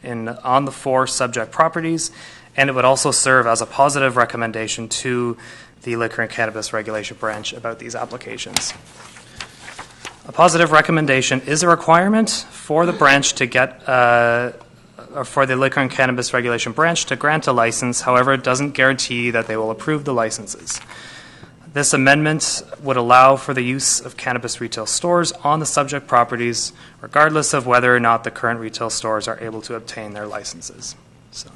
on the 4 subject properties, and it would also serve as a positive recommendation to the Liquor and Cannabis Regulation Branch about these applications. A positive recommendation is a requirement for the branch to get, or for the Liquor and Cannabis Regulation Branch to grant a license. However, it doesn't guarantee that they will approve the licenses. This amendment would allow for the use of cannabis retail stores on the subject properties, regardless of whether or not the current retail stores are able to obtain their licenses. So,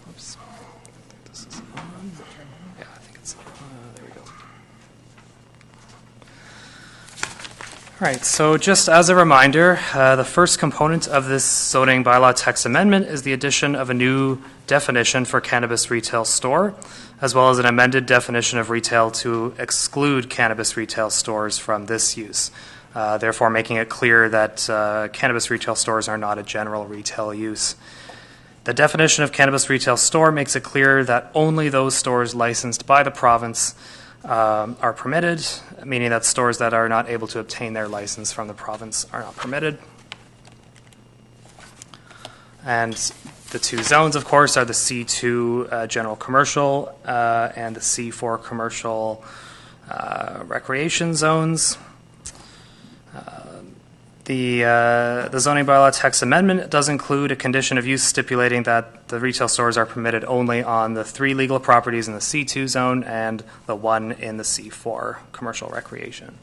oops. I think this is on. Yeah, I think it's there we go. All right, so just as a reminder, the first component of this zoning bylaw text amendment is the addition of a new definition for cannabis retail store, as well as an amended definition of retail to exclude cannabis retail stores from this use, therefore making it clear that cannabis retail stores are not a general retail use. The definition of cannabis retail store makes it clear that only those stores licensed by the province are permitted, meaning that stores that are not able to obtain their license from the province are not permitted. And the 2 zones, of course, are the C2 general commercial and the C4 commercial recreation zones. The zoning bylaw text amendment does include a condition of use stipulating that the retail stores are permitted only on the 3 legal properties in the C2 zone and the 1 in the C4 commercial recreation.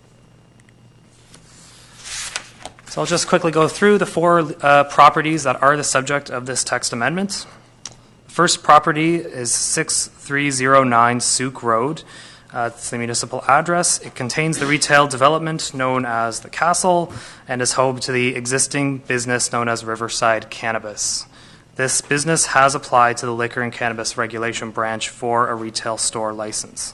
So I'll just quickly go through the 4 properties that are the subject of this text amendment. The first property is 6309 Sooke Road. It's the municipal address. It contains the retail development known as the Castle and is home to the existing business known as Riverside Cannabis. This business has applied to the Liquor and Cannabis Regulation Branch for a retail store license.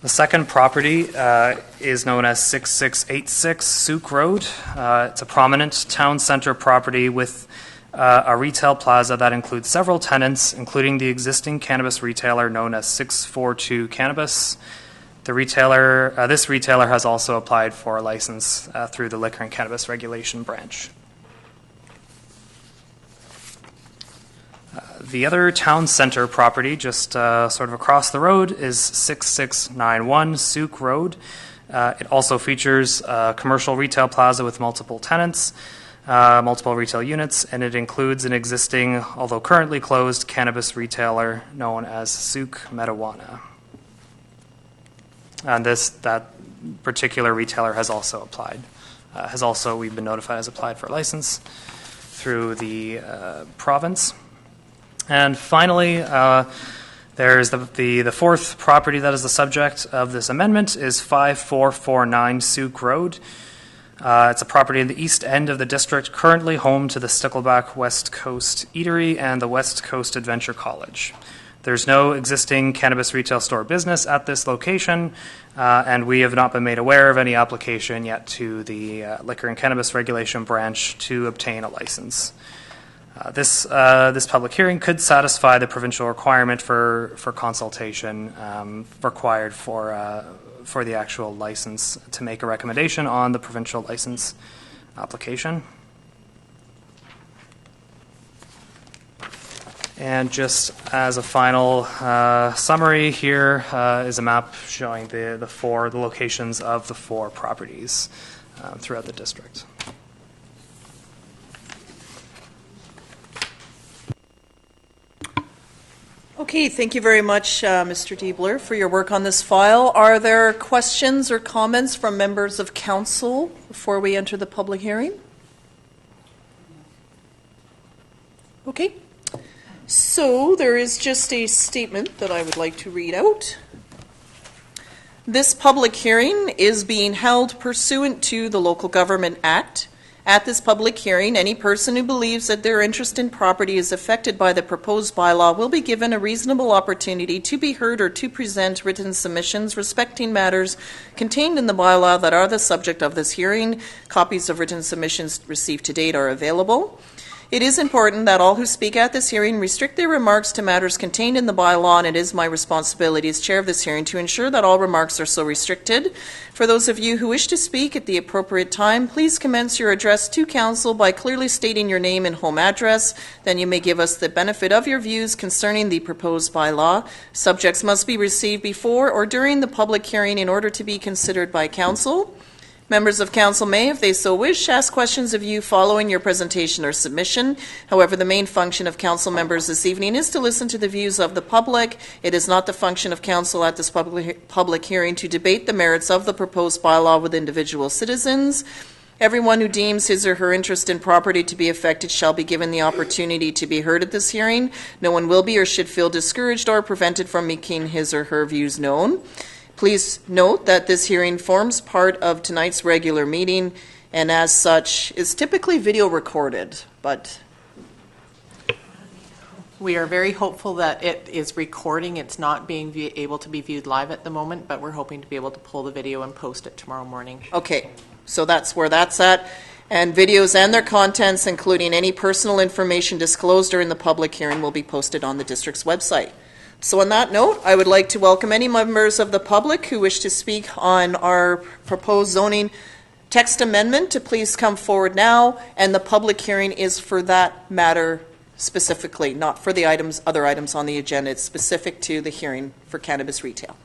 The second property is known as 6686 Sooke Road. It's a prominent town center property with a retail plaza that includes several tenants, including the existing cannabis retailer known as 642 Cannabis. The retailer, this retailer has also applied for a license through the Liquor and Cannabis Regulation Branch. The other town center property, just sort of across the road, is 6691 Sooke Road. It also features a commercial retail plaza with multiple tenants, multiple retail units, and it includes an existing, although currently closed, cannabis retailer known as Sooke Marijuana. And that particular retailer has also applied. We've been notified, has applied for a license through the province. And finally, there's the fourth property that is the subject of this amendment is 5449 Sooke Road. It's a property in the east end of the district, currently home to the Stickleback West Coast Eatery and the West Coast Adventure College. There's no existing cannabis retail store business at this location, and we have not been made aware of any application yet to the Liquor and Cannabis Regulation Branch to obtain a license. This public hearing could satisfy the provincial requirement for consultation required for the actual license to make a recommendation on the provincial license application. And just as a final summary, here is a map showing the locations of the 4 properties throughout the district. Okay, thank you very much, Mr. Diebler, for your work on this file. Are there questions or comments from members of council before we enter the public hearing? Okay, so there is just a statement that I would like to read out. This public hearing is being held pursuant to the Local Government Act. At this public hearing, any person who believes that their interest in property is affected by the proposed bylaw will be given a reasonable opportunity to be heard or to present written submissions respecting matters contained in the bylaw that are the subject of this hearing. Copies of written submissions received to date are available. It is important that all who speak at this hearing restrict their remarks to matters contained in the bylaw, and it is my responsibility as chair of this hearing to ensure that all remarks are so restricted. For those of you who wish to speak at the appropriate time, please commence your address to council by clearly stating your name and home address. Then you may give us the benefit of your views concerning the proposed bylaw. Subjects must be received before or during the public hearing in order to be considered by council. Members of council may, if they so wish, ask questions of you following your presentation or submission. However, the main function of council members this evening is to listen to the views of the public. It is not the function of council at this public hearing to debate the merits of the proposed bylaw with individual citizens. Everyone who deems his or her interest in property to be affected shall be given the opportunity to be heard at this hearing. No one will be or should feel discouraged or prevented from making his or her views known. Please note that this hearing forms part of tonight's regular meeting and as such is typically video recorded, but we are very hopeful that it is recording. It's not being able to be viewed live at the moment, but we're hoping to be able to pull the video and post it tomorrow morning. Okay, so that's where that's at. And videos and their contents, including any personal information disclosed during the public hearing, will be posted on the district's website. So on that note, I would like to welcome any members of the public who wish to speak on our proposed zoning text amendment to please come forward now, and the public hearing is for that matter specifically, not for the other items on the agenda. It's specific to the hearing for cannabis retail.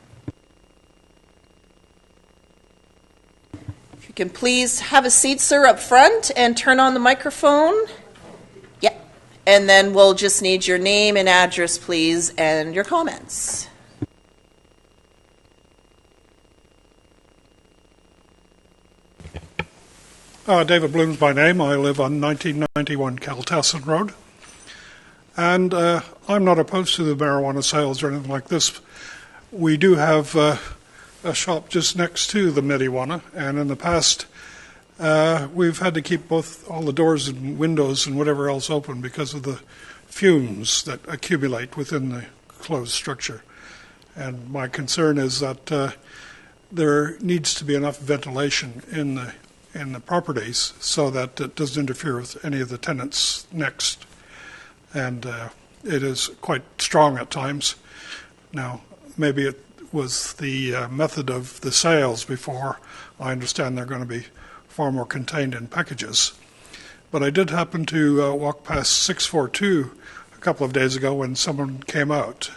If you can please have a seat, sir, up front and turn on the microphone. And then we'll just need your name and address, please, and your comments. David Bloom's by name. I live on 1991 Caltassin Road. And I'm not opposed to the marijuana sales or anything like this. We do have a shop just next to the marijuana, and in the past we've had to keep all the doors and windows and whatever else open because of the fumes that accumulate within the closed structure. And my concern is that there needs to be enough ventilation in the properties so that it doesn't interfere with any of the tenants next. And it is quite strong at times. Now, maybe it was the method of the sales before. I understand they're going to be far more contained in packages. But I did happen to walk past 642 a couple of days ago when someone came out,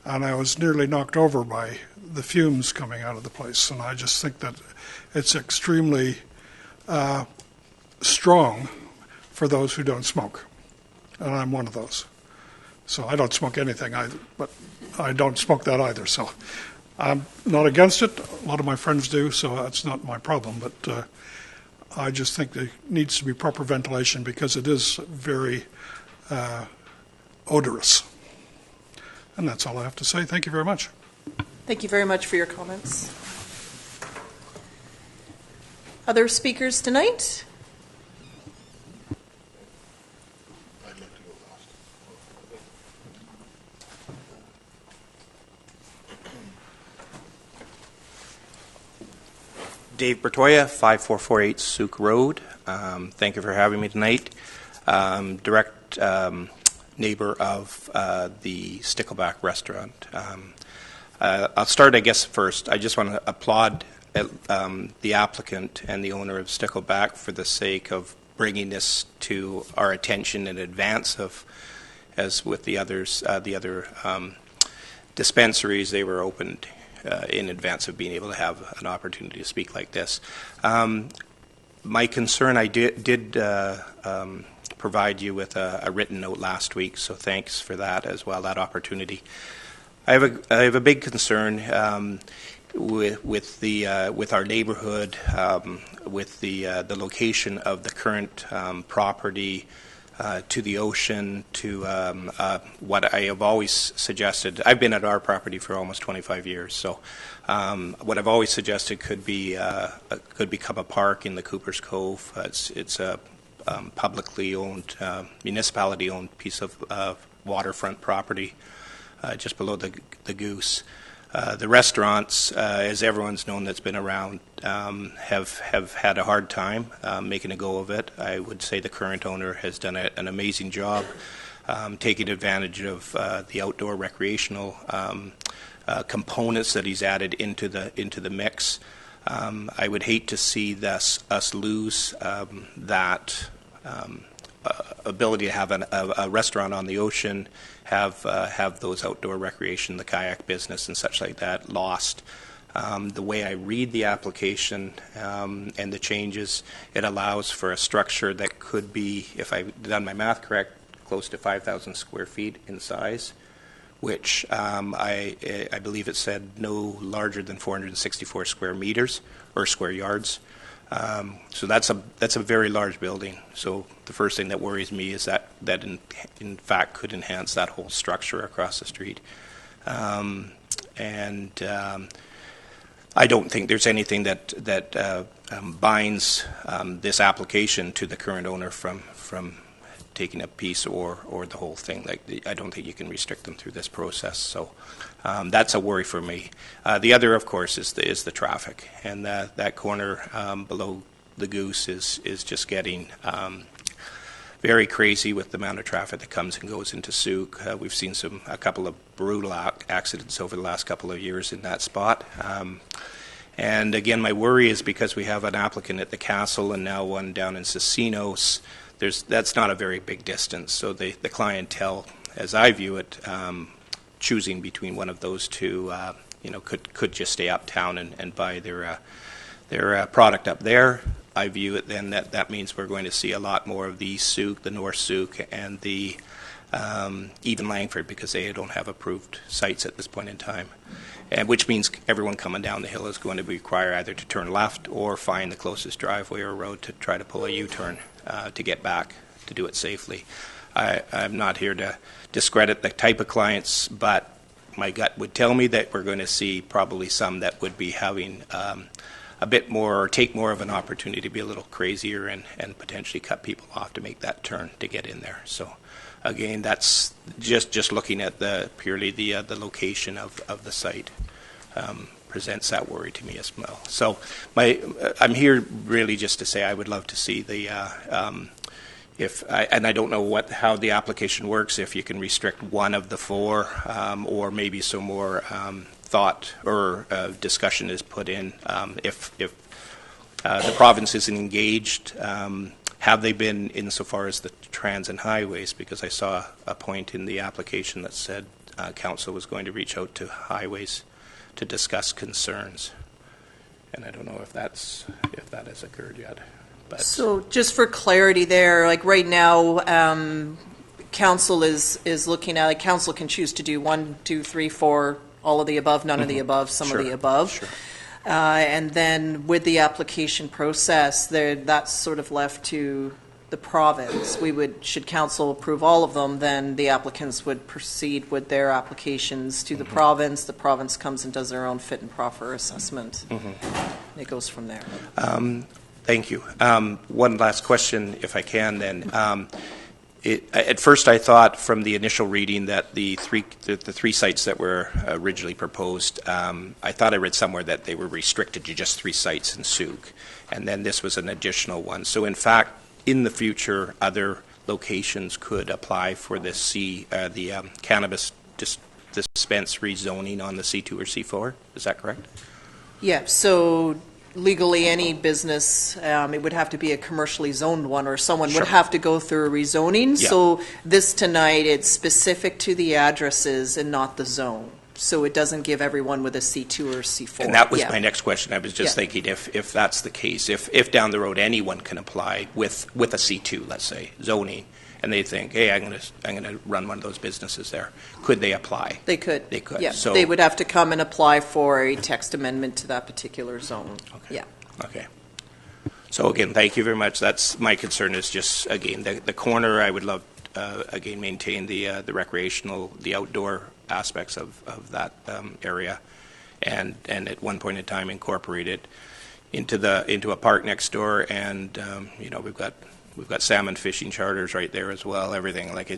and I was nearly knocked over by the fumes coming out of the place. And I just think that it's extremely strong for those who don't smoke. And I'm one of those. So I don't smoke anything either, but I don't smoke that either. So I'm not against it. A lot of my friends do, so that's not my problem. But I just think there needs to be proper ventilation because it is very odorous. And that's all I have to say. Thank you very much. Thank you very much for your comments. Other speakers tonight? Dave Bertoya, 5448 Sooke Road. Thank you for having me tonight. Direct neighbor of the Stickleback restaurant. I'll start, I guess, first. I just want to applaud the applicant and the owner of Stickleback for the sake of bringing this to our attention in advance of, as with the others, the other dispensaries, they were opened in advance of being able to have an opportunity to speak like this. My concern, I did provide you with a written note last week, so thanks for that as well, that opportunity. I have a big concern with our neighborhood, with the location of the current property to the ocean, to what I have always suggested. I've been at our property for almost 25 years, so what I've always suggested could become a park in the Cooper's Cove. It's a publicly owned, municipality-owned piece of waterfront property just below the Goose. The restaurants, as everyone's known that's been around, have had a hard time making a go of it. I would say the current owner has done an amazing job taking advantage of the outdoor recreational components that he's added into the mix. I would hate to see us lose that ability to have a restaurant on the ocean, have those outdoor recreation, the kayak business and such like that lost. The way I read the application and the changes, it allows for a structure that could be, if I've done my math correct, close to 5,000 square feet in size, which I believe it said no larger than 464 square meters or square yards. So that's a very large building. So the first thing that worries me is that in fact could enhance that whole structure across the street. I don't think there's anything that binds this application to the current owner from taking a piece or the whole thing. I don't think you can restrict them through this process. So that's a worry for me. The other, of course, is the traffic, and that corner below the Goose is just getting very crazy with the amount of traffic that comes and goes into Sooke. We've seen a couple of brutal accidents over the last couple of years in that spot. And again, my worry is because we have an applicant at the Castle and now one down in Casinos. That's not a very big distance. So the clientele, as I view it, choosing between one of those two, could just stay uptown and buy their product up there. I view it then that means we're going to see a lot more of the Sooke, the North Sooke, and the even Langford, because they don't have approved sites at this point in time. And which means everyone coming down the hill is going to be required either to turn left or find the closest driveway or road to try to pull a U-turn to get back, to do it safely. I'm not here to discredit the type of clients, but my gut would tell me that we're going to see probably some that would be having a bit more, or take more of an opportunity to be a little crazier and potentially cut people off to make that turn to get in there. So again, that's just looking at purely the location of the site presents that worry to me as well. So I'm here really just to say I would love to see the and I don't know how the application works, if you can restrict one of the four, or maybe some more thought or discussion is put in. If the province isn't engaged, have they been insofar as the trans and highways? Because I saw a point in the application that said council was going to reach out to highways to discuss concerns, and I don't know if that has occurred yet. But so just for clarity there, like right now, council is looking at, like, council can choose to do 1, 2, 3, 4, all of the above, none of the above, some of the above. Sure. And then with the application process, that's sort of left to the province. Should council approve all of them, then the applicants would proceed with their applications to the province. The province comes and does their own fit and proper assessment. It goes from there. Thank you. One last question, if I can, then. At first, I thought from the initial reading that the three sites that were originally proposed, I thought I read somewhere that they were restricted to just 3 sites in Sooke, and then this was an additional one. So, in fact, in the future, other locations could apply for this the cannabis dispensary zoning on the C2 or C4. Is that correct? Yeah. So legally, any business, it would have to be a commercially zoned one, or someone would have to go through a rezoning. Yeah. So this tonight, it's specific to the addresses and not the zone. So it doesn't give everyone with a C2 or C4. And that was my next question. I was just thinking if that's the case, if down the road anyone can apply with a C2, let's say, zoning, and they think, hey, I'm going to run one of those businesses there, could they apply? They could. They could. Yeah. So they would have to come and apply for a text amendment to that particular zone. Okay. Yeah. Okay. So again, thank you very much. That's my concern. Is just again the corner. I would love again maintain the recreational, the outdoor aspects of that area, and at one point in time incorporate it into a park next door, and we've got salmon fishing charters right there as well. Everything like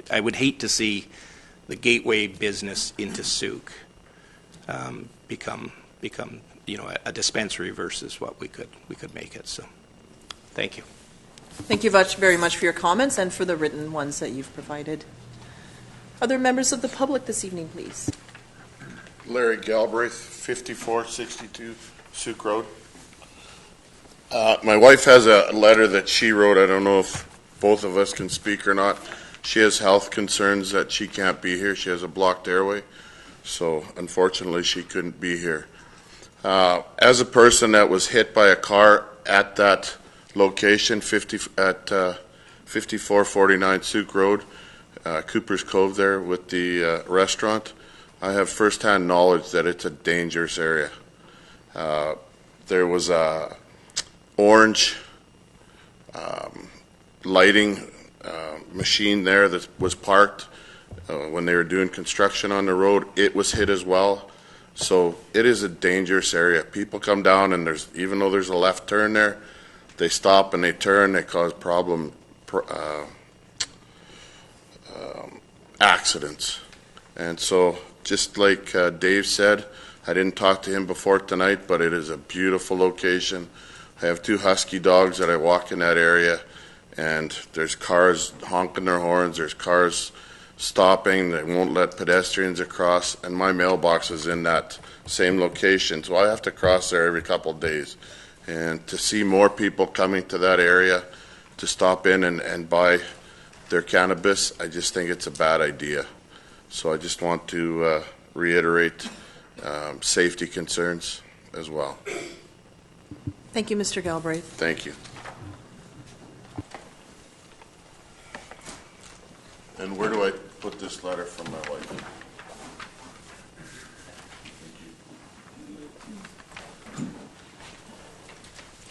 I would hate to see gateway business into Sooke become a dispensary versus what we could make it. So, thank you. Thank you very much for your comments and for the written ones that you've provided. Other members of the public this evening, please. Larry Galbraith, 5462 Sooke Road. My wife has a letter that she wrote. I don't know if both of us can speak or not. She has health concerns that she can't be here. She has a blocked airway, so unfortunately she couldn't be here. As a person that was hit by a car at that location, 5449 Sooke Road, Cooper's Cove there with the restaurant, I have firsthand knowledge that it's a dangerous area. There was a orange lighting machine there that was parked when they were doing construction on the road. It was hit as well. So it is a dangerous area. People come down and even though there's a left turn there, they stop and they turn, they cause accidents. And so just like Dave said, I didn't talk to him before tonight, but it is a beautiful location. I have 2 husky dogs that I walk in that area, and there's cars honking their horns, there's cars stopping, they won't let pedestrians across, and my mailbox is in that same location, so I have to cross there every couple of days. And to see more people coming to that area to stop in and buy their cannabis, I just think it's a bad idea. So I just want to reiterate safety concerns as well. Thank you, Mr. Galbraith. Thank you. And where do I put this letter from my wife?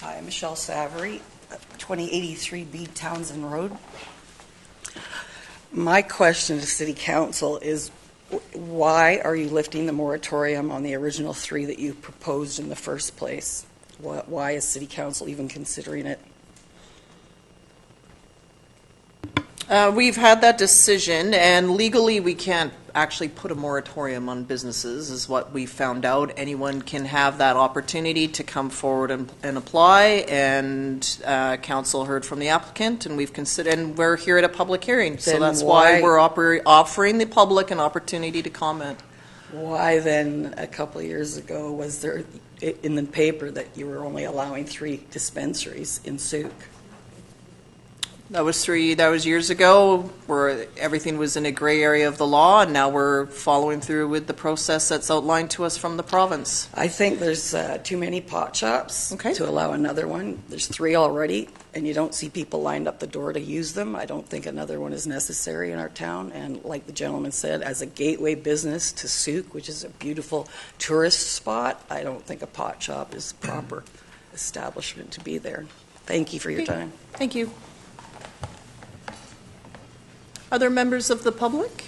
Hi, Michelle Savory, 2083B Townsend Road. My question to City Council is, why are you lifting the moratorium on the original 3 that you proposed in the first place? Why is City Council even considering it? We've had that decision, and legally we can't actually put a moratorium on businesses, is what we found out. Anyone can have that opportunity to come forward and apply, and council heard from the applicant, and we've considered, and we're here at a public hearing, so that's why we're offering the public an opportunity to comment. Why then, a couple of years ago, was there in the paper that you were only allowing 3 dispensaries in Sooke? That was years ago, where everything was in a gray area of the law, and now we're following through with the process that's outlined to us from the province. I think there's too many pot shops Okay. to allow another one. There's 3 already, and you don't see people lined up the door to use them. I don't think another one is necessary in our town. And like the gentleman said, as a gateway business to Sooke, which is a beautiful tourist spot, I don't think a pot shop is the proper establishment to be there. Thank you for your time. Thank you. Other members of the public?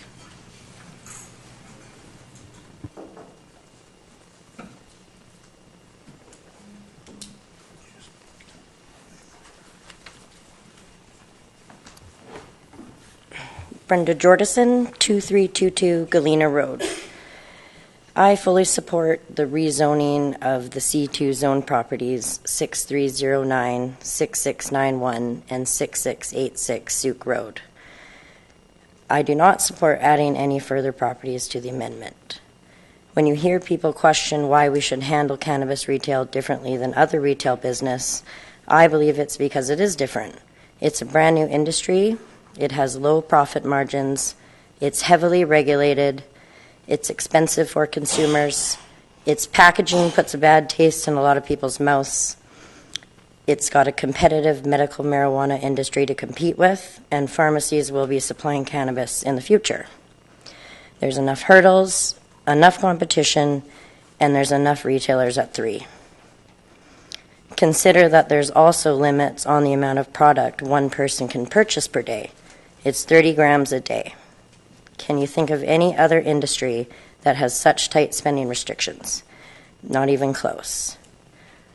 Brenda Jordison, 2322 Galena Road. I fully support the rezoning of the C2 zone properties 6309, 6691, and 6686 Sooke Road. I do not support adding any further properties to the amendment. When you hear people question why we should handle cannabis retail differently than other retail business, I believe it's because it is different. It's a brand new industry. It has low profit margins. It's heavily regulated. It's expensive for consumers. Its packaging puts a bad taste in a lot of people's mouths. It's got a competitive medical marijuana industry to compete with, and pharmacies will be supplying cannabis in the future. There's enough hurdles, enough competition, and there's enough retailers at 3. Consider that there's also limits on the amount of product one person can purchase per day. It's 30 grams a day. Can you think of any other industry that has such tight spending restrictions? Not even close.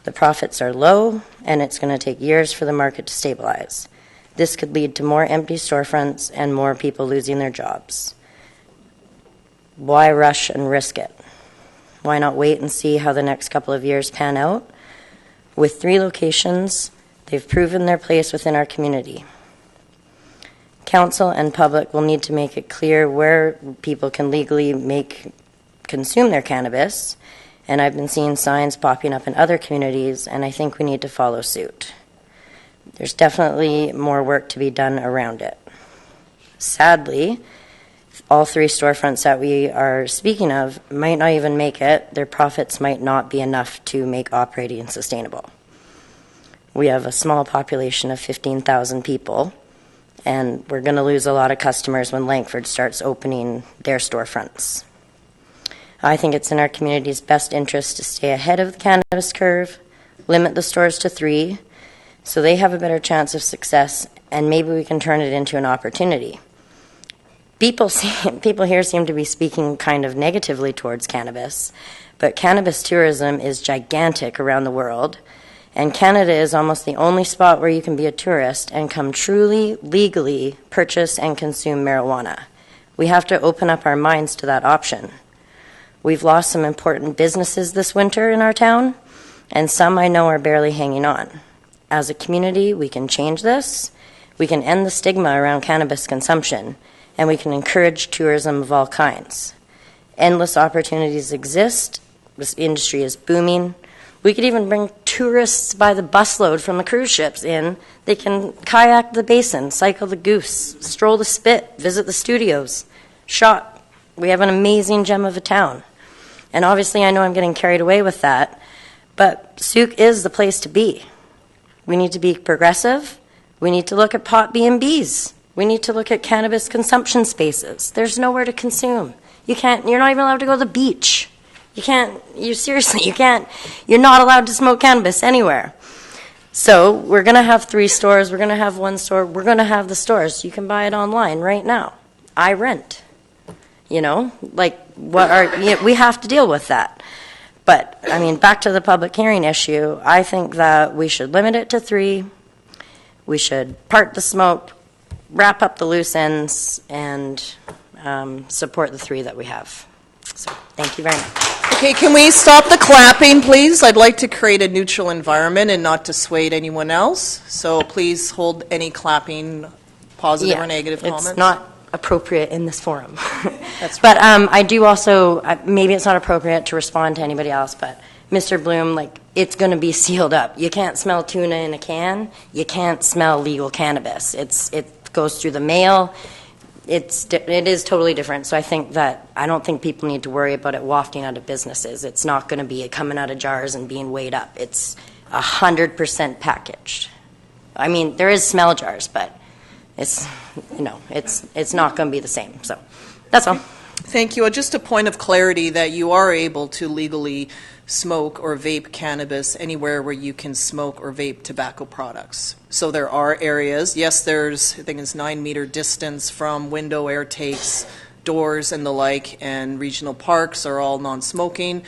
The profits are low, and it's going to take years for the market to stabilize. This could lead to more empty storefronts and more people losing their jobs. Why rush and risk it? Why not wait and see how the next couple of years pan out? With 3 locations, they've proven their place within our community. Council and public will need to make it clear where people can legally consume their cannabis, and I've been seeing signs popping up in other communities, and I think we need to follow suit. There's definitely more work to be done around it. Sadly, all 3 storefronts that we are speaking of might not even make it. Their profits might not be enough to make operating sustainable. We have a small population of 15,000 people, and we're going to lose a lot of customers when Langford starts opening their storefronts. I think it's in our community's best interest to stay ahead of the cannabis curve, limit the stores to 3, so they have a better chance of success, and maybe we can turn it into an opportunity. People here seem to be speaking kind of negatively towards cannabis, but cannabis tourism is gigantic around the world, and Canada is almost the only spot where you can be a tourist and come truly, legally purchase and consume marijuana. We have to open up our minds to that option. We've lost some important businesses this winter in our town, and some I know are barely hanging on. As a community, we can change this. We can end the stigma around cannabis consumption, and we can encourage tourism of all kinds. Endless opportunities exist. This industry is booming. We could even bring tourists by the busload from the cruise ships in. They can kayak the basin, cycle the Goose, stroll the Spit, visit the studios, shop. We have an amazing gem of a town. And obviously I know I'm getting carried away with that, but Sooke is the place to be. We need to be progressive. We need to look at pot B&Bs. We need to look at cannabis consumption spaces. There's nowhere to consume. You're not even allowed to go to the beach. You're not allowed to smoke cannabis anywhere. So we're going to have 3 stores. We're going to have 1 store. We're going to have the stores. You can buy it online right now. I rent. We have to deal with that. But, back to the public hearing issue, I think that we should limit it to 3. We should part the smoke, wrap up the loose ends, and support the 3 that we have. So, thank you very much. Okay, can we stop the clapping, please? I'd like to create a neutral environment and not dissuade anyone else. So please hold any clapping, positive or negative comments. It's not appropriate in this forum. That's right. But I do also, maybe it's not appropriate to respond to anybody else, but Mr. Bloom, it's going to be sealed up. You can't smell tuna in a can. You can't smell legal cannabis. It goes through the mail. It is totally different. So I don't think people need to worry about it wafting out of businesses. It's not going to be coming out of jars and being weighed up. It's 100% packaged. There is smell jars, but it's not going to be the same. So that's all. Thank you. Just a point of clarity that you are able to legally smoke or vape cannabis anywhere where you can smoke or vape tobacco products. So there are areas, yes, there's, I think it's 9-meter distance from window air takes, doors and the like, and regional parks are all non-smoking,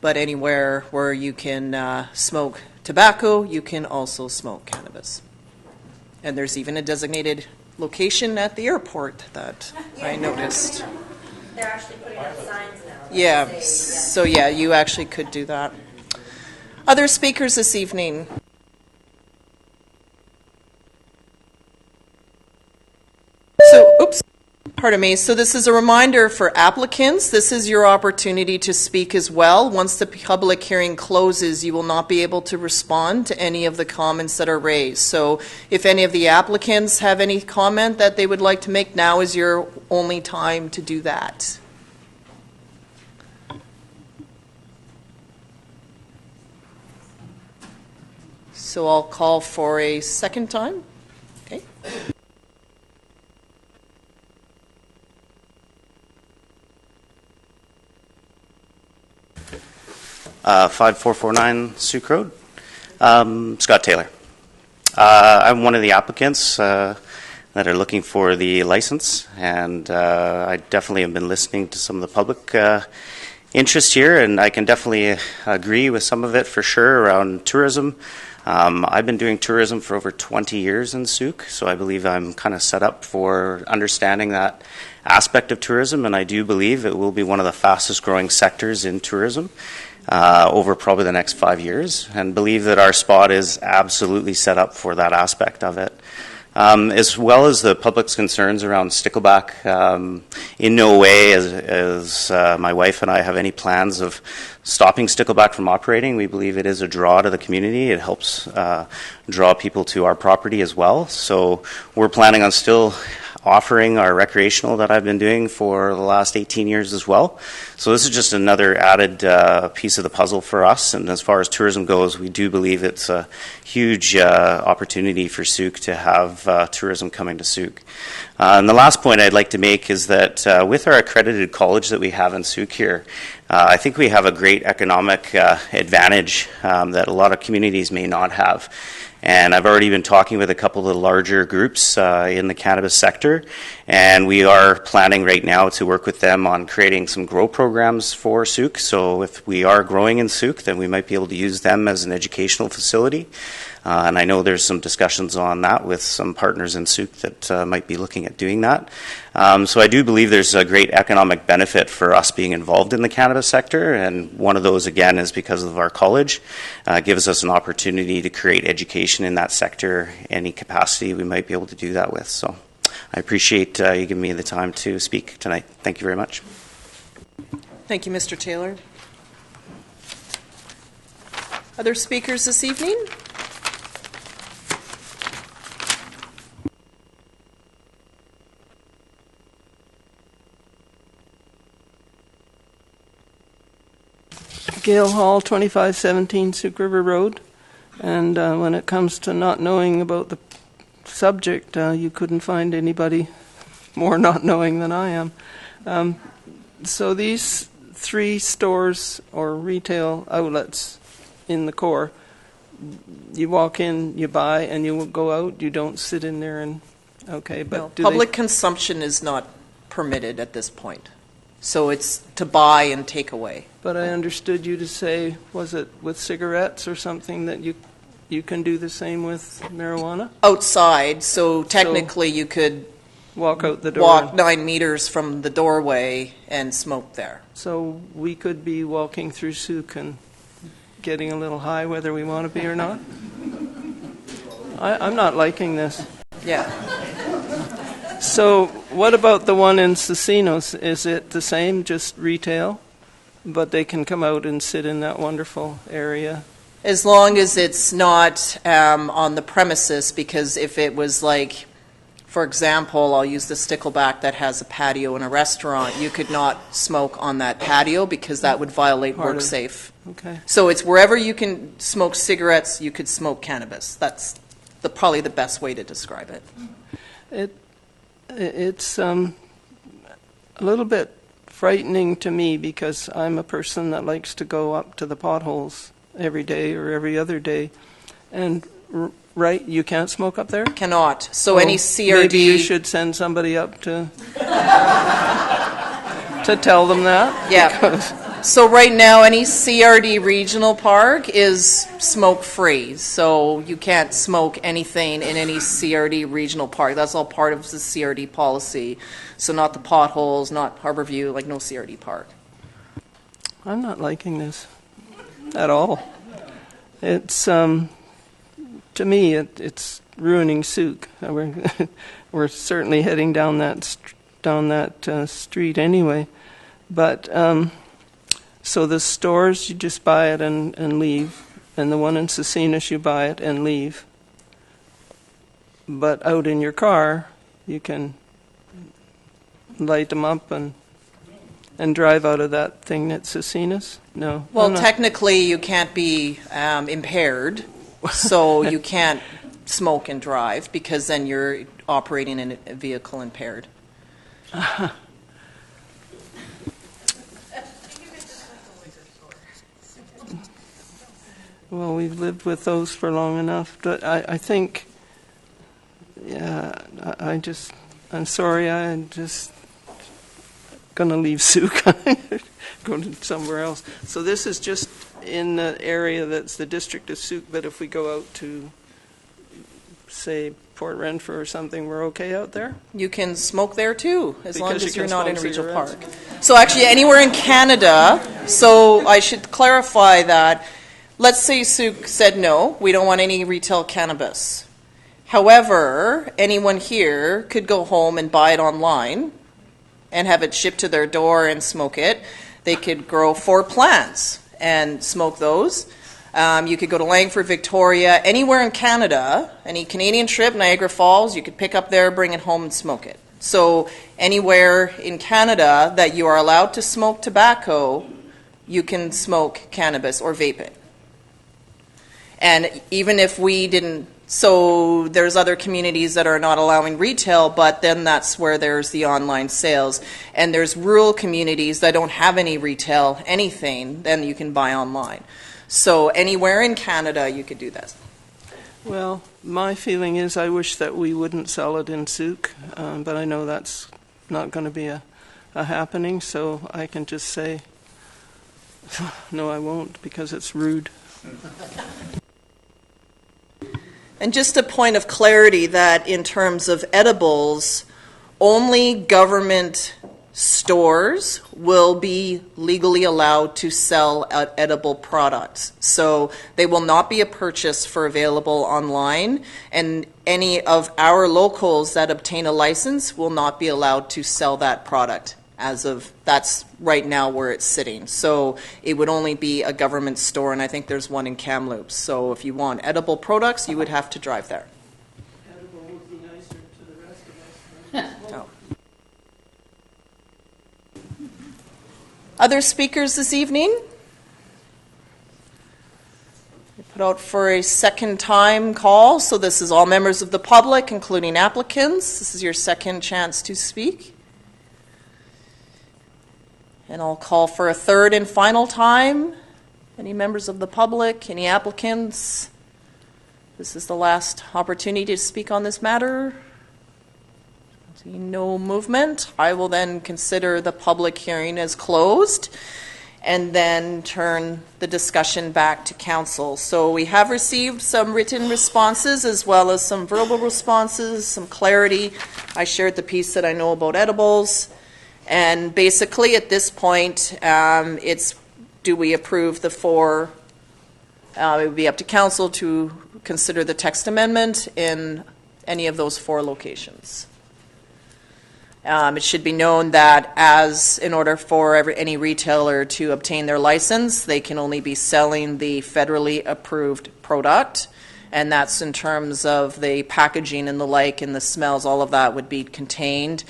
but anywhere where you can smoke tobacco, you can also smoke cannabis. And there's even a designated location at the airport that I noticed. They're actually putting up signs now. Yeah, so yeah, you actually could do that. Other speakers this evening? Pardon me. So this is a reminder for applicants. This is your opportunity to speak as well. Once the public hearing closes, you will not be able to respond to any of the comments that are raised. So if any of the applicants have any comment that they would like to make, now is your only time to do that. So I'll call for a second time. Okay. 5449 Sooke Road. Scott Taylor. I'm one of the applicants that are looking for the license, and I definitely have been listening to some of the public interest here, and I can definitely agree with some of it for sure around tourism. I've been doing tourism for over 20 years in Sooke, so I believe I'm kind of set up for understanding that aspect of tourism, and I do believe it will be one of the fastest growing sectors in tourism over probably the next 5 years, and believe that our spot is absolutely set up for that aspect of it. As well as the public's concerns around stickleback, in no way as my wife and I have any plans of stopping stickleback from operating. We believe it is a draw to the community. It helps draw people to our property as well. So we're planning on still offering our recreational that I've been doing for the last 18 years as well. So this is just another added piece of the puzzle for us. And as far as tourism goes, we do believe it's a huge opportunity for Sooke to have tourism coming to Sooke. And the last point I'd like to make is that with our accredited college that we have in Sooke here, I think we have a great economic advantage that a lot of communities may not have. And I've already been talking with a couple of the larger groups in the cannabis sector, and we are planning right now to work with them on creating some grow programs for Sooke. So if we are growing in Sooke, then we might be able to use them as an educational facility. And I know there's some discussions on that with some partners in Sooke that might be looking at doing that. So I do believe there's a great economic benefit for us being involved in the cannabis sector, and one of those, again, is because of our college. Gives us an opportunity to create education in that sector, any capacity we might be able to do that with. So I appreciate you giving me the time to speak tonight. Thank you very much. Thank you, Mr. Taylor. Other speakers this evening? Gail Hall, 2517 Sooke River Road. And when it comes to not knowing about the subject, you couldn't find anybody more not knowing than I am. So these 3 stores or retail outlets in the core, you walk in, you buy, and you go out. You don't sit in there and, okay. But no, public consumption is not permitted at this point. So it's to buy and take away. But I understood you to say, was it with cigarettes or something, that you can do the same with marijuana? Outside, so technically you could walk out the door. Walk 9 meters from the doorway and smoke there. So we could be walking through Sooke and getting a little high whether we want to be or not? I'm not liking this. Yeah. So what about the one in Casinos? Is it the same, just retail, but they can come out and sit in that wonderful area? As long as it's not on the premises, because if it was like, for example, I'll use the Stickleback that has a patio in a restaurant, you could not smoke on that patio because that would violate WorkSafe. Okay. So it's wherever you can smoke cigarettes, you could smoke cannabis. That's probably the best way to describe it. It's a little bit frightening to me because I'm a person that likes to go up to the potholes every day or every other day. And, right, you can't smoke up there? Cannot. So any CRD... Maybe you should send somebody up to tell them that? Yeah. So right now, any CRD regional park is smoke-free. So you can't smoke anything in any CRD regional park. That's all part of the CRD policy. So not the potholes, not Harborview, like no CRD park. I'm not liking this at all. It's, to me, it's ruining Sooke. We're certainly heading down that street anyway. But... So the stores, you just buy it and leave, and the one in Casinos, you buy it and leave. But out in your car, you can light them up and drive out of that thing at Casinos? No. Well, technically, you can't be impaired, so you can't smoke and drive, because then you're operating in a vehicle impaired. Well, we've lived with those for long enough, but I think, yeah, I'm sorry, I'm just going to leave Sooke. go to somewhere else. So this is just in the area that's the district of Sooke, but if we go out to, say, Port Renfrew or something, we're okay out there? You can smoke there too, as long Because as you you're can not in a smoke regional cigarettes. park. So actually, anywhere in Canada, so I should clarify that, let's say Sooke said no, we don't want any retail cannabis. However, anyone here could go home and buy it online and have it shipped to their door and smoke it. They could grow 4 plants and smoke those. You could go to Langford, Victoria, anywhere in Canada, any Canadian trip, Niagara Falls, you could pick up there, bring it home and smoke it. So anywhere in Canada that you are allowed to smoke tobacco, you can smoke cannabis or vape it. And even if we didn't, so there's other communities that are not allowing retail, but then that's where there's the online sales. And there's rural communities that don't have any retail, anything, then you can buy online. So anywhere in Canada, you could do this. Well, my feeling is I wish that we wouldn't sell it in Sooke, but I know that's not going to be a happening, so I can just say, no, I won't, because it's rude. And just a point of clarity that in terms of edibles, only government stores will be legally allowed to sell edible products. So they will not be a purchase for available online, and any of our locals that obtain a license will not be allowed to sell that product. As of, that's right now where it's sitting. So it would only be a government store, and I think there's one in Kamloops. So if you want edible products, you would have to drive there. Edible would be nicer to the rest of us. Oh. Other speakers this evening? Put out for a second time call. So this is all members of the public, including applicants. This is your second chance to speak. And I'll call for a third and final time. Any members of the public, any applicants? This is the last opportunity to speak on this matter. Seeing no movement, I will then consider the public hearing as closed and then turn the discussion back to council. So we have received some written responses as well as some verbal responses, some clarity. I shared the piece that I know about edibles. And basically at this point, it's do we approve the 4, it would be up to council to consider the text amendment in any of those 4 locations. It should be known that as in order for any retailer to obtain their license, they can only be selling the federally approved product. And that's in terms of the packaging and the like and the smells, all of that would be contained.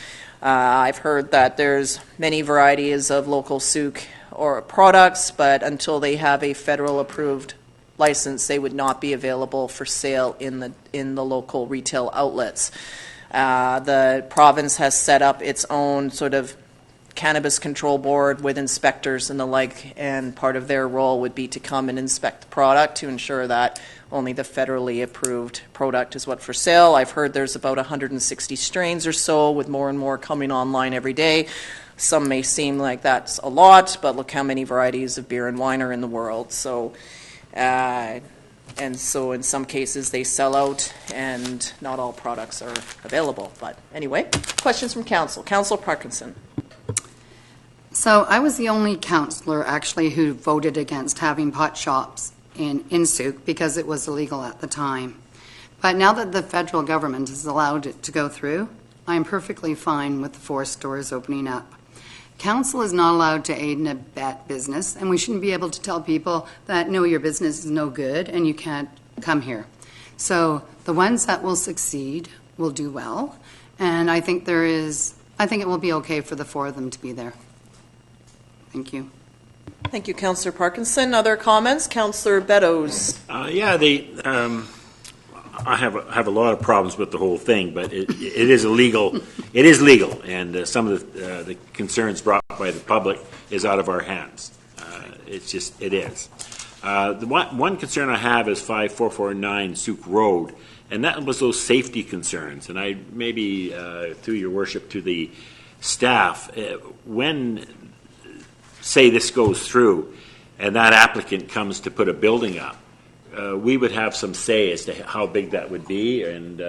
I've heard that there's many varieties of local Sooke or products, but until they have a federal approved license, they would not be available for sale in the local retail outlets. The province has set up its own sort of cannabis control board with inspectors and the like, and part of their role would be to come and inspect the product to ensure that only the federally approved product is what for sale. I've heard there's about 160 strains or so, with more and more coming online every day. Some may seem like that's a lot, but look how many varieties of beer and wine are in the world. So, and so in some cases they sell out and not all products are available. But anyway, questions from council. Councillor Parkinson. So I was the only councillor actually who voted against having pot shops in Sooke because it was illegal at the time. But now that the federal government has allowed it to go through, I am perfectly fine with the 4 stores opening up. Council is not allowed to aid and abet business, and we shouldn't be able to tell people that, no, your business is no good and you can't come here. So the ones that will succeed will do well, and I think it will be okay for the 4 of them to be there. Thank you. Thank you, Councillor Parkinson. Other comments? Councillor Beddoes. I have a lot of problems with the whole thing, but it is illegal. It is legal, and some of the concerns brought by the public is out of our hands. It is. The one concern I have is 5449 Sooke Road, and that was those safety concerns. And I maybe through your worship to the staff, when say this goes through and that applicant comes to put a building up, we would have some say as to how big that would be, and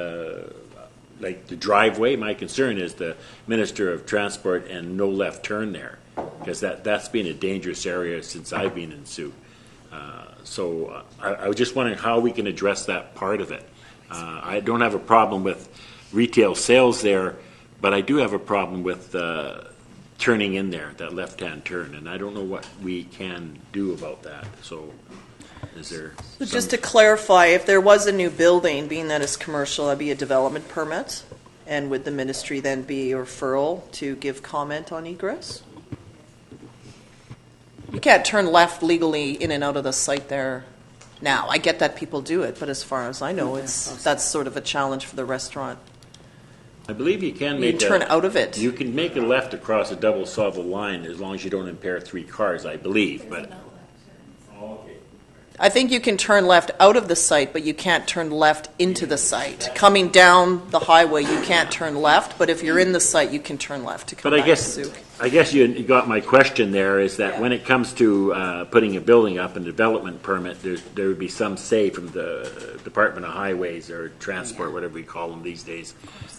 like the driveway. My concern is the Minister of Transport and no left turn there, because that's been a dangerous area since I've been in Sooke. So I was just wondering how we can address that part of it. I don't have a problem with retail sales there, but I do have a problem with turning in there, that left-hand turn, and I don't know what we can do about that. So is there So just to clarify, if there was a new building, being that it's commercial, that'd be a development permit, and would the ministry then be a referral to give comment on egress? You can't turn left legally in and out of the site there now. I get that people do it, but as far as I know, that's sort of a challenge for the restaurant. I believe you can You make turn out of it. You can make a left across a double solid line as long as you don't impair 3 cars, I believe. But I think you can turn left out of the site, but you can't turn left into the site. Coming down the highway, you can't turn left, but if you're in the site, you can turn left to come But back to Sooke. I guess you got my question there, is that when it comes to putting a building up and development permit, there would be some say from the Department of Highways or Transport, whatever we call them these days,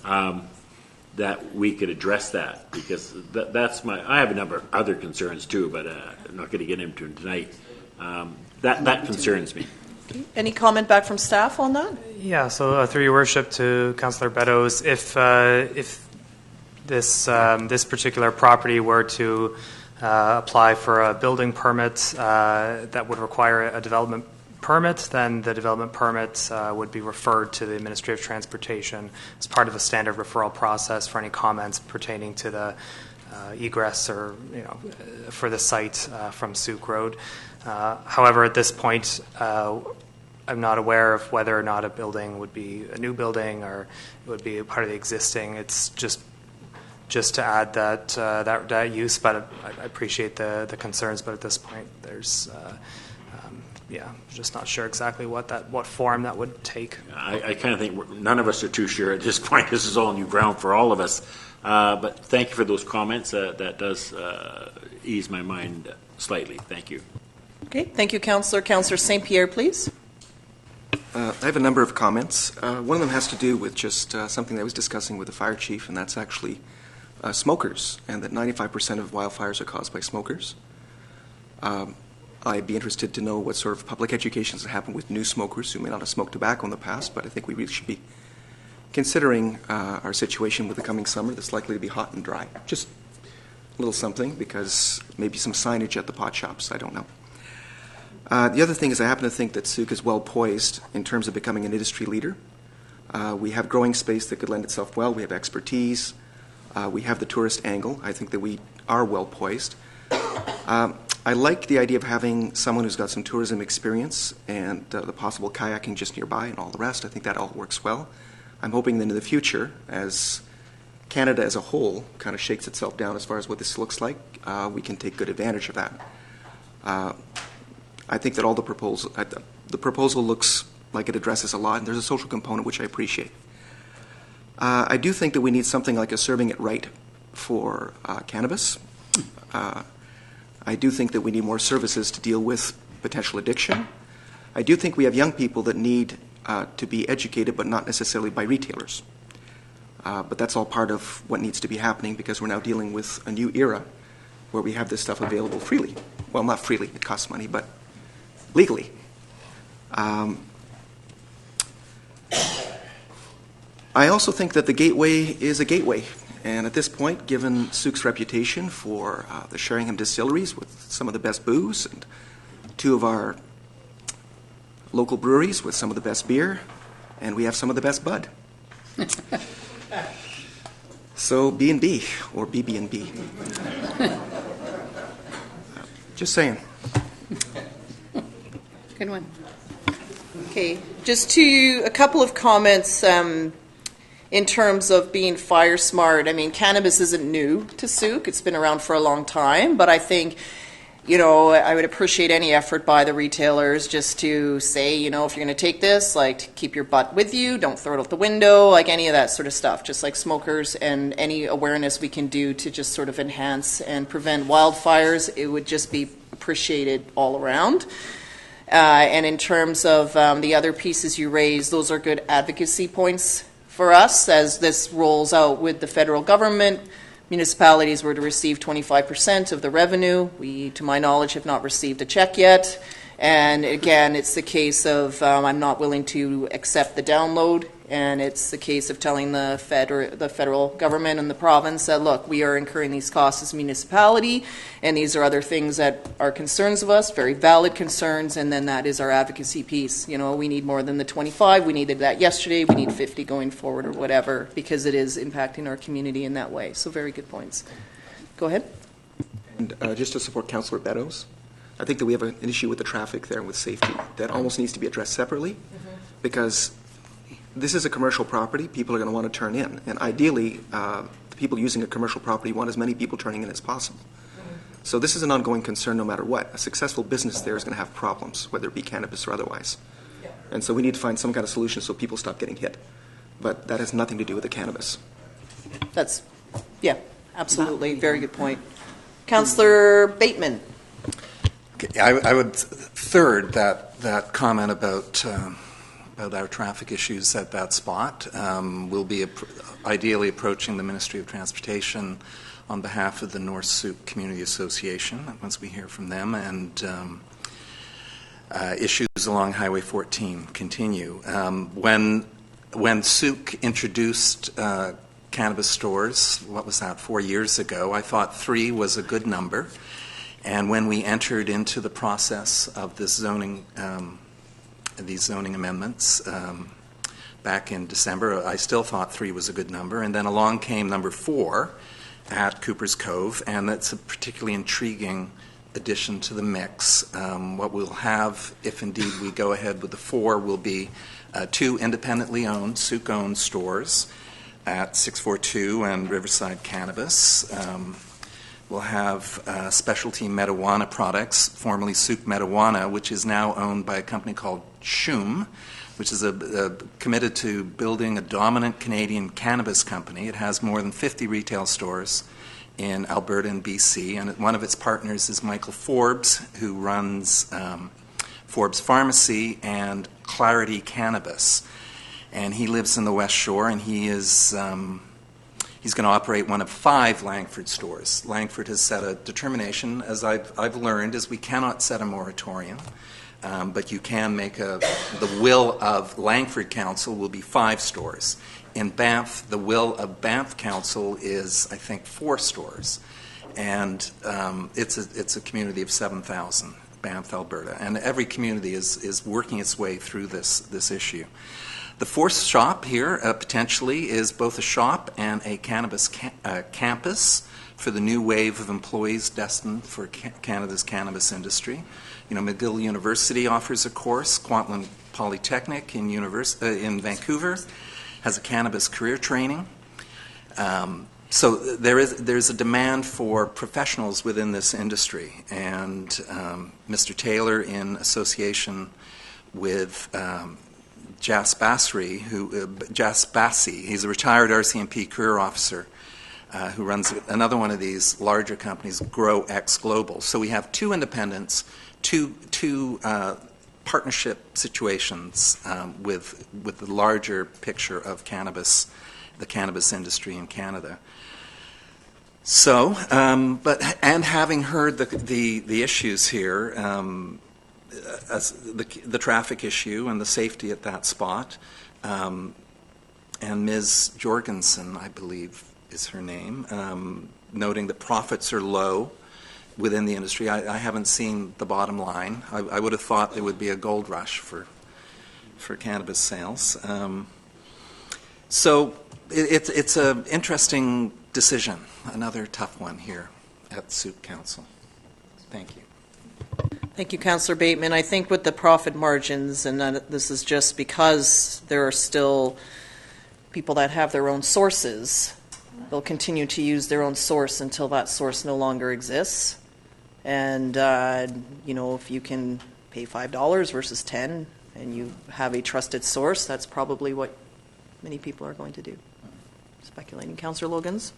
that we could address that, because that's I have a number of other concerns too, but I'm not going to get into them tonight. That concerns me. Any comment back from staff on that? Yeah, so through your worship to Councillor Beddoes, if this particular property were to apply for a building permit that would require a development permit, then the development permit would be referred to the Ministry of Transportation as part of a standard referral process for any comments pertaining to the egress or for the site from Sooke Road. However, at this point, I'm not aware of whether or not a building would be a new building or it would be a part of the existing. It's just to add that use, but I appreciate the concerns. But at this point, there's just not sure exactly what form that would take. I kind of think none of us are too sure at this point. This is all new ground for all of us. But thank you for those comments. That does ease my mind slightly. Thank you. Okay, thank you, Councillor. Councillor St. Pierre, please. I have a number of comments. One of them has to do with just something that I was discussing with the fire chief, and that's actually smokers, and that 95% of wildfires are caused by smokers. I'd be interested to know what sort of public education has happened with new smokers who may not have smoked tobacco in the past, but I think we really should be considering our situation with the coming summer that's likely to be hot and dry. Just a little something, because maybe some signage at the pot shops, I don't know. The other thing is I happen to think that Sooke is well poised in terms of becoming an industry leader. We have growing space that could lend itself well. We have expertise. We have the tourist angle. I think that we are well poised. I like the idea of having someone who's got some tourism experience and the possible kayaking just nearby and all the rest. I think that all works well. I'm hoping that in the future, as Canada as a whole kind of shakes itself down as far as what this looks like, we can take good advantage of that. I think that all the proposal looks like it addresses a lot, and there's a social component which I appreciate. I do think that we need something like a serving it right for cannabis. I do think that we need more services to deal with potential addiction. I do think we have young people that need to be educated, but not necessarily by retailers. But that's all part of what needs to be happening, because we're now dealing with a new era where we have this stuff available freely. Well, not freely, it costs money, but legally. I also think that the gateway is a gateway. And at this point, given Sooke's reputation for the Sheringham distilleries with some of the best booze and 2 of our local breweries with some of the best beer, and we have some of the best bud. So B&B, or BB&B. Just saying. Good one. Okay, just a couple of comments in terms of being fire smart. I mean, cannabis isn't new to Sooke. It's been around for a long time, but I think I would appreciate any effort by the retailers just to say, if you're going to take this, like, keep your butt with you, don't throw it out the window, like any of that sort of stuff, just like smokers, and any awareness we can do to just sort of enhance and prevent wildfires, it would just be appreciated all around. And in terms of the other pieces you raised, those are good advocacy points for us as this rolls out with the federal government. Municipalities were to receive 25% of the revenue. We, to my knowledge, have not received a check yet. And again, it's the case of I'm not willing to accept the download, and it's the case of telling the federal government and the province that, look, we are incurring these costs as a municipality, and these are other things that are concerns of us, very valid concerns, and then that is our advocacy piece. We need more than the 25. We needed that yesterday. We need 50 going forward or whatever, because it is impacting our community in that way. So very good points. Go ahead. And just to support Councillor Beddoes, I think that we have an issue with the traffic there with safety that almost needs to be addressed separately, because this is a commercial property. People are going to want to turn in, and ideally, the people using a commercial property want as many people turning in as possible. So this is an ongoing concern no matter what. A successful business there is going to have problems, whether it be cannabis or otherwise. And so we need to find some kind of solution so people stop getting hit. But that has nothing to do with the cannabis. That's, absolutely. Very good point. Councillor Bateman. Okay, I would third that comment about our traffic issues at that spot. We'll be ideally approaching the Ministry of Transportation on behalf of the North Sooke Community Association once we hear from them, and issues along Highway 14 continue. When Sooke introduced cannabis stores, what was that, 4 years ago, I thought 3 was a good number. And when we entered into the process of this these zoning amendments back in December, I still thought 3 was a good number. And then along came number 4 at Cooper's Cove, and that's a particularly intriguing addition to the mix. What we'll have, if indeed we go ahead with the 4, will be 2 independently owned, Sooke-owned stores at 642 and Riverside Cannabis. We'll have specialty marijuana products, formerly Sooke Marijuana, which is now owned by a company called Shum, which is committed to building a dominant Canadian cannabis company. It has more than 50 retail stores in Alberta and BC, and one of its partners is Michael Forbes, who runs Forbes Pharmacy and Clarity Cannabis. And he lives in the West Shore, and he is... He's going to operate one of 5 Langford stores. Langford has set a determination, as I've learned, is we cannot set a moratorium, but you can make the will of Langford Council will be 5 stores. In Banff, the will of Banff Council is, I think, 4 stores, and it's a community of 7,000, Banff, Alberta, and every community is working its way through this issue. The 4th shop here potentially is both a shop and a cannabis campus for the new wave of employees destined for Canada's cannabis industry. McGill University offers a course. Kwantlen Polytechnic in Vancouver has a cannabis career training. So there's a demand for professionals within this industry, and Mr. Taylor, in association with Jas Bassi, he's a retired RCMP career officer who runs another one of these larger companies, GrowX Global. So we have 2 independents, two partnership situations with the larger picture of cannabis, the cannabis industry in Canada. So, and having heard the issues here, as the traffic issue and the safety at that spot, and Ms. Jorgensen, I believe is her name, noting the profits are low within the industry. I haven't seen the bottom line. I would have thought there would be a gold rush for cannabis sales. So it's an interesting decision, another tough one here at Sooke Council. Thank you. Thank you, Councillor Bateman. I think with the profit margins, and this is just because there are still people that have their own sources, they'll continue to use their own source until that source no longer exists. And, if you can pay $5 versus 10 and you have a trusted source, that's probably what many people are going to do. Speculating. Councillor Logans?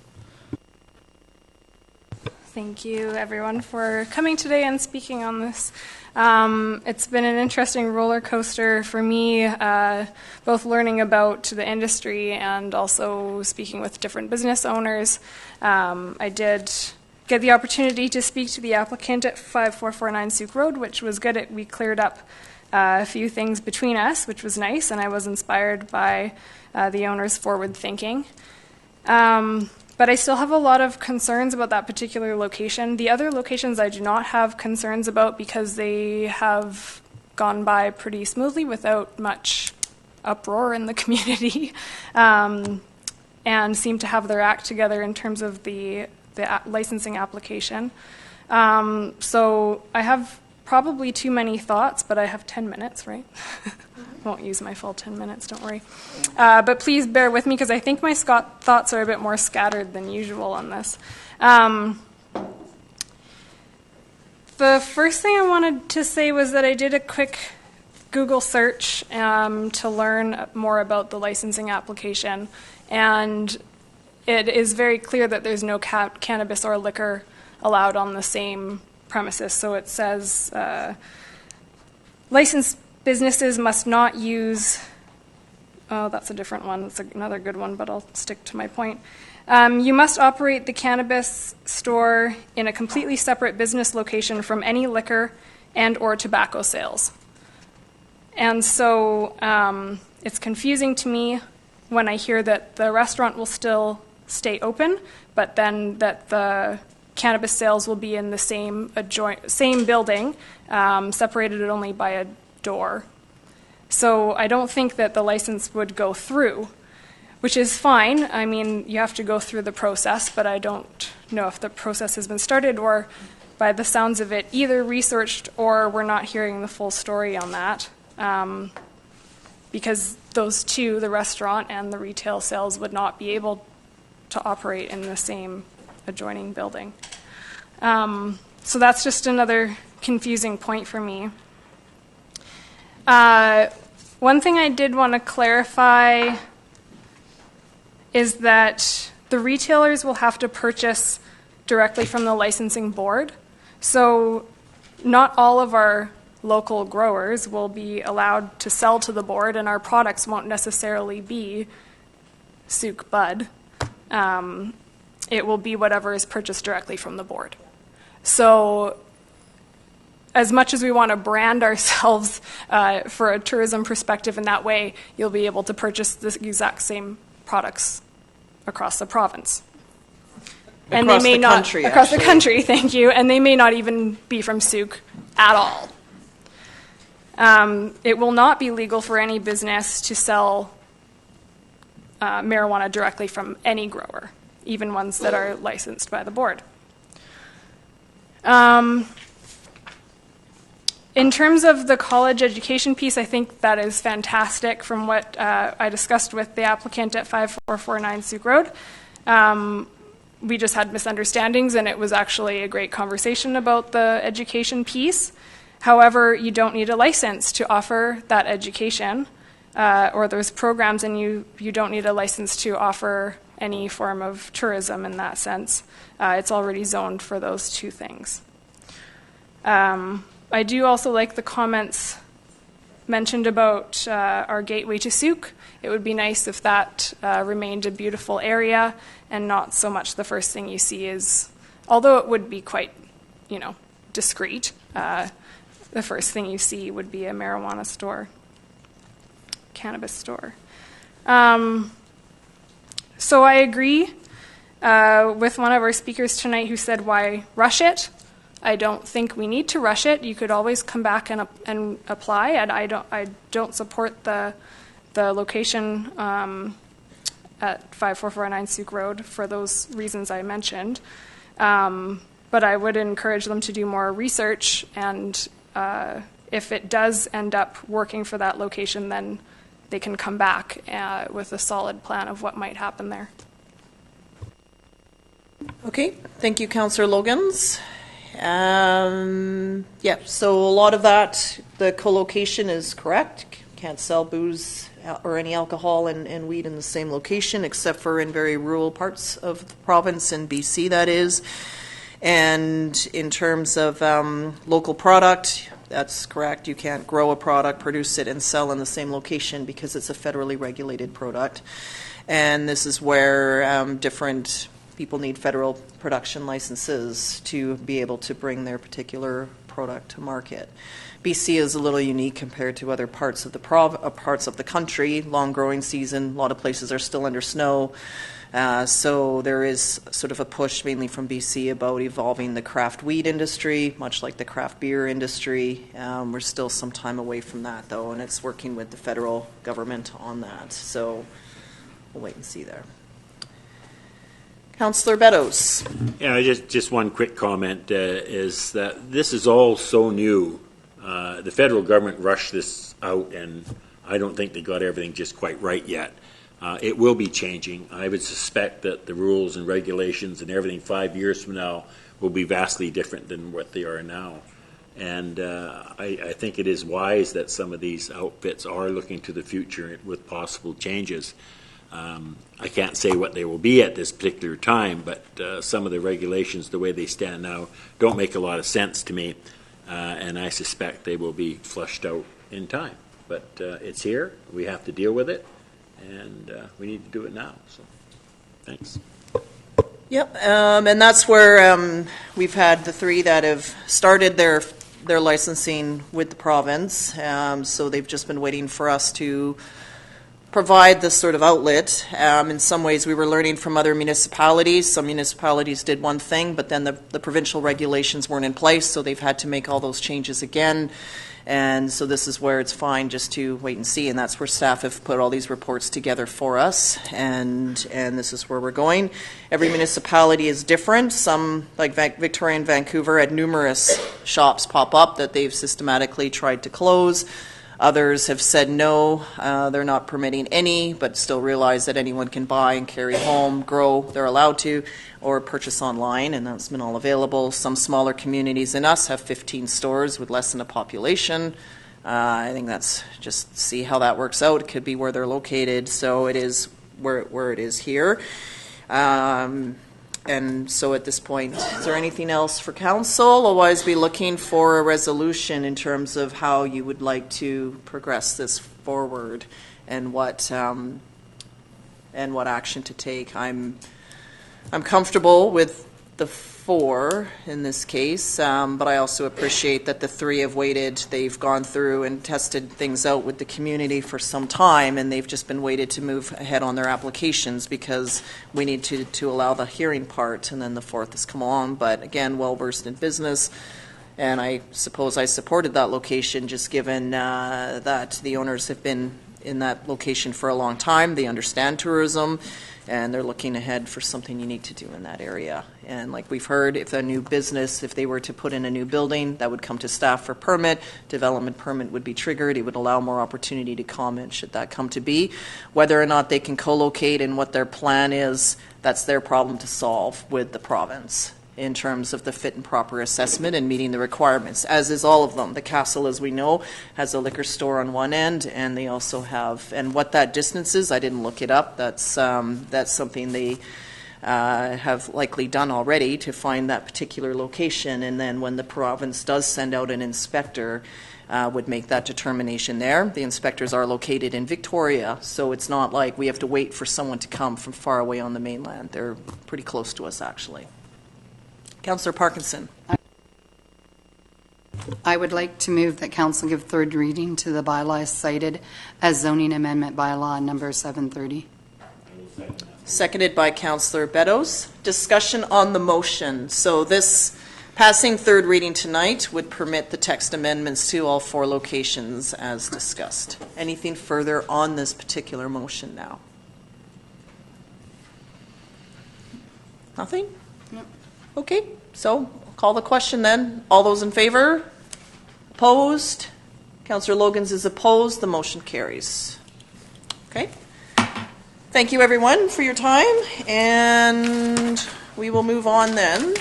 Thank you, everyone, for coming today and speaking on this. It's been an interesting roller coaster for me, both learning about the industry and also speaking with different business owners. I did get the opportunity to speak to the applicant at 5449 Sooke Road, which was good. We cleared up a few things between us, which was nice, and I was inspired by the owner's forward thinking. But I still have a lot of concerns about that particular location. The other locations I do not have concerns about because they have gone by pretty smoothly without much uproar in the community, and seem to have their act together in terms of the licensing application. So I have probably too many thoughts, but I have 10 minutes, right? Won't use my full 10 minutes, don't worry. But please bear with me because I think my thoughts are a bit more scattered than usual on this. The first thing I wanted to say was that I did a quick Google search to learn more about the licensing application, and it is very clear that there's no cannabis or liquor allowed on the same premises. So it says licensed businesses must not use, oh, that's a different one. That's another good one, but I'll stick to my point. You must operate the cannabis store in a completely separate business location from any liquor and or tobacco sales. And so it's confusing to me when I hear that the restaurant will still stay open, but then that the cannabis sales will be in the same building, separated only by a door. So I don't think that the license would go through, which is fine. I mean, you have to go through the process, but I don't know if the process has been started or, by the sounds of it, either researched or we're not hearing the full story on that. Because those two, the restaurant and the retail sales, would not be able to operate in the same adjoining building. So that's just another confusing point for me. One thing I did want to clarify is that the retailers will have to purchase directly from the licensing board. So not all of our local growers will be allowed to sell to the board, and our products won't necessarily be Sooke Bud. It will be whatever is purchased directly from the board. So as much as we want to brand ourselves for a tourism perspective in that way, you'll be able to purchase the exact same products across the province. And they may not across the country, thank you, and they may not even be from Sooke at all. It will not be legal for any business to sell marijuana directly from any grower, even ones that are licensed by the board. In terms of the college education piece, I think that is fantastic from what I discussed with the applicant at 5449 Sooke Road. We just had misunderstandings, and it was actually a great conversation about the education piece. However, you don't need a license to offer that education or those programs, and you don't need a license to offer any form of tourism in that sense. It's already zoned for those two things. I do also like the comments mentioned about our gateway to Sooke. It would be nice if that remained a beautiful area and not so much the first thing you see is, although it would be quite, discreet, the first thing you see would be a marijuana store, cannabis store. So I agree with one of our speakers tonight who said, why rush it? I don't think we need to rush it. You could always come back and apply. And I don't support the location at 5449 Sooke Road for those reasons I mentioned. But I would encourage them to do more research, and if it does end up working for that location, then they can come back with a solid plan of what might happen there. Okay, thank you, Councillor Logans. Yeah, so a lot of that, the co-location is correct. Can't sell booze or any alcohol and weed in the same location, except for in very rural parts of the province, in BC that is. And in terms of local product, that's correct. You can't grow a product, produce it, and sell in the same location because it's a federally regulated product. And this is where different people need federal production licenses to be able to bring their particular product to market. BC is a little unique compared to other parts of the parts of the country. Long growing season, a lot of places are still under snow. So there is sort of a push mainly from BC about evolving the craft weed industry, much like the craft beer industry. We're still some time away from that, though, and it's working with the federal government on that. So we'll wait and see there. Councillor Beddoes. Yeah, just one quick comment is that this is all so new. The federal government rushed this out, and I don't think they got everything just quite right yet. It will be changing. I would suspect that the rules and regulations and everything 5 years from now will be vastly different than what they are now. And I think it is wise that some of these outfits are looking to the future with possible changes. I can't say what they will be at this particular time, but some of the regulations, the way they stand now, don't make a lot of sense to me. And I suspect they will be flushed out in time. But it's here. We have to deal with it. And we need to do it now. So, thanks. Yep, and that's where we've had the three that have started their licensing with the province. So they've just been waiting for us to provide this sort of outlet. In some ways, we were learning from other municipalities. Some municipalities did one thing, but then the provincial regulations weren't in place, so they've had to make all those changes again. And so this is where it's fine just to wait and see, and that's where staff have put all these reports together for us, and this is where we're going. Every municipality is different. Some, like Victoria and Vancouver, had numerous shops pop up that they've systematically tried to close. Others have said no, they're not permitting any, but still realize that anyone can buy and carry home, grow, they're allowed to, or purchase online, and that's been all available. Some smaller communities than us have 15 stores with less than a population. I think that's just see how that works out. It could be where they're located, so it is where it is here. And so at this point, is there anything else for council? Otherwise, be looking for a resolution in terms of how you would like to progress this forward and what action to take. I'm comfortable with the four in this case, but I also appreciate that the three have waited. They've gone through and tested things out with the community for some time, and they've just been waited to move ahead on their applications because we need to allow the hearing part, and then the fourth has come along. But again, well-versed in business, and I suppose I supported that location just given that the owners have been in that location for a long time. They understand tourism, and they're looking ahead for something unique to do in that area. And like we've heard, if a new business, if they were to put in a new building, that would come to staff for permit, development permit would be triggered, it would allow more opportunity to comment should that come to be. Whether or not they can co-locate and what their plan is, that's their problem to solve with the province in terms of the fit and proper assessment and meeting the requirements, as is all of them. The castle, as we know, has a liquor store on one end, and they also have, and what that distance is, I didn't look it up. That's something they have likely done already to find that particular location, and then when the province does send out an inspector, would make that determination there. The inspectors are located in Victoria, so it's not like we have to wait for someone to come from far away on the mainland. They're pretty close to us, actually. Councillor Parkinson. I would like to move that council give third reading to the bylaws cited as zoning amendment bylaw number 730. Seconded by Councillor Beddoes. Discussion on the motion. So this passing third reading tonight would permit the text amendments to all four locations as discussed. Anything further on this particular motion now? Nothing? Yep. Okay, so I'll call the question then. All those in favor? Opposed? Councillor Logans is opposed. The motion carries. Okay. Thank you, everyone, for your time, and we will move on then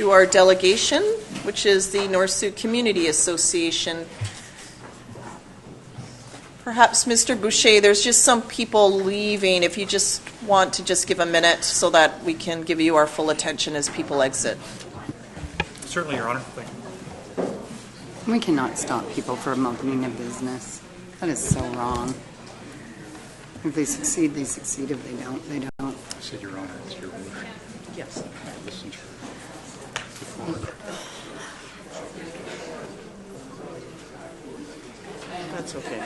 to our delegation, which is the North Sooke Community Association. Perhaps, Mr. Boucher, there's just some people leaving. If you just want to just give a minute so that we can give you our full attention as people exit. Certainly, Your Honor. Thank you. We cannot stop people from opening a business. That is so wrong. If they succeed, they succeed. If they don't, they don't. I said, Your Honor, it's your motion. Yes. Listen to her. That's okay.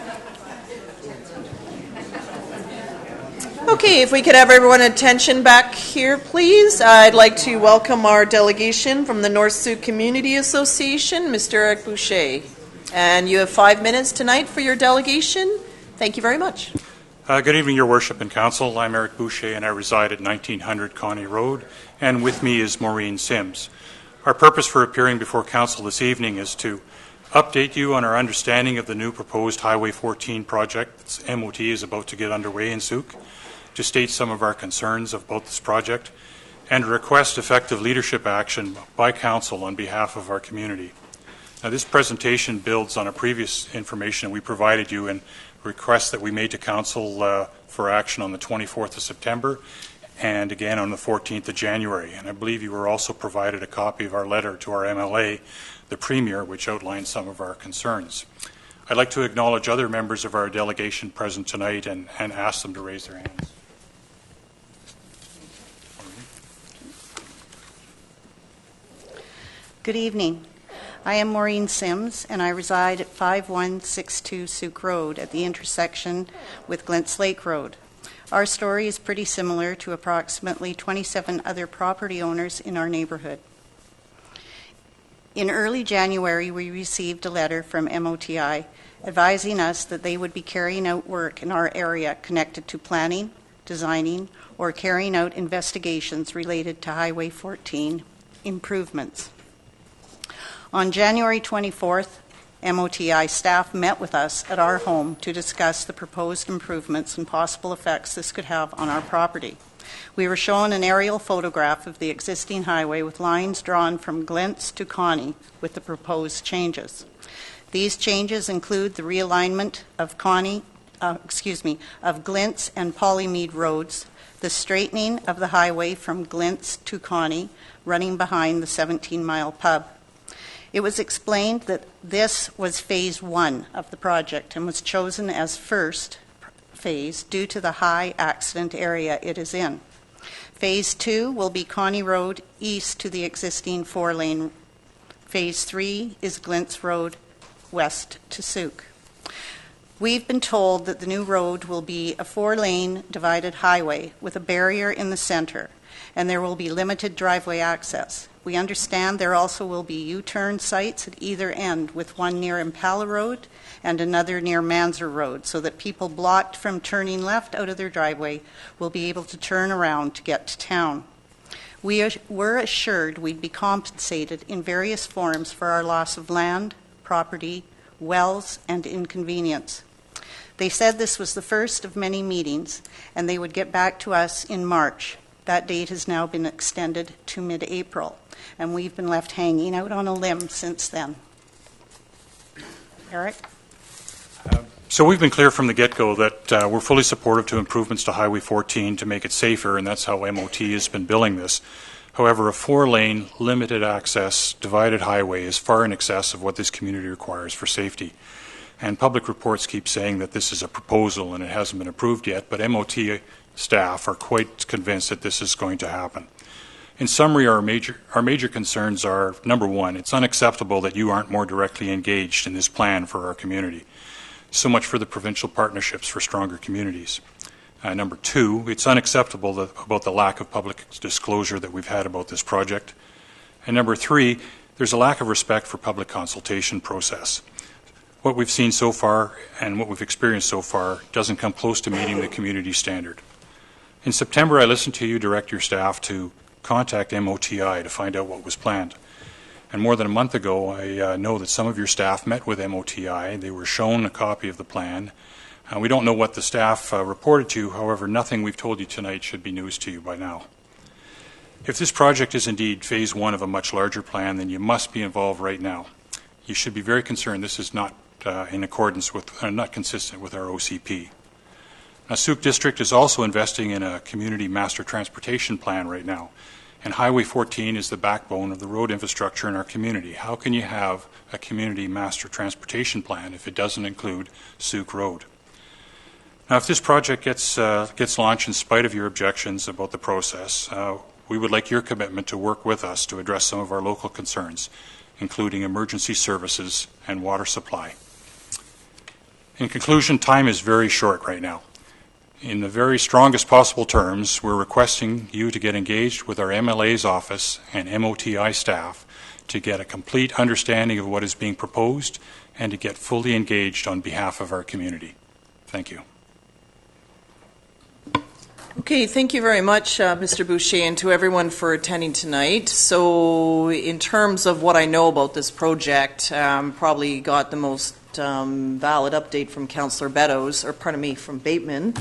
Okay, if we could have everyone attention back here, please. I'd like to welcome our delegation from the North Sooke Community Association, Mr. Eric Boucher. And you have 5 minutes tonight for your delegation. Thank you very much. Good evening, Your Worship and Council. I'm Eric Boucher, and I reside at 1900 Connie Road, and with me is Maureen Sims. Our purpose for appearing before Council this evening is to update you on our understanding of the new proposed Highway 14 project that MOT is about to get underway in Sooke, to state some of our concerns about this project, and to request effective leadership action by Council on behalf of our community. Now, this presentation builds on a previous information we provided you and requests that we made to Council for action on the 24th of September and again on the 14th of January. And I believe you were also provided a copy of our letter to our MLA, the Premier, which outlined some of our concerns. I'd like to acknowledge other members of our delegation present tonight and ask them to raise their hands. Good evening. I am Maureen Sims, and I reside at 5162 Sooke Road at the intersection with Glint's Lake Road. Our story is pretty similar to approximately 27 other property owners in our neighborhood. In early January, we received a letter from MOTI advising us that they would be carrying out work in our area connected to planning, designing, or carrying out investigations related to Highway 14 improvements. On January 24th, MOTI staff met with us at our home to discuss the proposed improvements and possible effects this could have on our property. We were shown an aerial photograph of the existing highway with lines drawn from Glint's to Connie with the proposed changes. These changes include the realignment of of Glint's and Polymead roads, the straightening of the highway from Glint's to Connie, running behind the 17-mile pub. It was explained that this was phase 1 of the project and was chosen as first phase due to the high accident area it is in. Phase 2 will be Connie Road east to the existing 4-lane. Phase 3 is Glint's Road west to Sooke. We've been told that the new road will be a 4-lane divided highway with a barrier in the center, and there will be limited driveway access. We understand there also will be U-turn sites at either end, with one near Impala Road and another near Manzer Road, so that people blocked from turning left out of their driveway will be able to turn around to get to town. We were assured we'd be compensated in various forms for our loss of land, property, wells, and inconvenience. They said this was the first of many meetings, and they would get back to us in March. That date has now been extended to mid-April, and we've been left hanging out on a limb since then. Eric? So we've been clear from the get-go that we're fully supportive to improvements to Highway 14 to make it safer, and that's how MOT has been billing this. However, a 4-lane, limited access, divided highway is far in excess of what this community requires for safety. And public reports keep saying that this is a proposal and it hasn't been approved yet, but MOT staff are quite convinced that this is going to happen. In summary, our major concerns are, number one, it's unacceptable that you aren't more directly engaged in this plan for our community. So much for the provincial partnerships for stronger communities. Number two, it's unacceptable about the lack of public disclosure that we've had about this project. And number three, there's a lack of respect for public consultation process. What we've seen so far and what we've experienced so far doesn't come close to meeting the community standard. In September, I listened to you direct your staff to contact MOTI to find out what was planned. And more than a month ago, I know that some of your staff met with MOTI. They were shown a copy of the plan. We don't know what the staff reported to you. However, nothing we've told you tonight should be news to you by now. If this project is indeed phase one of a much larger plan, then you must be involved right now. You should be very concerned this is not in accordance with, not consistent with our OCP. Now, Sooke District is also investing in a community master transportation plan right now, and Highway 14 is the backbone of the road infrastructure in our community. How can you have a community master transportation plan if it doesn't include Sooke Road? Now, if this project gets launched in spite of your objections about the process, we would like your commitment to work with us to address some of our local concerns, including emergency services and water supply. In conclusion, time is very short right now. In the very strongest possible terms, we're requesting you to get engaged with our MLA's office and MOTI staff to get a complete understanding of what is being proposed and to get fully engaged on behalf of our community. Thank you. Okay, thank you very much, Mr. Boucher, and to everyone for attending tonight. So in terms of what I know about this project, probably got the most valid update from Councillor Beddoes, or pardon me, from Bateman,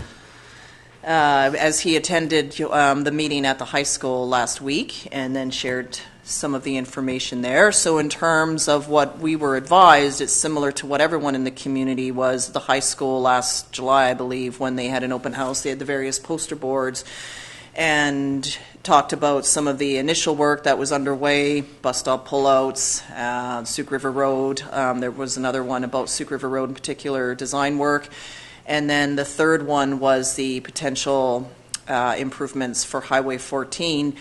as he attended the meeting at the high school last week and then shared some of the information there. So in terms of what we were advised, it's similar to what everyone in the community was at the high school last July, I believe, when they had an open house. They had the various poster boards and talked about some of the initial work that was underway, bus stop pullouts, Sooke River Road. There was another one about Sooke River Road in particular, design work. And then the third one was the potential improvements for Highway 14.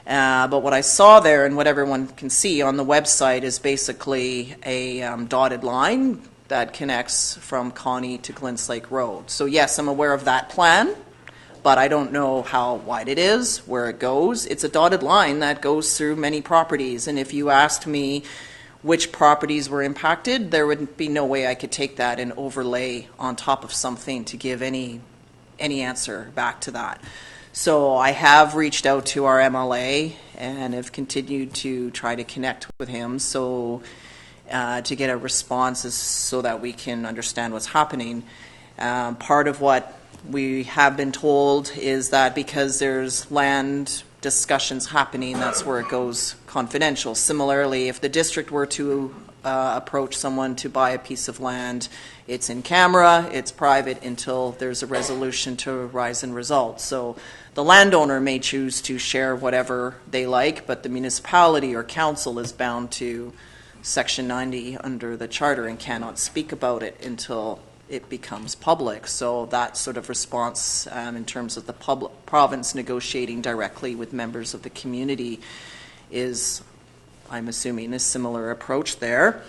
But what I saw there and what everyone can see on the website is basically a dotted line that connects from Connie to Glenns Lake Road. So yes, I'm aware of that plan, but I don't know how wide it is, where it goes. It's a dotted line that goes through many properties, and if you asked me which properties were impacted, there would be no way I could take that and overlay on top of something to give any answer back to that. So I have reached out to our MLA and have continued to try to connect with him so to get a response so that we can understand what's happening. Part of what we have been told is that because there's land discussions happening, that's where it goes confidential. Similarly, if the district were to approach someone to buy a piece of land, it's in camera, it's private until there's a resolution to rise and result. So the landowner may choose to share whatever they like, but the municipality or council is bound to Section 90 under the charter and cannot speak about it until it becomes public. So that sort of response in terms of the province negotiating directly with members of the community is, I'm assuming, a similar approach there.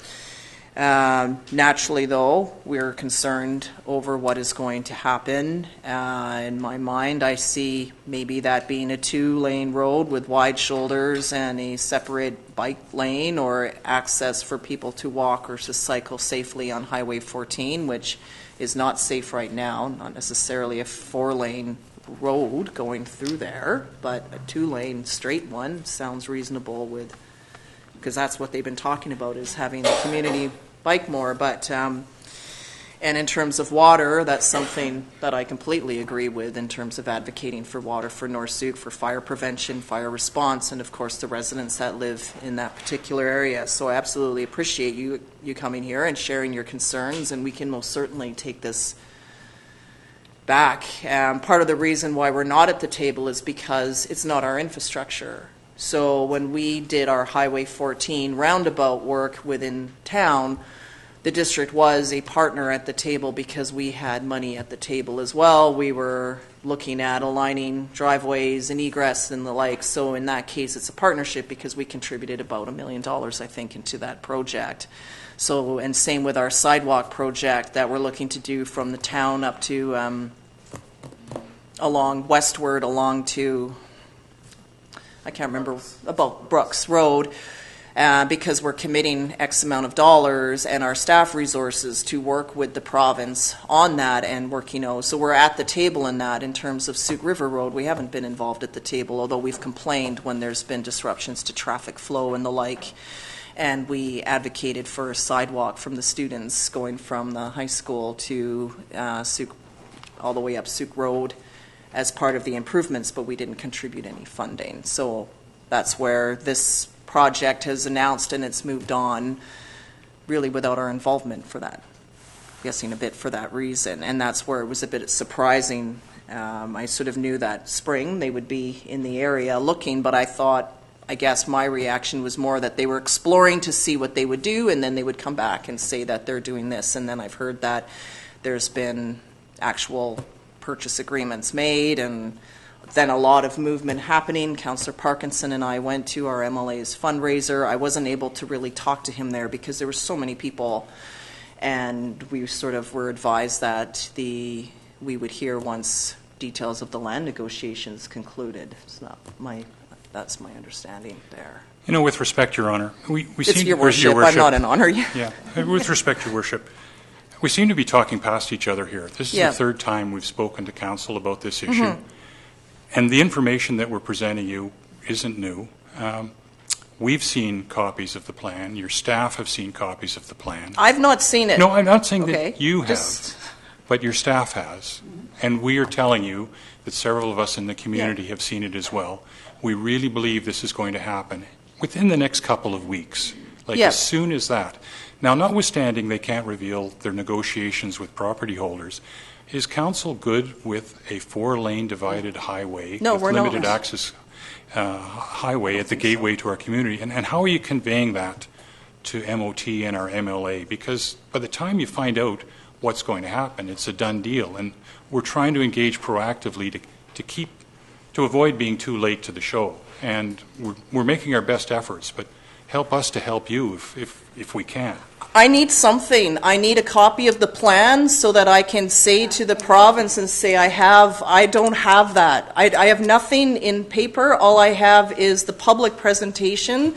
Naturally, though, we're concerned over what is going to happen. In my mind, I see maybe that being a 2-lane road with wide shoulders and a separate bike lane or access for people to walk or to cycle safely on Highway 14, which is not safe right now, not necessarily a 4-lane road going through there, but a 2-lane straight one sounds reasonable with, because that's what they've been talking about, is having the community bike more. But and in terms of water, that's something that I completely agree with in terms of advocating for water for North Sooke, for fire prevention, fire response, and of course the residents that live in that particular area. So I absolutely appreciate you coming here and sharing your concerns, and we can most certainly take this back. Part of the reason why we're not at the table is because it's not our infrastructure. So when we did our Highway 14 roundabout work within town, the district was a partner at the table because we had money at the table as well. We were looking at aligning driveways and egress and the like. So in that case, it's a partnership because we contributed about $1 million, I think, into that project. So, and same with our sidewalk project that we're looking to do from the town up to along westward along to, I can't remember, about Brooks Road, because we're committing X amount of dollars and our staff resources to work with the province on that and work, so we're at the table in that. In terms of Sooke River Road, we haven't been involved at the table, although we've complained when there's been disruptions to traffic flow and the like, and we advocated for a sidewalk from the students going from the high school to Sooke, all the way up Sooke Road, as part of the improvements, but we didn't contribute any funding. So That's where this project has announced and it's moved on, really without our involvement for that. Guessing a bit for that reason, and that's where it was a bit surprising. I sort of knew that spring they would be in the area looking, but I guess my reaction was more that they were exploring to see what they would do, and then they would come back and say that they're doing this, and then I've heard that there's been actual purchase agreements made, and then a lot of movement happening. Councillor Parkinson and I went to our MLA's fundraiser. I wasn't able to really talk to him there because there were so many people, and we sort of were advised that we would hear once details of the land negotiations concluded. That's my understanding there. You know, with respect, Your Honor, we it's seem your worship. I'm not an honor. Yeah, with respect, Your Worship, we seem to be talking past each other here. This is the third time we've spoken to Council about this issue, and the information that we're presenting you isn't new. We've seen copies of the plan. Your staff have seen copies of the plan. I've not seen it. No, I'm not saying that you have, but your staff has. And we are telling you that several of us in the community have seen it as well. We really believe this is going to happen within the next couple of weeks, as soon as that. Now, notwithstanding they can't reveal their negotiations with property holders, is Council good with a 4-lane divided highway with limited access highway at the gateway to our community? And how are you conveying that to MOT and our MLA? Because by the time you find out what's going to happen, it's a done deal. And we're trying to engage proactively to avoid being too late to the show. And we're making our best efforts, but help us to help you if we can. I need something. I need a copy of the plan so that I can say to the province and say, I don't have that. I have nothing in paper. All I have is the public presentation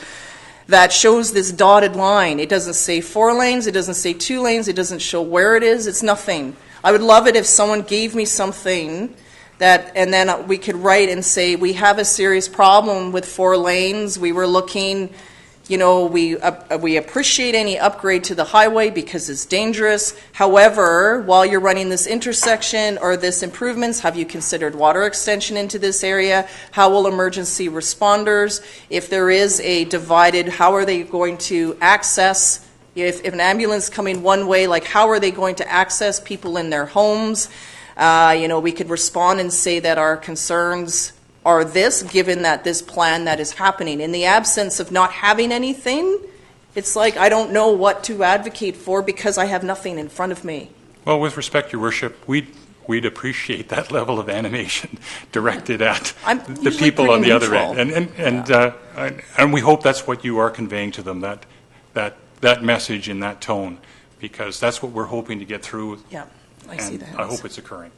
that shows this dotted line. It doesn't say 4 lanes. It doesn't say 2 lanes. It doesn't show where it is. It's nothing. I would love it if someone gave me something and then we could write and say, we have a serious problem with 4 lanes. We were looking, we appreciate any upgrade to the highway because it's dangerous. However, while you're running this intersection or this improvements, have you considered water extension into this area? How will emergency responders, if there is a divided, how are they going to access, if an ambulance coming one way, how are they going to access people in their homes? We could respond and say that our concerns are this, given that this plan that is happening. In the absence of not having anything, it's like I don't know what to advocate for because I have nothing in front of me. Well, with respect, Your Worship, we'd appreciate that level of animation directed at the people on the other end. And we hope that's what you are conveying to them, that message in that tone, because that's what we're hoping to get through. Yeah, I see that. I hope it's occurring.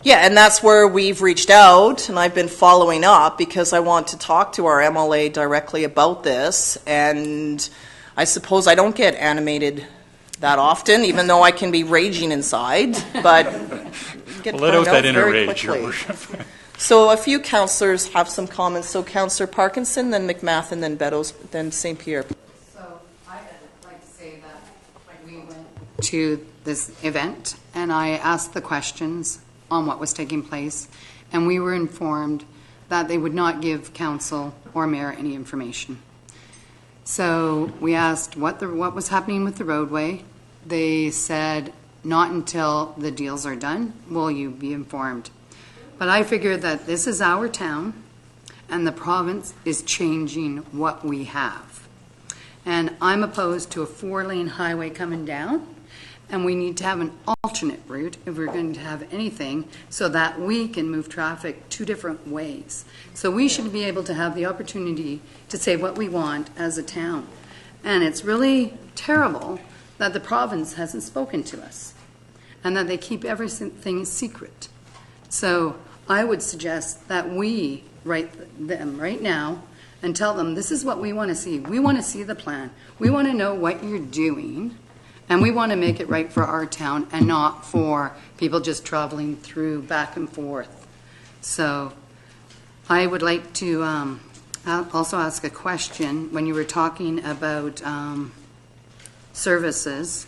Yeah, and that's where we've reached out, and I've been following up because I want to talk to our MLA directly about this, and I suppose I don't get animated that often, even though I can be raging inside, but get let out that inner very rage, quickly. Your Worship. So a few councillors have some comments. So Councillor Parkinson, then McMath, then Beddoes, then St. Pierre. So I'd like to say that we went to this event, and I asked the questions on what was taking place, and we were informed that they would not give council or mayor any information. So we asked what was happening with the roadway. They said, not until the deals are done will you be informed. But I figured that this is our town, and the province is changing what we have. And I'm opposed to a 4-lane highway coming down, and we need to have an alternate route if we're going to have anything so that we can move traffic 2 different ways. So we should be able to have the opportunity to say what we want as a town. And it's really terrible that the province hasn't spoken to us and that they keep everything secret. So I would suggest that we write them right now and tell them this is what we want to see. We want to see the plan. We want to know what you're doing. And we want to make it right for our town and not for people just traveling through back and forth. So I would like to also ask a question. When you were talking about services,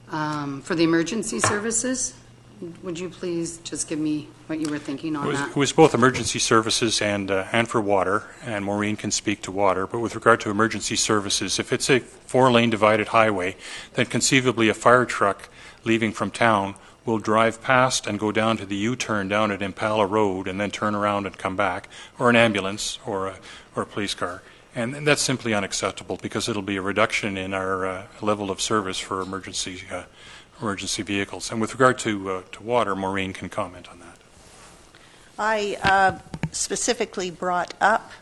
for the emergency services, Would you please just give me what you were thinking on that? It was both emergency services and for water, and Maureen can speak to water. But with regard to emergency services, if it's a 4-lane divided highway, then conceivably a fire truck leaving from town will drive past and go down to the U-turn down at Impala Road and then turn around and come back, or an ambulance or a police car. And that's simply unacceptable because it'll be a reduction in our level of service for emergency vehicles. And with regard to water, Maureen can comment on that. I specifically brought up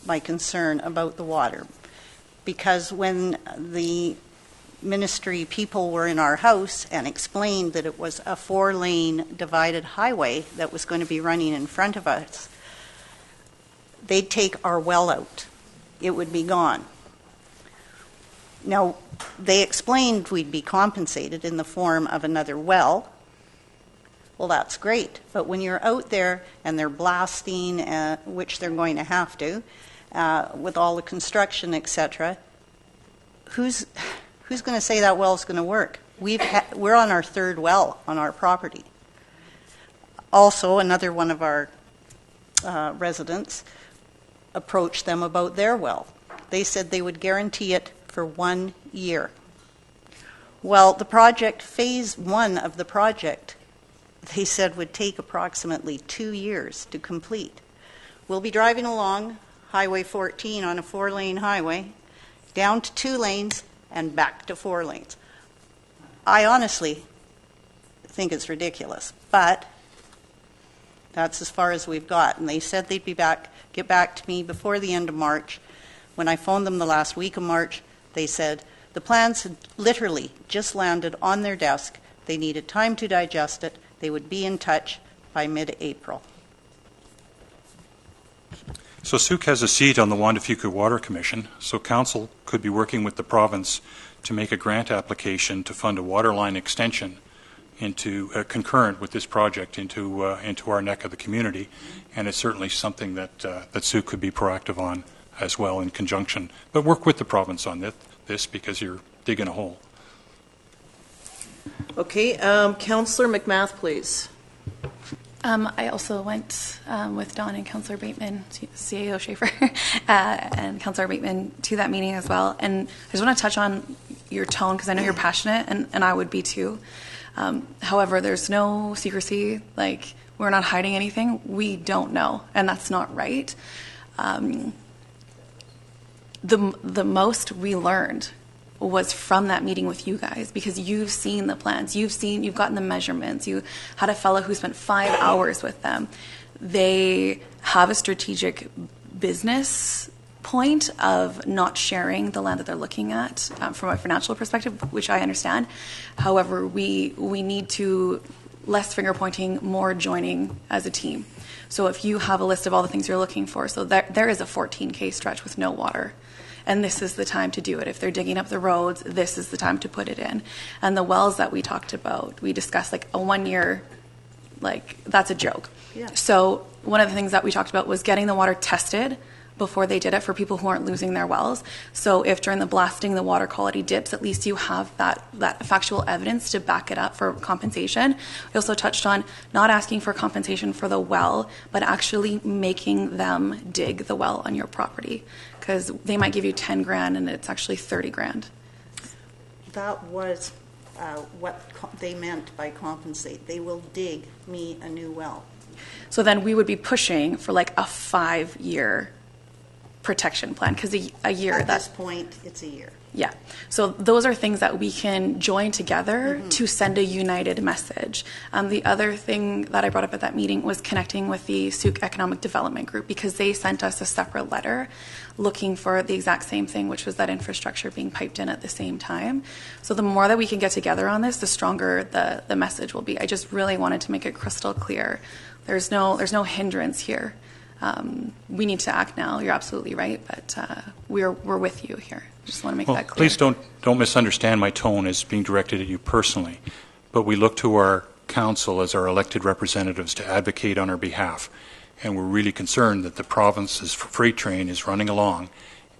my concern about the water because when the ministry people were in our house and explained that it was a 4-lane divided highway that was going to be running in front of us, they'd take our well out. It would be gone. Now, they explained we'd be compensated in the form of another well. Well, that's great. But when you're out there and they're blasting, which they're going to have to, with all the construction, etc., who's going to say that well's going to work? We're on our 3rd well on our property. Also, another one of our residents approached them about their well. They said they would guarantee it for 1 year. Well, the project, phase 1 of the project, they said would take approximately 2 years to complete. We'll be driving along Highway 14 on a 4-lane highway, down to 2 lanes, and back to 4 lanes. I honestly think it's ridiculous, but that's as far as we've got. And they said they'd get back to me before the end of March. When I phoned them the last week of March, they said the plans had literally just landed on their desk. They needed time to digest it. They would be in touch by mid-April. So Sooke has a seat on the Juan de Fuca Water Commission, so Council could be working with the province to make a grant application to fund a water line extension into concurrent with this project into our neck of the community, and it's certainly something that Sooke could be proactive on as well in conjunction. But work with the province on this because you're digging a hole. Okay, Councillor McMath, please. I also went with Don and Councillor Bateman, CAO Schaefer, and Councillor Bateman to that meeting as well. And I just want to touch on your tone because I know you're passionate, and I would be too. However, there's no secrecy. Like, we're not hiding anything. We don't know, and that's not right. The most we learned was from that meeting with you guys because you've seen the plans, you've gotten the measurements. You had a fellow who spent 5 hours with them. They have a strategic business point of not sharing the land that they're looking at from a financial perspective, which I understand. However, we need to less finger pointing, more joining as a team. So if you have a list of all the things you're looking for, so there is a 14K stretch with no water. And this is the time to do it. If they're digging up the roads, this is the time to put it in. And the wells that we talked about, we discussed like a 1 year, like that's a joke. Yeah. So one of the things that we talked about was getting the water tested before they did it for people who aren't losing their wells. So if during the blasting the water quality dips, at least you have that factual evidence to back it up for compensation. We also touched on not asking for compensation for the well, but actually making them dig the well on your property. Because they might give you 10 grand and it's actually 30 grand. That was what they meant by compensate. They will dig me a new well. So then we would be pushing for like a 5-year protection plan because a year at this point it's a year. Yeah. So those are things that we can join together to send a united message. The other thing that I brought up at that meeting was connecting with the Sooke Economic Development Group because they sent us a separate letter looking for the exact same thing, which was that infrastructure being piped in at the same time. So the more that we can get together on this, the stronger the message will be. I just really wanted to make it crystal clear. There's no hindrance here. We need to act now. You're absolutely right, but we're with you here. Just want to make that clear. Please don't misunderstand my tone as being directed at you personally, but we look to our council as our elected representatives to advocate on our behalf, and we're really concerned that the province's freight train is running along,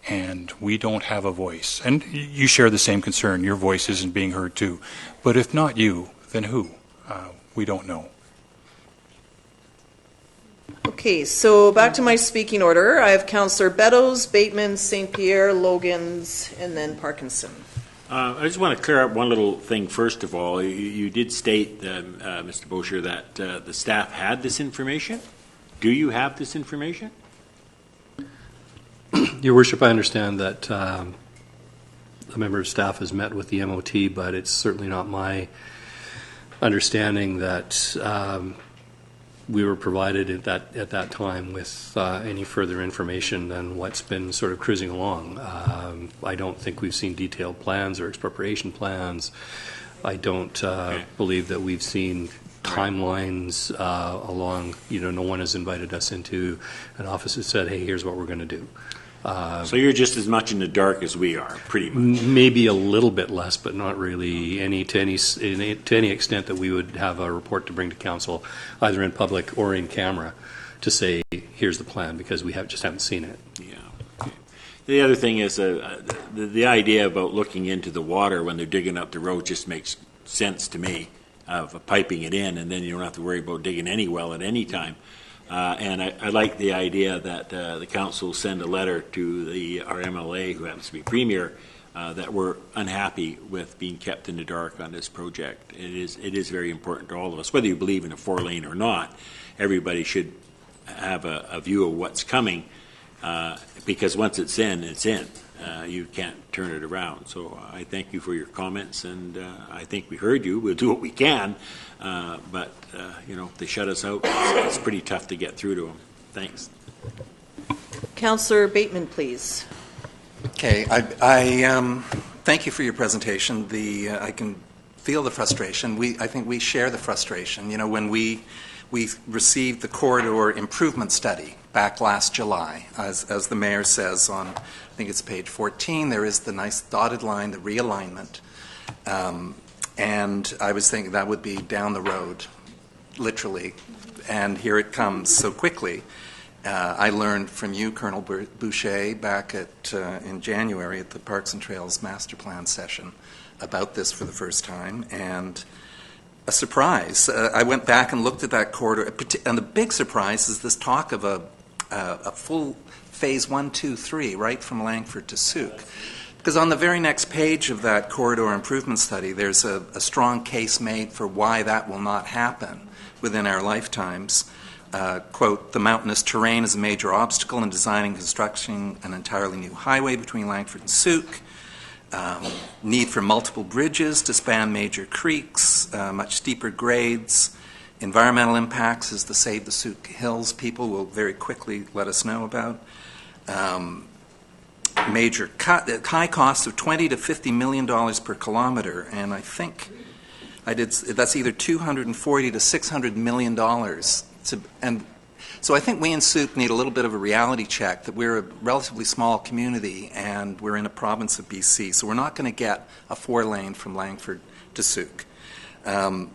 and we don't have a voice. And you share the same concern. Your voice isn't being heard too. But if not you, then who? We don't know. Okay, so back to my speaking order. I have Councillor Beddoes, Bateman, St. Pierre, Logans, and then Parkinson. I just want to clear up one little thing first of all. You did state, Mr. Boucher, that the staff had this information. Do you have this information? Your Worship, I understand that a member of staff has met with the MOT, but it's certainly not my understanding that we were provided at that time with any further information than what's been sort of cruising along. I don't think we've seen detailed plans or expropriation plans. I don't believe that we've seen timelines along. No one has invited us into an office that said, hey, here's what we're going to do. So you're just as much in the dark as we are, pretty much. Maybe a little bit less, but not really to any extent that we would have a report to bring to council, either in public or in camera, to say, here's the plan, because we just haven't seen it. Yeah. Okay. The other thing is the idea about looking into the water when they're digging up the road just makes sense to me, of piping it in, and then you don't have to worry about digging any well at any time. And I like the idea that the council send a letter to our MLA, who happens to be Premier, that we're unhappy with being kept in the dark on this project. It is very important to all of us, whether you believe in a 4-lane or not. Everybody should have a view of what's coming, because once it's in, it's in. You can't turn it around. So I thank you for your comments, and I think we heard you. We'll do what we can, but if they shut us out, it's pretty tough to get through to them. Thanks. Councillor Bateman, please. Okay, I thank you for your presentation. I can feel the frustration. I think we share the frustration. When we received the corridor improvement study back last July, as the mayor says on, I think it's page 14, there is the nice dotted line, the realignment. And I was thinking that would be down the road, literally, and here it comes so quickly. I learned from you, Colonel Boucher, back in January at the Parks and Trails Master Plan session about this for the first time, and a surprise. I went back and looked at that corridor, and the big surprise is this talk of a full phase 1, 2, 3, right from Langford to Sooke. Because on the very next page of that corridor improvement study, there's a strong case made for why that will not happen within our lifetimes. Quote, the mountainous terrain is a major obstacle in designing and constructing an entirely new highway between Langford and Sooke. Need for multiple bridges to span major creeks, much steeper grades. Environmental impacts, as the Save the Sooke Hills people will very quickly let us know about. Major high costs of $20 to $50 million per kilometer, and I think that's either $240 to $600 million. And so I think we in Sooke need a little bit of a reality check that we're a relatively small community and we're in a province of BC, so we're not going to get a 4-lane from Langford to Sooke. Having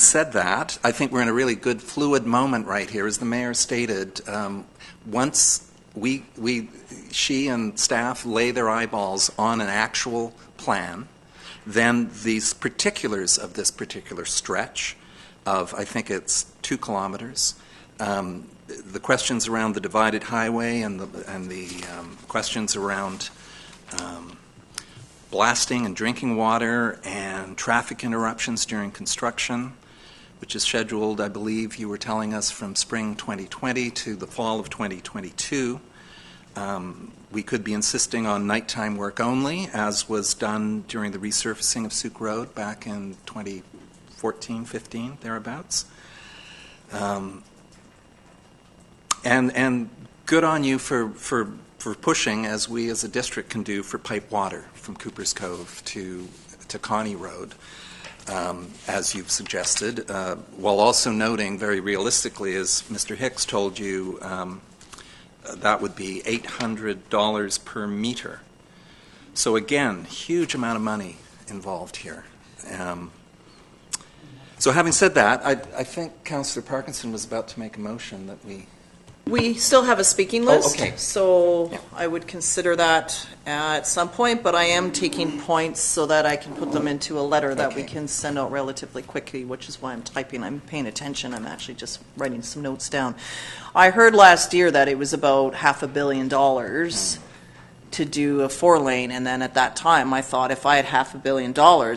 said that, I think we're in a really good fluid moment right here. As the mayor stated, once she and staff lay their eyeballs on an actual plan, then these particulars of this particular stretch of, I think it's 2 kilometers, the questions around the divided highway and the questions around blasting and drinking water and traffic interruptions during construction, which is scheduled, I believe you were telling us, from spring 2020 to the fall of 2022. We could be insisting on nighttime work only, as was done during the resurfacing of Sooke Road back in 2014, 15, thereabouts. And good on you for pushing, as we as a district can do, for pipe water from Cooper's Cove to Connie Road, as you've suggested, while also noting very realistically, as Mr. Hicks told you, that would be $800 per meter. So again, huge amount of money involved here. So having said that, I think Councillor Parkinson was about to make a motion that we We still have a speaking list. okay. So I would consider that at some point, but I am taking points so that I can put them into a letter that we can send out relatively quickly, which is why I'm typing. I'm paying attention. I'm actually just writing some notes down. I heard last year that it was about $500 million to do a 4-lane, and then at that time I thought if I had $500 million,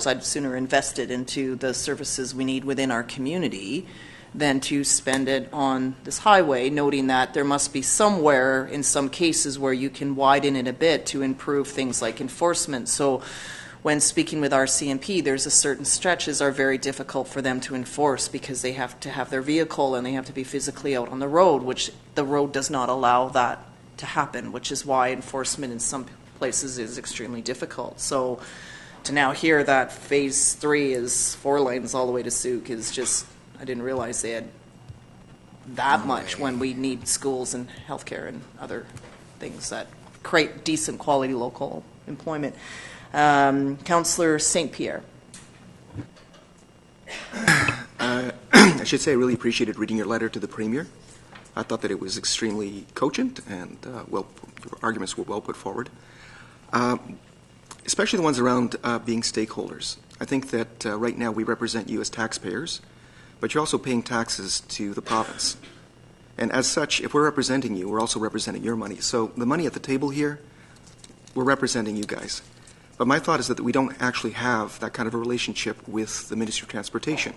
I'd sooner invest it into the services we need within our community than to spend it on this highway, noting that there must be somewhere in some cases where you can widen it a bit to improve things like enforcement. So when speaking with our CMP, there's a certain stretches are very difficult for them to enforce because they have to have their vehicle and they have to be physically out on the road, which the road does not allow that to happen, which is why enforcement in some places is extremely difficult. So to now hear that phase 3 is 4 lanes all the way to Sooke is just, I didn't realize they had that much when we need schools and healthcare and other things that create decent quality local employment. Councillor St. Pierre. I should say I really appreciated reading your letter to the Premier. I thought that it was extremely cogent and your arguments were well put forward, especially the ones around being stakeholders. I think that right now we represent you as taxpayers, but you're also paying taxes to the province. And as such, if we're representing you, we're also representing your money. So the money at the table here, we're representing you guys. But my thought is that we don't actually have that kind of a relationship with the Ministry of Transportation.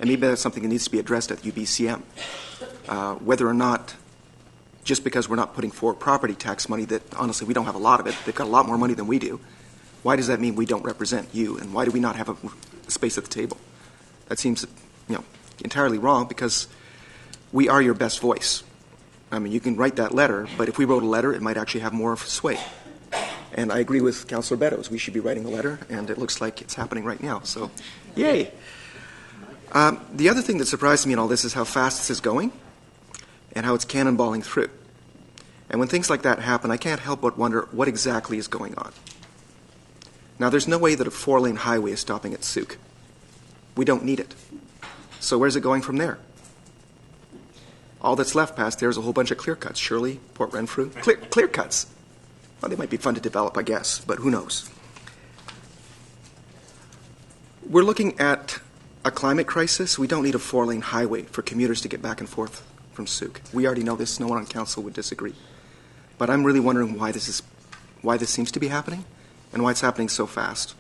And maybe that's something that needs to be addressed at UBCM. Whether or not, just because we're not putting forward property tax money that, honestly, we don't have a lot of it, they've got a lot more money than we do, why does that mean we don't represent you? And why do we not have a space at the table? That seems, entirely wrong because we are your best voice. I mean, you can write that letter, but if we wrote a letter, it might actually have more of sway. And I agree with Councillor Beddoes. We should be writing a letter, and it looks like it's happening right now. So, yay. The other thing that surprised me in all this is how fast this is going and how it's cannonballing through. And when things like that happen, I can't help but wonder what exactly is going on. Now, there's no way that a 4-lane highway is stopping at Sooke. We don't need it. So where's it going from there? All that's left past there is a whole bunch of clear cuts. Shirley, Port Renfrew, clear cuts. Well, they might be fun to develop, I guess, but who knows? We're looking at a climate crisis. We don't need a 4-lane highway for commuters to get back and forth from Sooke. We already know this. No one on council would disagree. But I'm really wondering why this seems to be happening and why it's happening so fast.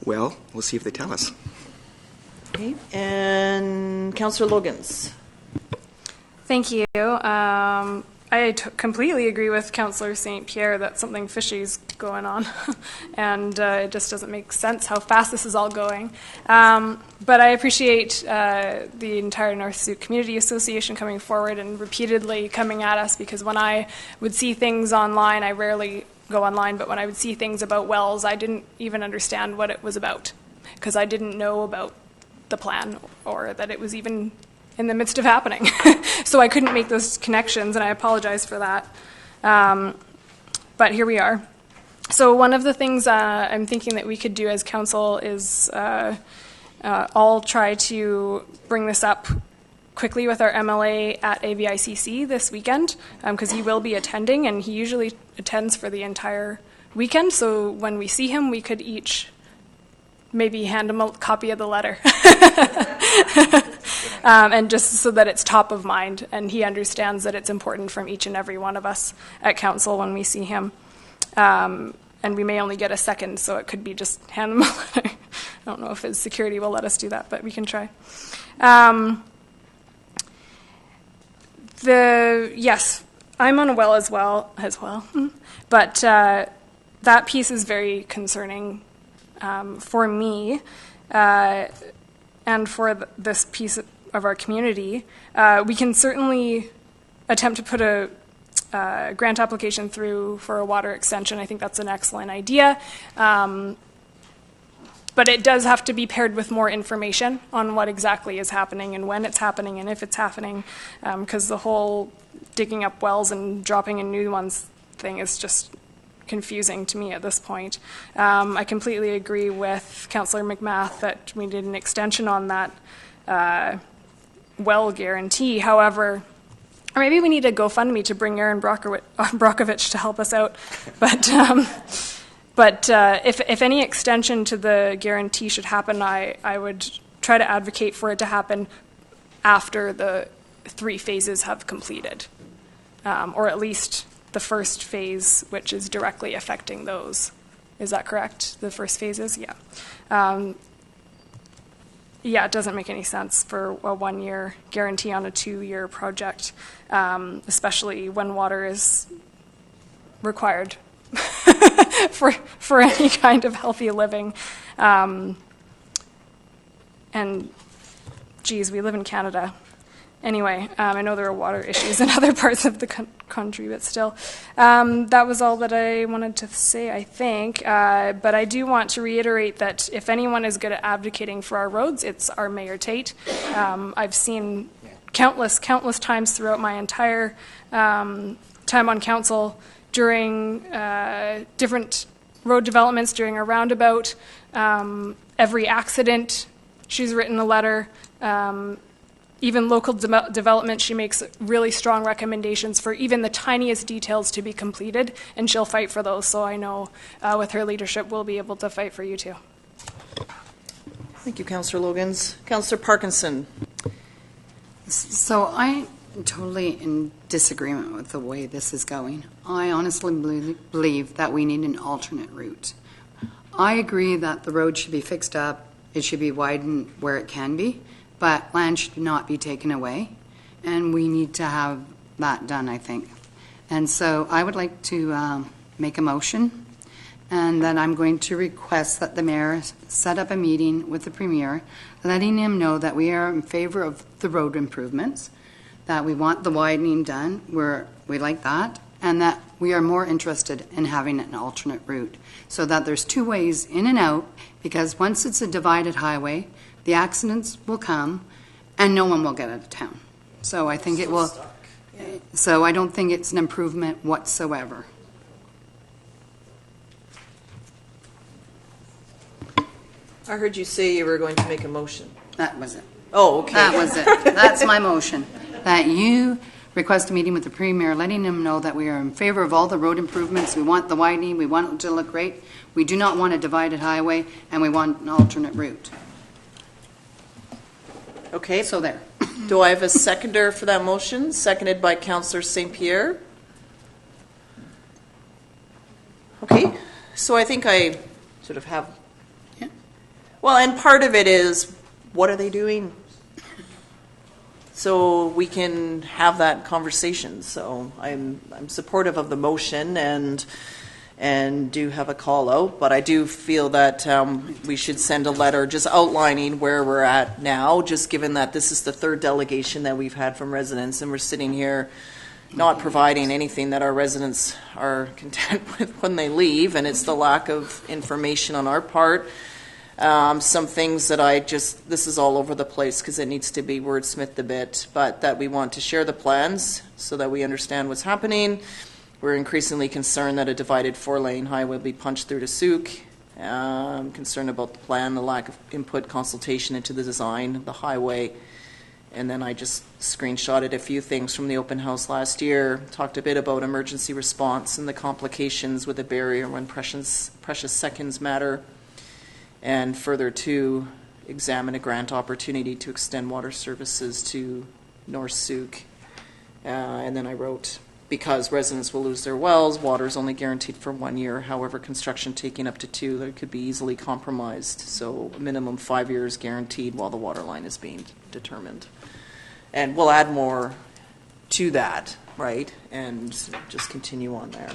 Well, we'll see if they tell us. Okay. And Councillor Logans. Thank you. I completely agree with Councillor St. Pierre that something fishy is going on, and it just doesn't make sense how fast this is all going. But I appreciate the entire North Sooke Community Association coming forward and repeatedly coming at us, because when I would see things online, I rarely go online, but when I would see things about wells, I didn't even understand what it was about, because I didn't know about the plan or that it was even in the midst of happening. So I couldn't make those connections, and I apologize for that. But here we are. So one of the things I'm thinking that we could do as council is all try to bring this up quickly with our MLA at AVICC this weekend, because he will be attending, and he usually attends for the entire weekend. So when we see him, we could each maybe hand him a copy of the letter. And just so that it's top of mind, and he understands that it's important from each and every one of us at council when we see him. And we may only get a second, so it could be just hand him a letter. I don't know if his security will let us do that, but we can try. Yes, I'm on a well as well, but that piece is very concerning for me and for this piece of our community. We can certainly attempt to put a grant application through for a water extension. I think that's an excellent idea. But it does have to be paired with more information on what exactly is happening and when it's happening and if it's happening, because the whole digging up wells and dropping in new ones thing is just confusing to me at this point. I completely agree with Councillor McMath that we did an extension on that well guarantee. However, or maybe we need a GoFundMe to bring Aaron Brockovich to help us out. But if any extension to the guarantee should happen, I would try to advocate for it to happen after the 3 phases have completed, or at least the first phase, which is directly affecting those. Is that correct? The first phases? Yeah. Yeah, it doesn't make any sense for a 1-year guarantee on a 2-year project, especially when water is required for any kind of healthy living. And geez, we live in Canada. Anyway, I know there are water issues in other parts of the country, but still. That was all that I wanted to say, I think. But I do want to reiterate that if anyone is good at advocating for our roads, it's our Mayor Tait. I've seen countless times throughout my entire time on council during different road developments, during a roundabout, every accident, she's written a letter. Even local development, she makes really strong recommendations for even the tiniest details to be completed, and she'll fight for those. So I know with her leadership, we'll be able to fight for you too. Thank you, Councillor Logans. Councillor Parkinson. So I'm totally in disagreement with the way this is going. I honestly believe that we need an alternate route. I agree that the road should be fixed up, it should be widened where it can be, but land should not be taken away, and we need to have that done, I think. And so I would like to make a motion, and then I'm going to request that the mayor set up a meeting with the premier, letting him know that we are in favor of the road improvements, that we want the widening done, we like that, and that we are more interested in having an alternate route, so that there's 2 ways in and out, because once it's a divided highway, the accidents will come, and no one will get out of town. So I think it will. So I don't think it's an improvement whatsoever. I heard you say you were going to make a motion. That was it. Oh, okay. That was it. That's my motion. That you request a meeting with the premier, letting him know that we are in favor of all the road improvements. We want the widening. We want it to look great. We do not want a divided highway, and we want an alternate route. Okay. So there. Do I have a seconder for that motion? Seconded by Councillor St. Pierre. Okay. So I think I sort of have. Yeah. Well, and part of it is, what are they doing? So we can have that conversation. So I'm supportive of the motion and do have a call out, but I do feel that we should send a letter just outlining where we're at now, just given that this is the 3rd delegation that we've had from residents, and we're sitting here not providing anything that our residents are content with when they leave, and it's the lack of information on our part. Some things that this is all over the place because it needs to be wordsmithed a bit, but that we want to share the plans so that we understand what's happening. We're increasingly concerned that a divided 4-lane highway will be punched through to Sooke. Concerned about the plan, the lack of input consultation into the design of the highway. And then I just screenshotted a few things from the open house last year, talked a bit about emergency response and the complications with a barrier when precious seconds matter. And further to examine a grant opportunity to extend water services to North Sooke. And then I wrote, because residents will lose their wells, water is only guaranteed for 1 year. However, construction taking up to 2, that could be easily compromised. So a minimum 5 years guaranteed while the water line is being determined. And we'll add more to that, right? And just continue on there.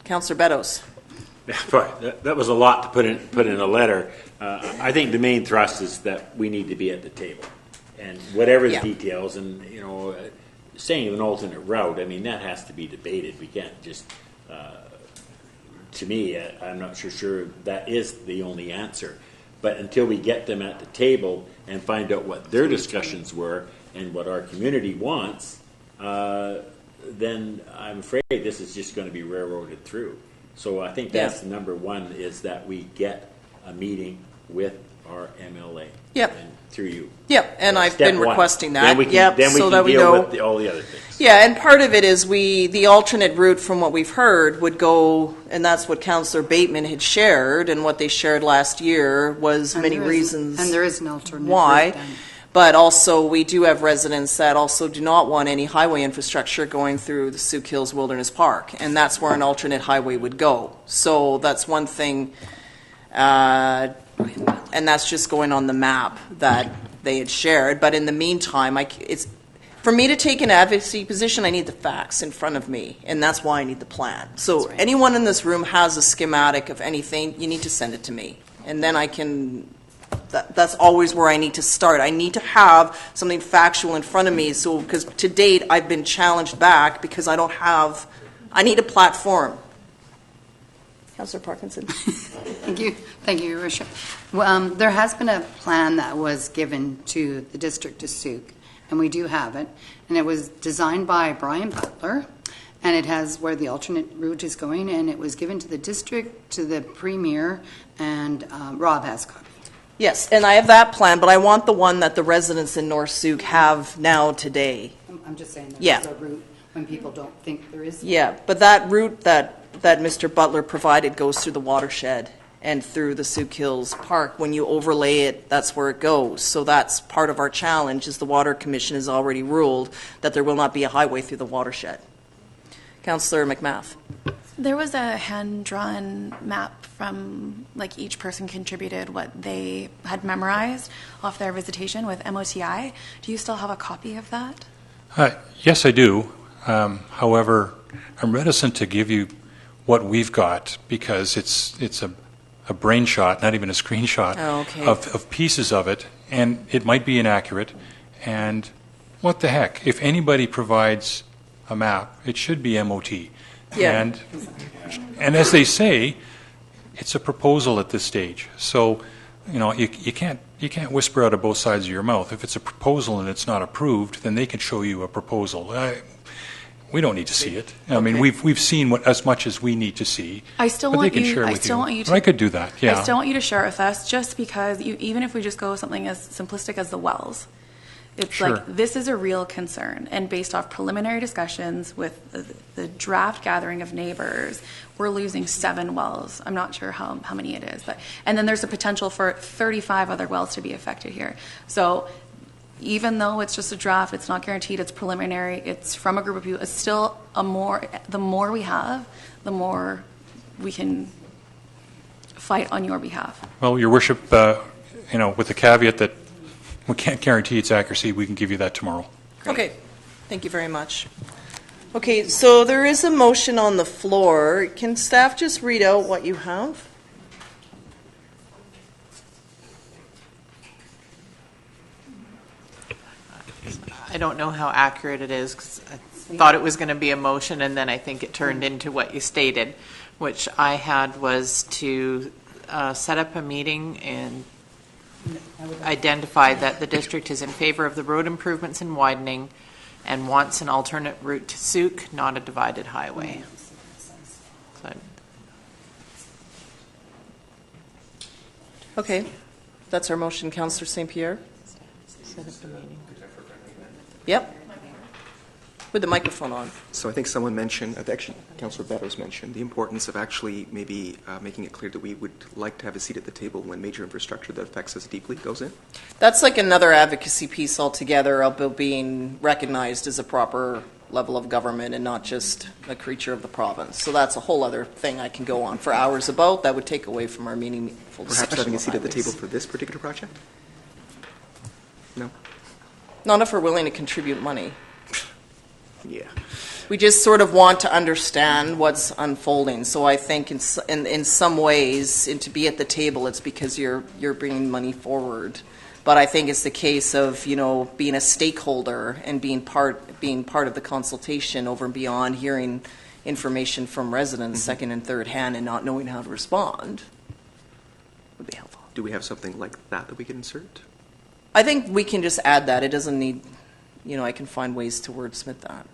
Councillor Beddoes. That was a lot to put in a letter. I think the main thrust is that we need to be at the table. And whatever the details, and saying an alternate route, I mean, that has to be debated. We can't just, to me, I'm not sure that is the only answer. But until we get them at the table and find out what their discussions were and what our community wants, then I'm afraid this is just going to be railroaded through. So I think that's the number one, is that we get a meeting with our MLA. Yep. And through you. Yep, and I've Step been one. requesting that. Then we can, Yep, then we so can that we deal know. with all the other things. Yeah, and part of it is the alternate route from what we've heard would go, and that's what Councillor Bateman had shared, and what they shared last year was And many there is- reasons. and there is an alternate why. route then. But also, we do have residents that also do not want any highway infrastructure going through the Sooke Hills Wilderness Park, and that's where an alternate highway would go. So that's one thing, and that's just going on the map that they had shared. But in the meantime, it's for me to take an advocacy position, I need the facts in front of me, and that's why I need the plan. So anyone in this room has a schematic of anything, you need to send it to me, and then I can. That's always where I need to start. I need to have something factual in front of me. So, because to date I've been challenged back because I don't have. I need a platform. Councillor Parkinson. Thank you, Your Worship. Well, there has been a plan that was given to the district of Sooke, and we do have it. And it was designed by Brian Butler, and it has where the alternate route is going, and it was given to the district, to the premier, and Rob has copies. Yes, and I have that plan, but I want the one that the residents in North Sooke have now today. I'm just saying Yeah. there's a route when people don't think there is. Yeah, but that route that Mr. Butler provided goes through the watershed and through the Sooke Hills Park. When you overlay it, that's where it goes. So that's part of our challenge, is the Water Commission has already ruled that there will not be a highway through the watershed. Councillor McMath. There was a hand-drawn map from, like, each person contributed what they had memorized off their visitation with MOTI. Do you still have a copy of that? Yes, I do. However, I'm reticent to give you what we've got because it's a brain shot, not even a screenshot of pieces of it, and it might be inaccurate. And what the heck? If anybody provides a map, it should be MOT. Yeah. And as they say, it's a proposal at this stage. So, you know, you can't whisper out of both sides of your mouth. If it's a proposal and it's not approved, then they can show you a proposal. We don't need to see it. I mean, we've seen as much as we need to see. I still but want they can you. share I with still you. want you to. But I could do that. Yeah. I still want you to share it with us, just because even if we just go something as simplistic as the wells, it's Sure. like this is a real concern, and based off preliminary discussions with the draft gathering of neighbors, we're losing 7 wells. I'm not sure how many it is, and then there's a potential for 35 other wells to be affected here. So even though it's just a draft, it's not guaranteed, it's preliminary, it's from a group of people, it's still the more we have, the more we can fight on your behalf. Well, Your Worship, you know, with the caveat that we can't guarantee its accuracy, we can give you that tomorrow. Okay, thank you very much. Okay, so there is a motion on the floor. Can staff just read out what you have? I don't know how accurate it is, because I thought it was going to be a motion, and then I think it turned into what you stated, which I had was to set up a meeting and identify that the district is in favor of the road improvements and widening and wants an alternate route to Sooke, not a divided highway. Okay, that's our motion. Councillor St. Pierre? Set up a meeting. Yep. With the microphone on. So I think someone mentioned, actually Councillor Beddoes mentioned, the importance of actually maybe making it clear that we would like to have a seat at the table when major infrastructure that affects us deeply goes in. That's like another advocacy piece altogether about being recognized as a proper level of government and not just a creature of the province. So that's a whole other thing I can go on for hours about. That would take away from our meaningful discussion. Perhaps having a seat at the highways. table for this particular project? No? Not if we're willing to contribute money. Yeah. We just sort of want to understand what's unfolding. So I think in some ways, and to be at the table, it's because you're bringing money forward. But I think it's the case of, you know, being a stakeholder and being part of the consultation over and beyond hearing information from residents second and third hand and not knowing how to respond would be helpful. Do we have something like that we can insert? I think we can just add that. It doesn't need, you know, I can find ways to wordsmith that.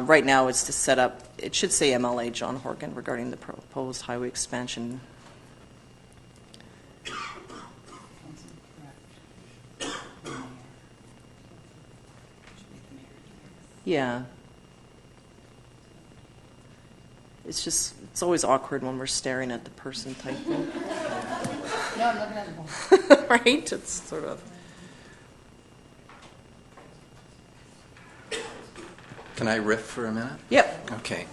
Right now it's to set up, it should say MLA John Horgan regarding the proposed highway expansion. Yeah. It's just, it's always awkward when we're staring at the person typing. No, I'm looking at the ball. Right? It's sort of. Can I riff for a minute? Yep. Okay.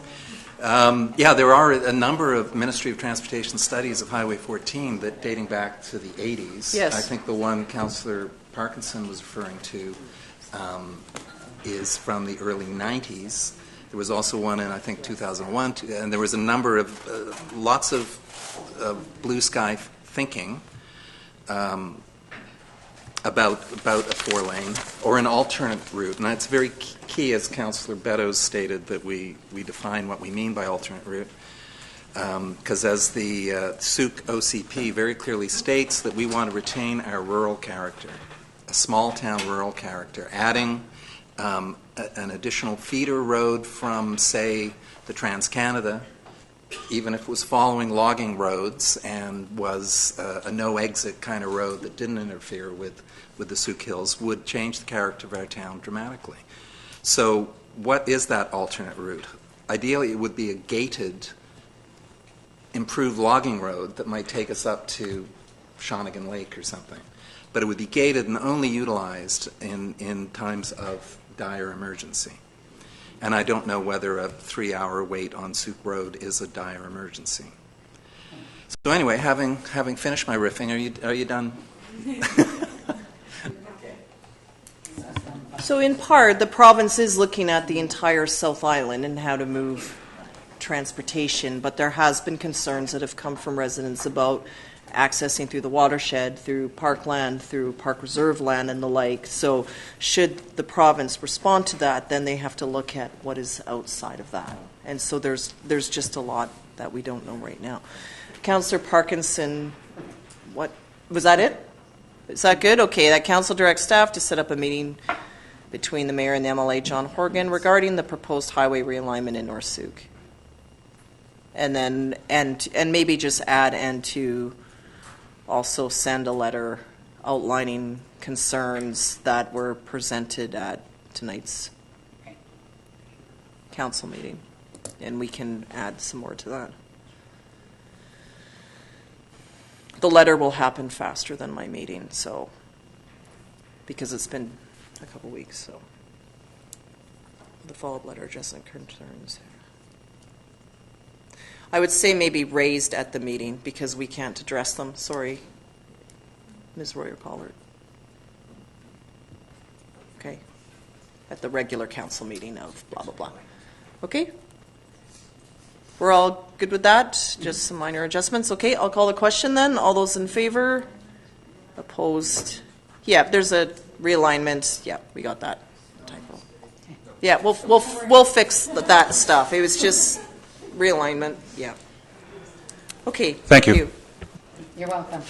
Yeah, there are a number of Ministry of Transportation studies of Highway 14 that dating back to the 80s. Yes. I think the one Councillor Parkinson was referring to is from the early 90s. There was also one in, I think, 2001, and there was a number of, lots of blue sky thinking about a four-lane or an alternate route. And it's very key, as Councillor Beddoes stated, that we define what we mean by alternate route. Because as the Sooke OCP very clearly states, that we want to retain our rural character, a small-town rural character, adding an additional feeder road from, say, the Trans-Canada, even if it was following logging roads and was a no-exit kind of road that didn't interfere with the Sooke Hills, would change the character of our town dramatically. So what is that alternate route? Ideally, it would be a gated, improved logging road that might take us up to Shawnigan Lake or something. But it would be gated and only utilized in times of dire emergency. And I don't know whether a 3-hour wait on Sooke Road is a dire emergency. So anyway, having finished my riffing, are you done? So in part, the province is looking at the entire South Island and how to move transportation, but there has been concerns that have come from residents about accessing through the watershed, through parkland, through park reserve land and the like. So should the province respond to that, then they have to look at what is outside of that. And so there's just a lot that we don't know right now. Councillor Parkinson, what was that it? Is that good? Okay, that council directs staff to set up a meeting between the mayor and the MLA, John Horgan, regarding the proposed highway realignment in North Sooke. And then and maybe just add and to also send a letter outlining concerns that were presented at tonight's council meeting. And we can add some more to that. The letter will happen faster than my meeting, so, because it's been a couple weeks, so. The follow-up letter addressing concerns. I would say maybe raised at the meeting because we can't address them. Sorry, Ms. Royer-Collard. Okay. At the regular council meeting of blah, blah, blah. Okay? We're all good with that? Just some minor adjustments. Okay, I'll call the question then. All those in favor? Opposed? Yeah, there's a realignment. Yeah, we got that typo. Yeah, we'll fix that stuff. It was just realignment. Yeah. Okay. Thank you. You're welcome.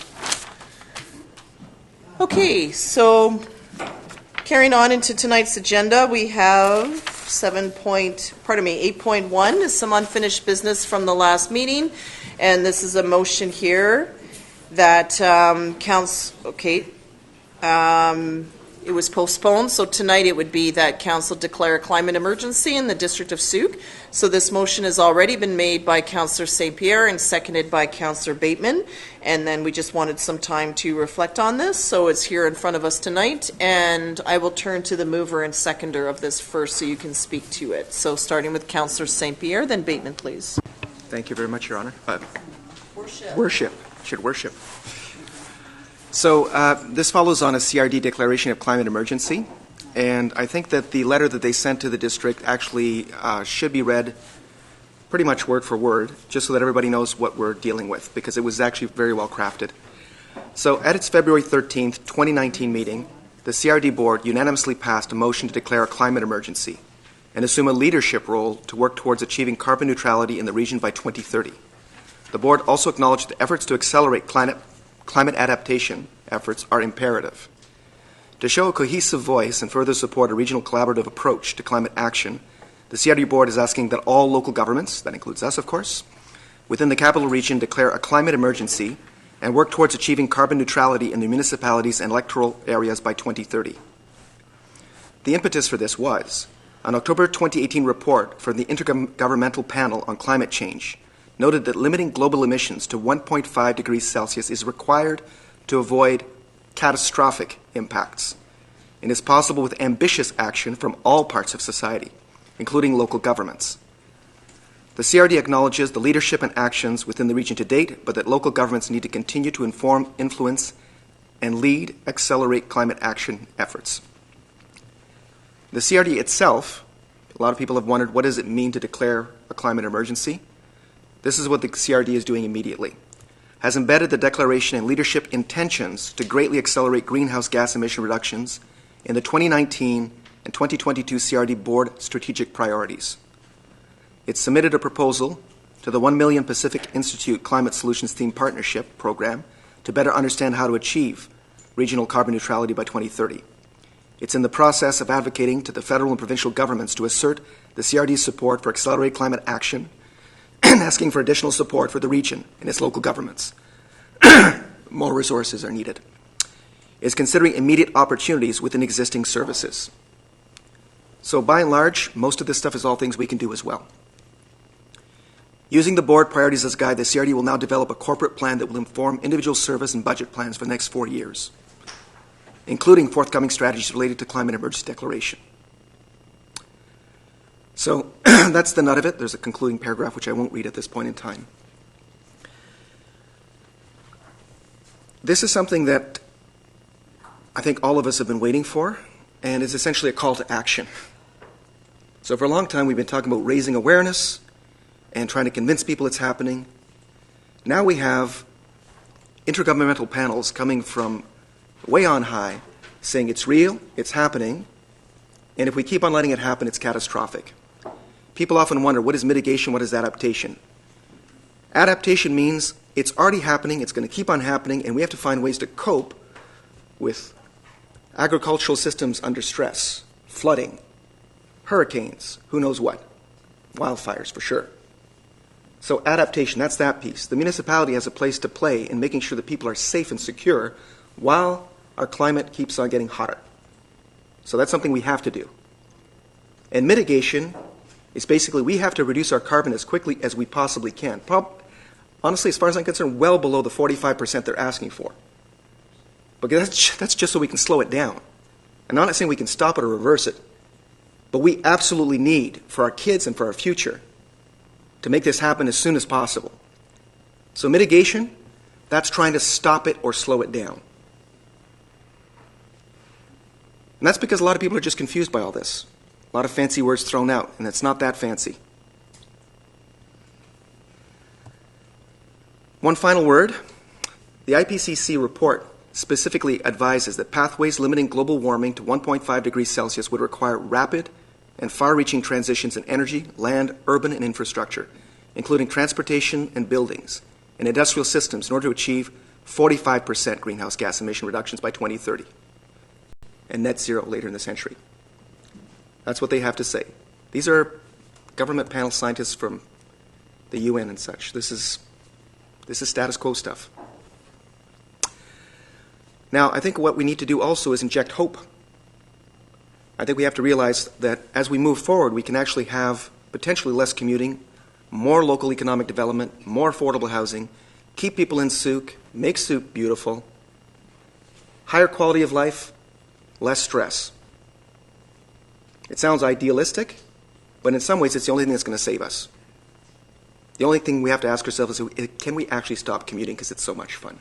Okay, so carrying on into tonight's agenda, we have 8.1 is some unfinished business from the last meeting, and this is a motion here that it was postponed, so tonight it would be that council declare a climate emergency in the district of Sooke. So this motion has already been made by Councillor St. Pierre and seconded by Councillor Bateman, and then we just wanted some time to reflect on this, so it's here in front of us tonight, and I will turn to the mover and seconder of this first so you can speak to it. So starting with Councillor St. Pierre, then Bateman, please. Thank you very much, Your Honor. Worship. Worship. Should worship. So this follows on a CRD declaration of climate emergency, and I think that the letter that they sent to the district actually should be read pretty much word for word, just so that everybody knows what we're dealing with, because it was actually very well crafted. So at its February 13th, 2019 meeting, the CRD board unanimously passed a motion to declare a climate emergency and assume a leadership role to work towards achieving carbon neutrality in the region by 2030. The board also acknowledged that efforts to accelerate climate adaptation efforts are imperative. To show a cohesive voice and further support a regional collaborative approach to climate action, the CRD board is asking that all local governments, that includes us of course, within the capital region declare a climate emergency and work towards achieving carbon neutrality in the municipalities and electoral areas by 2030. The impetus for this was An October 2018 report from the Intergovernmental Panel on Climate Change noted that limiting global emissions to 1.5 degrees Celsius is required to avoid catastrophic impacts, and is possible with ambitious action from all parts of society, including local governments. The CRD acknowledges the leadership and actions within the region to date, but that local governments need to continue to inform, influence, and accelerate climate action efforts. The CRD itself, a lot of people have wondered, what does it mean to declare a climate emergency? This is what the CRD is doing immediately. Has embedded the declaration and leadership intentions to greatly accelerate greenhouse gas emission reductions in the 2019 and 2022 CRD Board strategic priorities. It submitted a proposal to the 1 Million Pacific Institute Climate Solutions Theme Partnership Program to better understand how to achieve regional carbon neutrality by 2030. It's in the process of advocating to the federal and provincial governments to assert the CRD's support for accelerated climate action and asking for additional support for the region and its local governments. More resources are needed. It's considering immediate opportunities within existing services. So by and large, most of this stuff is all things we can do as well. Using the board priorities as a guide, the CRD will now develop a corporate plan that will inform individual service and budget plans for the next 4 years, including forthcoming strategies related to climate emergency declaration. So that's the nut of it. There's a concluding paragraph, which I won't read at this point in time. This is something that I think all of us have been waiting for, and is essentially a call to action. So for a long time, we've been talking about raising awareness and trying to convince people it's happening. Now we have intergovernmental panels coming from way on high saying it's real, it's happening, and if we keep on letting it happen, it's catastrophic. People often wonder, what is mitigation, what is adaptation? Adaptation means it's already happening, it's going to keep on happening, and we have to find ways to cope with agricultural systems under stress, flooding, hurricanes, who knows what, wildfires for sure. So adaptation, that's that piece. The municipality has a place to play in making sure that people are safe and secure while our climate keeps on getting hotter. So that's something we have to do. And mitigation is basically we have to reduce our carbon as quickly as we possibly can. Honestly, as far as I'm concerned, well below the 45% they're asking for. But that's just so we can slow it down. And I'm not saying we can stop it or reverse it, but we absolutely need, for our kids and for our future, to make this happen as soon as possible. So mitigation, that's trying to stop it or slow it down. And that's because a lot of people are just confused by all this. A lot of fancy words thrown out, and it's not that fancy. One final word. The IPCC report specifically advises that pathways limiting global warming to 1.5 degrees Celsius would require rapid and far-reaching transitions in energy, land, urban, and infrastructure, including transportation and buildings, and industrial systems in order to achieve 45% greenhouse gas emission reductions by 2030 and net zero later in the century. That's what they have to say. These are government panel scientists from the UN and such. This is status quo stuff. Now, I think what we need to do also is inject hope. I think we have to realize that as we move forward, we can actually have potentially less commuting, more local economic development, more affordable housing, keep people in Sooke, make Sooke beautiful, higher quality of life, less stress. It sounds idealistic, but in some ways it's the only thing that's going to save us. The only thing we have to ask ourselves is, can we actually stop commuting because it's so much fun?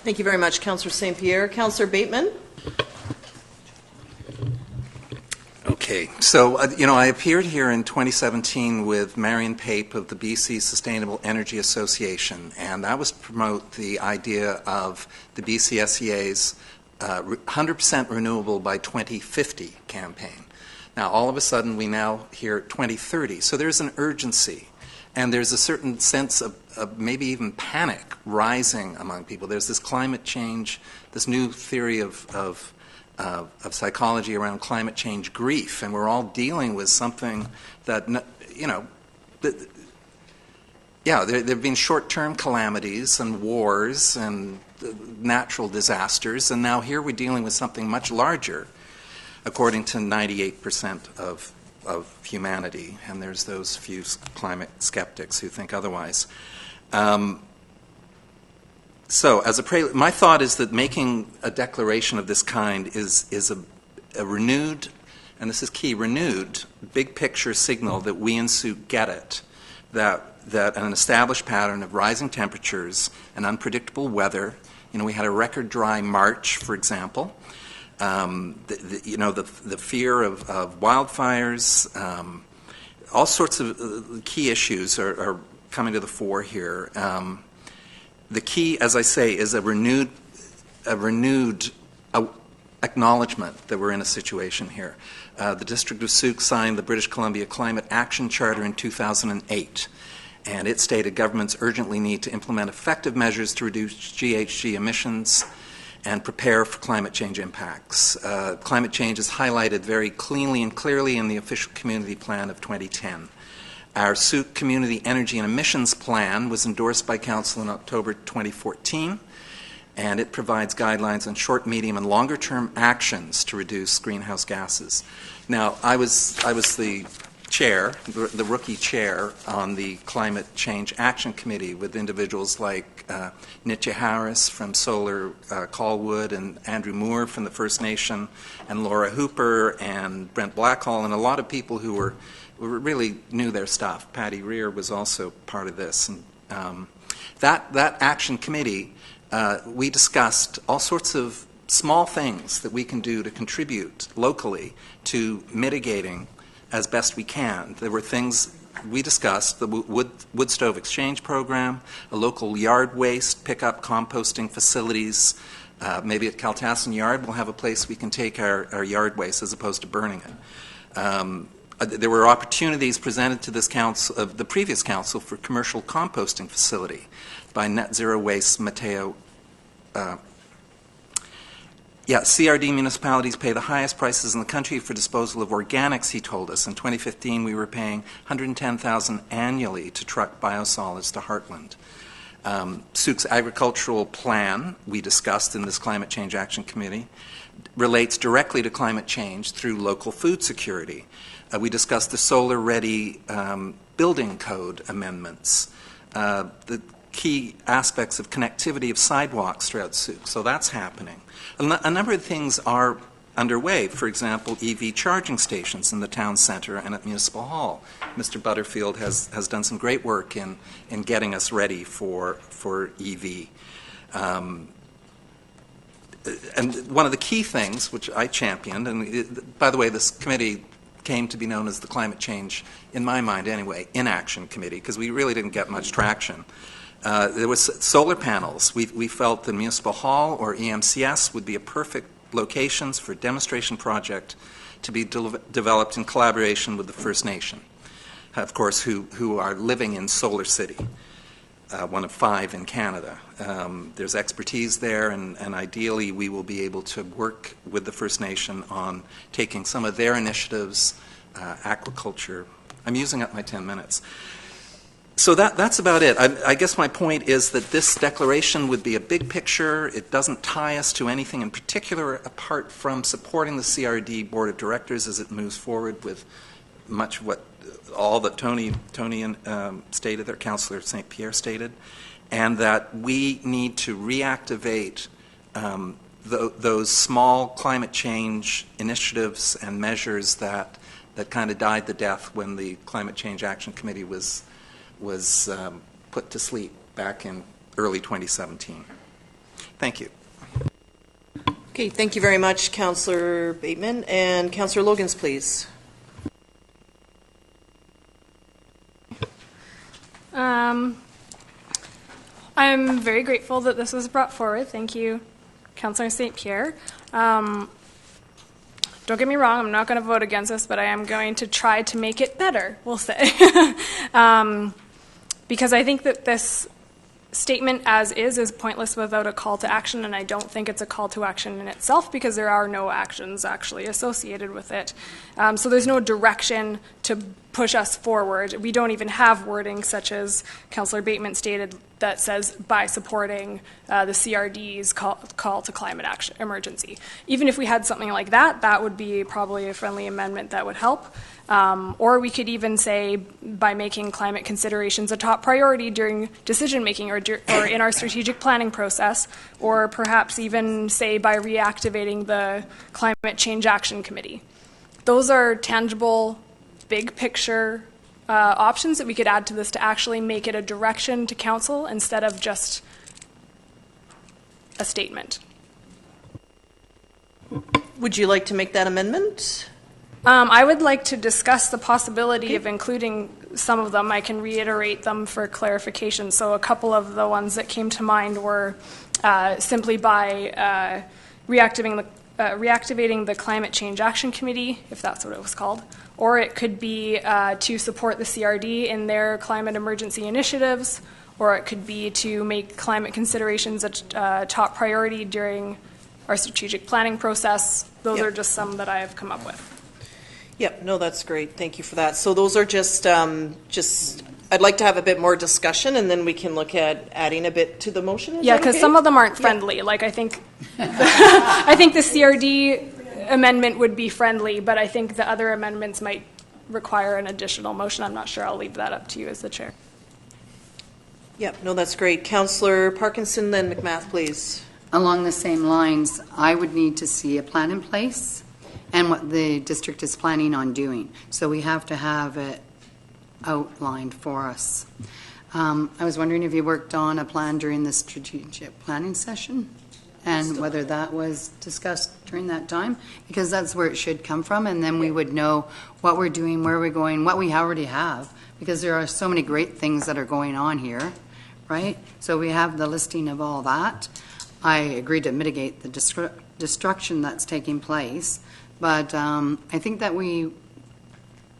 Thank you very much, Councillor St. Pierre. Councillor Bateman. Okay, so, I appeared here in 2017 with Marion Pape of the BC Sustainable Energy Association, and that was to promote the idea of the BCSEA's 100% renewable by 2050 campaign. Now, all of a sudden, we now hear 2030, so there's an urgency, and there's a certain sense of maybe even panic rising among people. There's this climate change, this new theory of psychology around climate change grief, and we're all dealing with something that, yeah, there have been short-term calamities and wars and natural disasters, and now here we're dealing with something much larger, according to 98% of humanity, and there's those few climate skeptics who think otherwise. So, as a prelude, my thought is that making a declaration of this kind is a renewed, and this is key, renewed big picture signal that we in Sooke get it, that an established pattern of rising temperatures and unpredictable weather, we had a record dry March, for example, the fear of wildfires, all sorts of key issues are coming to the fore here. The key, as I say, is a renewed acknowledgement that we're in a situation here. The District of Sooke signed the British Columbia Climate Action Charter in 2008, and it stated governments urgently need to implement effective measures to reduce GHG emissions and prepare for climate change impacts. Climate change is highlighted very cleanly and clearly in the official community plan of 2010. Our Sooke Community Energy and Emissions Plan was endorsed by Council in October 2014, and it provides guidelines on short, medium, and longer-term actions to reduce greenhouse gases. Now, I was the chair, the rookie chair, on the Climate Change Action Committee with individuals like Nitya Harris from Solar Colwood and Andrew Moore from the First Nation and Laura Hooper and Brent Blackhall and a lot of people who really knew their stuff. Patty Rear was also part of this. And that action committee, we discussed all sorts of small things that we can do to contribute locally to mitigating as best we can. There were things we discussed, the wood stove exchange program, a local yard waste pickup composting facilities. Maybe at Kaltassin Yard we'll have a place we can take our yard waste as opposed to burning it. There were opportunities presented to this council, of the previous council, for commercial composting facility by Net Zero Waste Mateo. CRD municipalities pay the highest prices in the country for disposal of organics, he told us. In 2015, we were paying $110,000 annually to truck biosolids to Heartland. Sooke's agricultural plan, we discussed in this Climate Change Action Committee, relates directly to climate change through local food security. We discussed the solar-ready building code amendments, the key aspects of connectivity of sidewalks throughout Sooke, so that's happening. A number of things are underway. For example, EV charging stations in the town center and at Municipal Hall. Mr. Butterfield has done some great work in getting us ready for EV. And one of the key things, which I championed, and by the way, this committee came to be known as the Climate Change, in my mind anyway, Inaction Committee, because we really didn't get much traction. There was solar panels. We felt the Municipal Hall or EMCS would be a perfect locations for a demonstration project to be developed in collaboration with the First Nation, of course, who are living in Solar City, one of 5 in Canada. There's expertise there, and ideally we will be able to work with the First Nation on taking some of their initiatives, aquaculture. I'm using up my 10 minutes. So that's about it. I guess my point is that this declaration would be a big picture. It doesn't tie us to anything in particular apart from supporting the CRD Board of Directors as it moves forward with much of what all that Tony stated, or Councillor St. Pierre stated, and that we need to reactivate those small climate change initiatives and measures that kind of died the death when the Climate Change Action Committee was put to sleep back in early 2017. Thank you. Okay, thank you very much, Councillor Bateman. And Councillor Logans, please. I'm very grateful that this was brought forward. Thank you, Councillor St. Pierre. Don't get me wrong, I'm not going to vote against this, but I am going to try to make it better, we'll say. Because I think that this statement as is pointless without a call to action, and I don't think it's a call to action in itself because there are no actions actually associated with it. So there's no direction to push us forward. We don't even have wording such as Councillor Bateman stated that says by supporting the CRD's call to climate action emergency. Even if we had something like that, that would be probably a friendly amendment that would help. Or we could even say by making climate considerations a top priority during decision making or in our strategic planning process, or perhaps even say by reactivating the Climate Change Action Committee. Those are tangible, big picture options that we could add to this to actually make it a direction to council instead of just a statement. Would you like to make that amendment? I would like to discuss the possibility of including some of them. I can reiterate them for clarification. So a couple of the ones that came to mind were simply by reactivating the Climate Change Action Committee, if that's what it was called, or it could be to support the CRD in their climate emergency initiatives, or it could be to make climate considerations a top priority during our strategic planning process. Those are just some that I have come up with. Yep, no, that's great. Thank you for that. So those are just I'd like to have a bit more discussion, and then we can look at adding a bit to the motion. Yeah, because some of them aren't friendly. Like I think, I think the CRD amendment would be friendly, but I think the other amendments might require an additional motion. I'm not sure. I'll leave that up to you as the chair. Yep, no, that's great. Councillor Parkinson, then McMath, please. Along the same lines, I would need to see a plan in place and what the district is planning on doing. So we have to have it outlined for us. I was wondering if you worked on a plan during the strategic planning session and whether that was discussed during that time, because that's where it should come from, and then we would know what we're doing, where we're going, what we already have, because there are so many great things that are going on here, right? So we have the listing of all that. I agree to mitigate the destruction that's taking place, but I think that we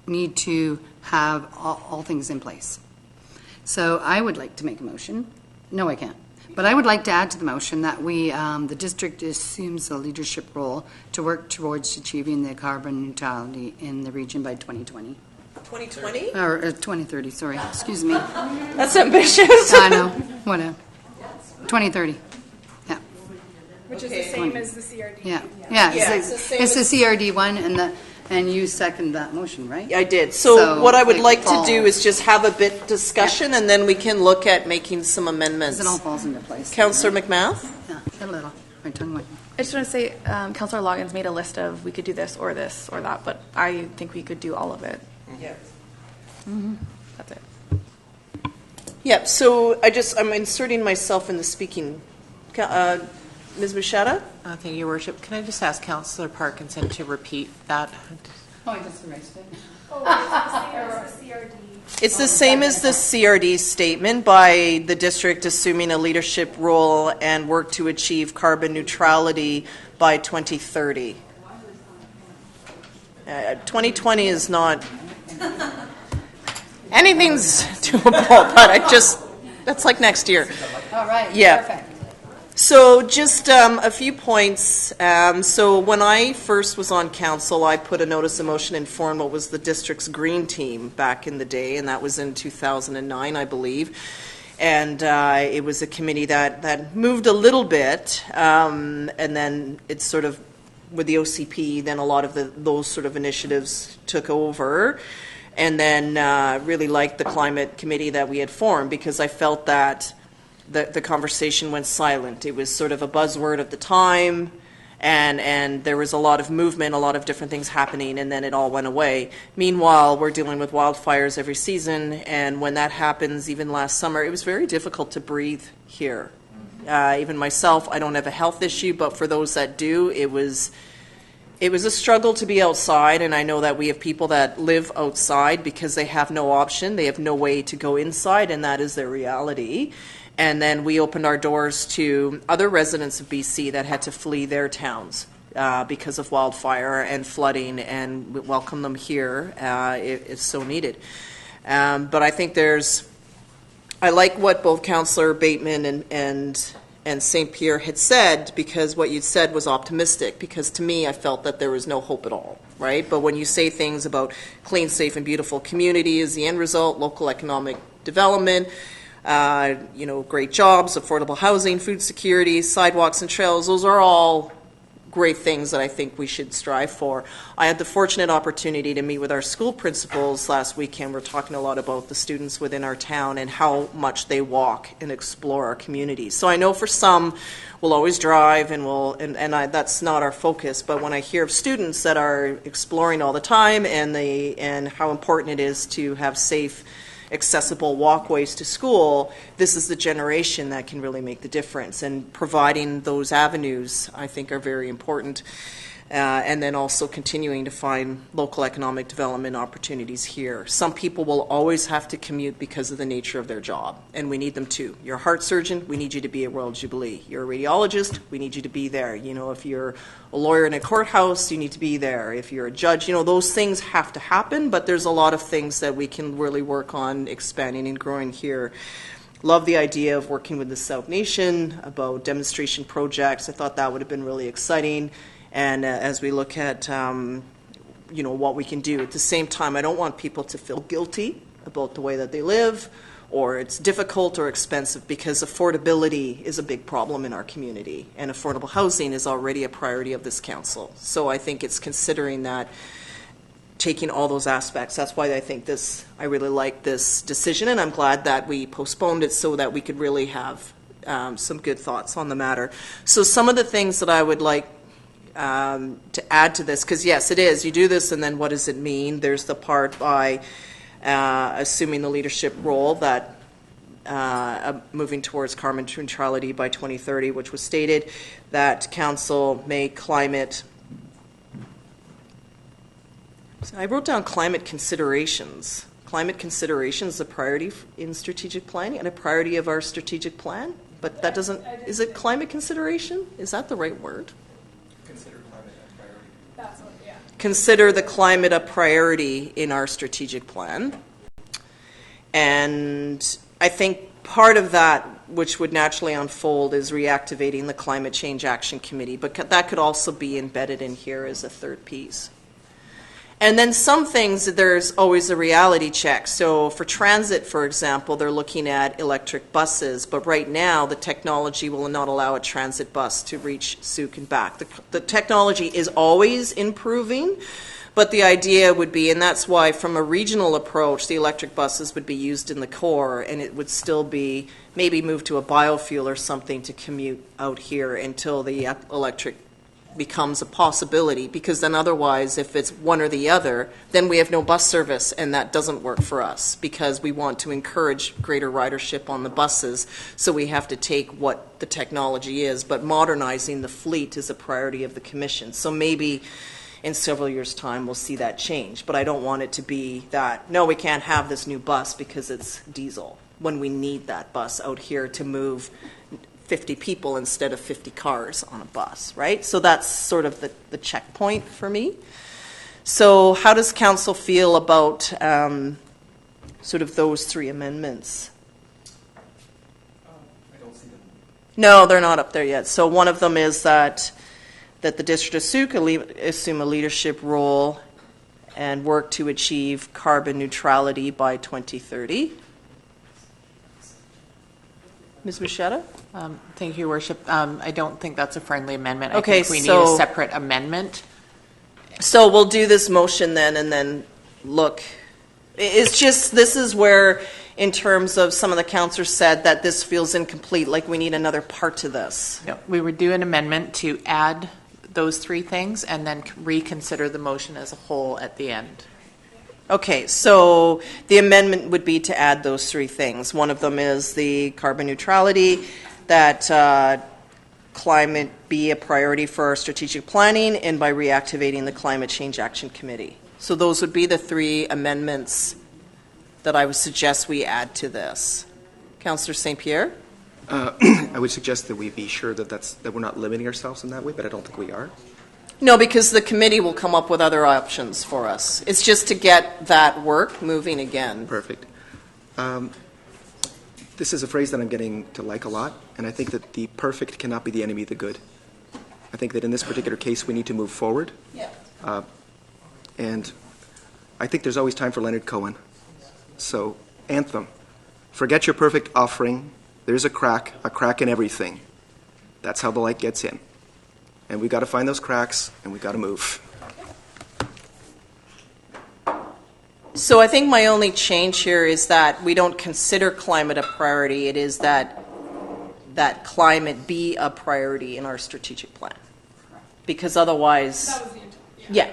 need to have all things in place. So I would like to make a motion. No, I can't. But I would like to add to the motion that we, the district assumes a leadership role to work towards achieving the carbon neutrality in the region by 2020. 2020? Or 2030, sorry. Excuse me. That's ambitious. I know. Whatever. 2030. Yeah. Which is the same as the CRD. Yeah. It's the CRD one, and you second that motion, right? I did. So what I would like to do is just have a bit discussion, and then we can look at making some amendments. It all falls into place. Councillor McMath? Yeah, a little. My tongue went. I just want to say, Councillor Loggins made a list of we could do this or that, but I think we could do all of it. Yes. Mm-hmm. That's it. Yep. So I'm inserting myself in the speaking. Ms. Bichetta? Thank you, Your Worship. Can I just ask Councillor Parkinson to repeat that? Oh, I just erased it. It's the same as the CRD statement by the district assuming a leadership role and work to achieve carbon neutrality by 2030. 2020 is not anything's doable, but that's like next year. All right. Yeah. Perfect. So just a few points. So when I first was on council, I put a notice of motion and formed what was the district's green team back in the day, and that was in 2009, I believe. And it was a committee that moved a little bit, and then it's sort of, with the OCP, then a lot of those sort of initiatives took over. And then really liked the climate committee that we had formed, because I felt that the conversation went silent. It was sort of a buzzword at the time, and there was a lot of movement, a lot of different things happening, and then it all went away. Meanwhile, we're dealing with wildfires every season, and when that happens, even last summer, it was very difficult to breathe here. Even myself, I don't have a health issue, but for those that do, it was a struggle to be outside, and I know that we have people that live outside because they have no option. They have no way to go inside, and that is their reality. And then we opened our doors to other residents of BC that had to flee their towns because of wildfire and flooding, and we welcome them here if so needed. But I think there's I like what both Councillor Bateman and St. Pierre had said, because what you said was optimistic, because to me I felt that there was no hope at all, right? But when you say things about clean, safe, and beautiful community is the end result, local economic development, great jobs, affordable housing, food security, sidewalks and trails, those are all great things that I think we should strive for. I had the fortunate opportunity to meet with our school principals last weekend. We're talking a lot about the students within our town and how much they walk and explore our communities. So I know for some, we'll always drive that's not our focus, but when I hear of students that are exploring all the time and how important it is to have safe, accessible walkways to school, this is the generation that can really make the difference. And providing those avenues, I think, are very important. And then also continuing to find local economic development opportunities here. Some people will always have to commute because of the nature of their job, and we need them too. You're a heart surgeon, we need you to be at World Jubilee. You're a radiologist, we need you to be there. If you're a lawyer in a courthouse, you need to be there. If you're a judge, those things have to happen, but there's a lot of things that we can really work on expanding and growing here. Love the idea of working with the South Nation about demonstration projects. I thought that would have been really exciting. And as we look at, what we can do. At the same time, I don't want people to feel guilty about the way that they live, or it's difficult or expensive, because affordability is a big problem in our community. And affordable housing is already a priority of this council. So I think it's considering that, taking all those aspects. That's why I really like this decision, and I'm glad that we postponed it so that we could really have some good thoughts on the matter. So some of the things that I would like to add to this, because yes, it is, you do this and then what does it mean? There's the part by assuming the leadership role that moving towards carbon neutrality by 2030, which was stated that council may climate, I wrote down climate considerations. Climate considerations is a priority in strategic planning and a priority of our strategic plan, but that doesn't, is it climate consideration? Is that the right word? Consider the climate a priority in our strategic plan. And I think part of that, which would naturally unfold, is reactivating the Climate Change Action Committee, but that could also be embedded in here as a third piece. And then some things, there's always a reality check. So for transit, for example, they're looking at electric buses, but right now the technology will not allow a transit bus to reach Sooke and back. The technology is always improving, but the idea would be, and that's why from a regional approach, the electric buses would be used in the core, and it would still be maybe moved to a biofuel or something to commute out here until the electric becomes a possibility, because then otherwise, if it's one or the other, then we have no bus service, and that doesn't work for us, because we want to encourage greater ridership on the buses, so we have to take what the technology is, but modernizing the fleet is a priority of the commission. So maybe in several years' time we'll see that change, but I don't want it to be that, no, we can't have this new bus because it's diesel, when we need that bus out here to move 50 people instead of 50 cars on a bus, right? So that's sort of the checkpoint for me. So how does council feel about sort of those three amendments? I don't see them. No, they're not up there yet. So one of them is that the District of Sooke assume a leadership role and work to achieve carbon neutrality by 2030. Ms. Machetta? Thank you, Your Worship. I don't think that's a friendly amendment. Okay, I think we need a separate amendment. So we'll do this motion then, and then look. It's just, this is where, in terms of some of the councillors said that this feels incomplete, like we need another part to this. No, we would do an amendment to add those three things and then reconsider the motion as a whole at the end. Okay, so the amendment would be to add those three things. One of them is the carbon neutrality, that climate be a priority for our strategic planning, and by reactivating the Climate Change Action Committee. So those would be the three amendments that I would suggest we add to this. Councillor St. Pierre? I would suggest that we be sure that we're not limiting ourselves in that way, but I don't think we are. No, because the committee will come up with other options for us. It's just to get that work moving again. Perfect. This is a phrase that I'm getting to like a lot, and I think that the perfect cannot be the enemy of the good. I think that in this particular case, we need to move forward. Yeah. And I think there's always time for Leonard Cohen. So, Anthem, forget your perfect offering. There's a crack in everything. That's how the light gets in. And we've got to find those cracks, and we've got to move. So I think my only change here is that we don't consider climate a priority. It is that climate be a priority in our strategic plan. Because otherwise, That was the intent. yeah.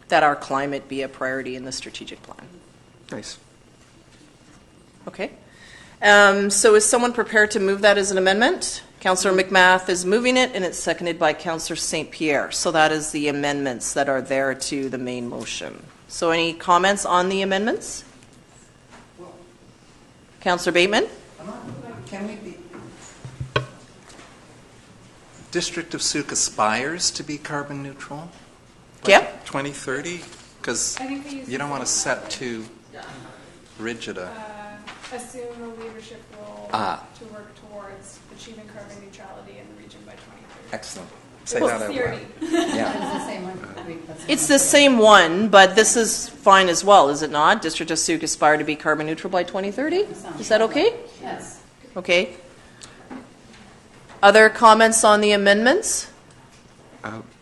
That our climate be a priority in the strategic plan. Nice. Okay. So is someone prepared to move that as an amendment? Councillor McMath is moving it, and it's seconded by Councillor St. Pierre. So that is the amendments that are there to the main motion. So any comments on the amendments? Councillor Bateman? Can we be... District of Sooke aspires to be carbon neutral by Yeah. 2030? Because I think they use you don't want to set too rigid a... assume a leadership role Ah. to work towards achieving carbon neutrality in the region by 2030. Excellent. Say Well, that out theory. loud. Yeah. It's the same one, but this is fine as well, is it not? District of Sooke aspire to be carbon neutral by 2030? Is that okay? Yes. Okay. Other comments on the amendments?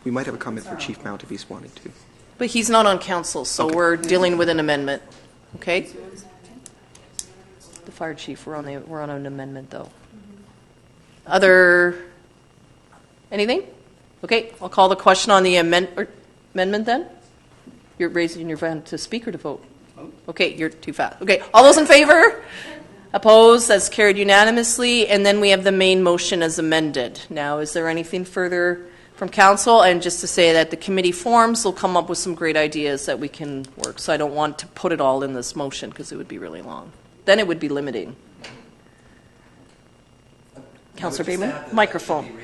We might have a comment for Chief Mount if he's wanting to. But he's not on council, so Okay. we're dealing with an amendment. Okay? The fire chief, we're on an amendment, though. Other, anything? Okay, I'll call the question on the amendment then. You're raising your hand to speak or to vote? Okay, you're too fast. Okay, all those in favor? Opposed? That's carried unanimously. And then we have the main motion as amended. Now, is there anything further from council? And just to say that the committee forms will come up with some great ideas that we can work. So I don't want to put it all in this motion because it would be really long. Then it would be limiting. Councillor Bateman? Microphone.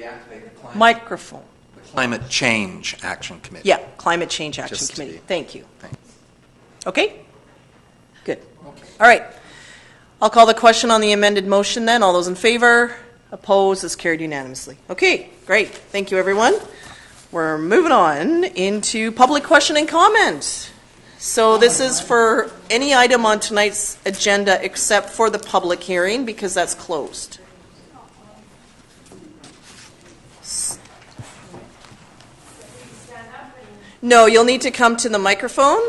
Microphone. Climate Change Action Committee. Yeah, Climate Change Action Just to Committee. be- Thank you. Thanks. Okay? Good. All right. I'll call the question on the amended motion then. All those in favor? Opposed? Is carried unanimously. Okay, great. Thank you, everyone. We're moving on into public question and comment. So this is for any item on tonight's agenda except for the public hearing because that's closed. No, you'll need to come to the microphone.